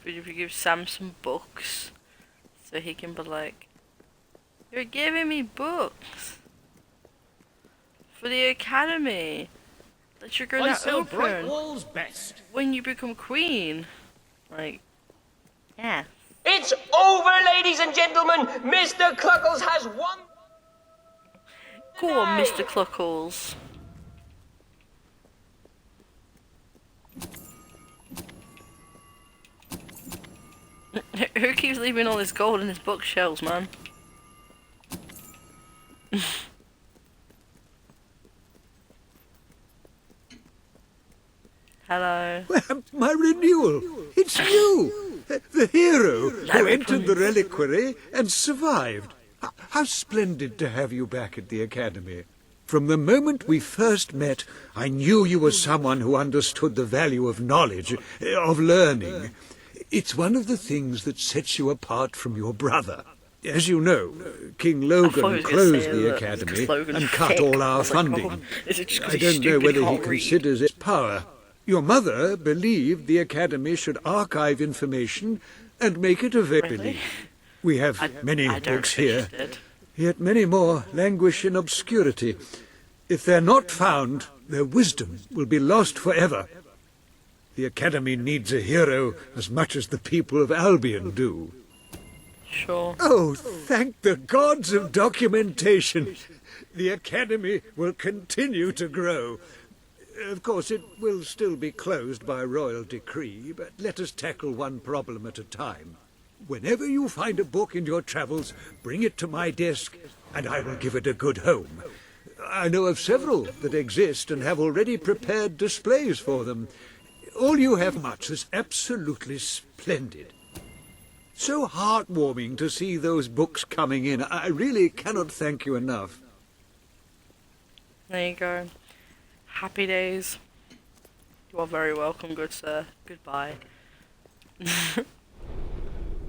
we give Sam some books, so he can be like, "You're giving me books for the academy that you're gonna open Brightwall's best. when you become queen." Like, yeah. It's over, ladies and gentlemen. Mr. Cluckles has won. Go on, Mr. Cluckles. Who keeps leaving all this gold in his bookshelves, man? Hello. My renewal! It's you! The hero who entered the reliquary and survived. How splendid to have you back at the Academy. From the moment we first met, I knew you were someone who understood the value of knowledge, of learning. It's one of the things that sets you apart from your brother. As you know, King Logan closed the Academy and cut all our funding. I don't know whether he considers it power. Your mother believed the Academy should archive information and make it available. Really? We have many books here, yet many more languish in obscurity. If they're not found, their wisdom will be lost forever. The Academy needs a hero as much as the people of Albion do. Sure. Oh, thank the gods of documentation. The Academy will continue to grow. Of course, it will still be closed by royal decree, but let us tackle one problem at a time. Whenever you find a book in your travels, bring it to my desk, and I will give it a good home. I know of several that exist and have already prepared displays for them. All you have much is absolutely splendid. So heartwarming to see those books coming in. I really cannot thank you enough. There you go. Happy days. You are very welcome, good sir. Goodbye.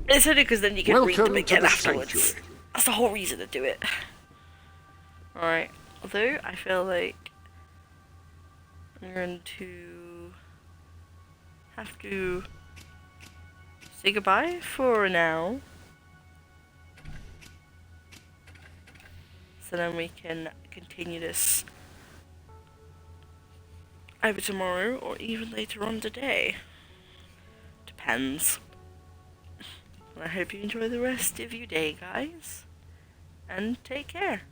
It's only because then you can read them again afterwards. That's the whole reason to do it. Alright. Although, I feel like I'm going to have to say goodbye for now. So then we can continue this either tomorrow or even later on today. Depends. I hope you enjoy the rest of your day, guys. And take care.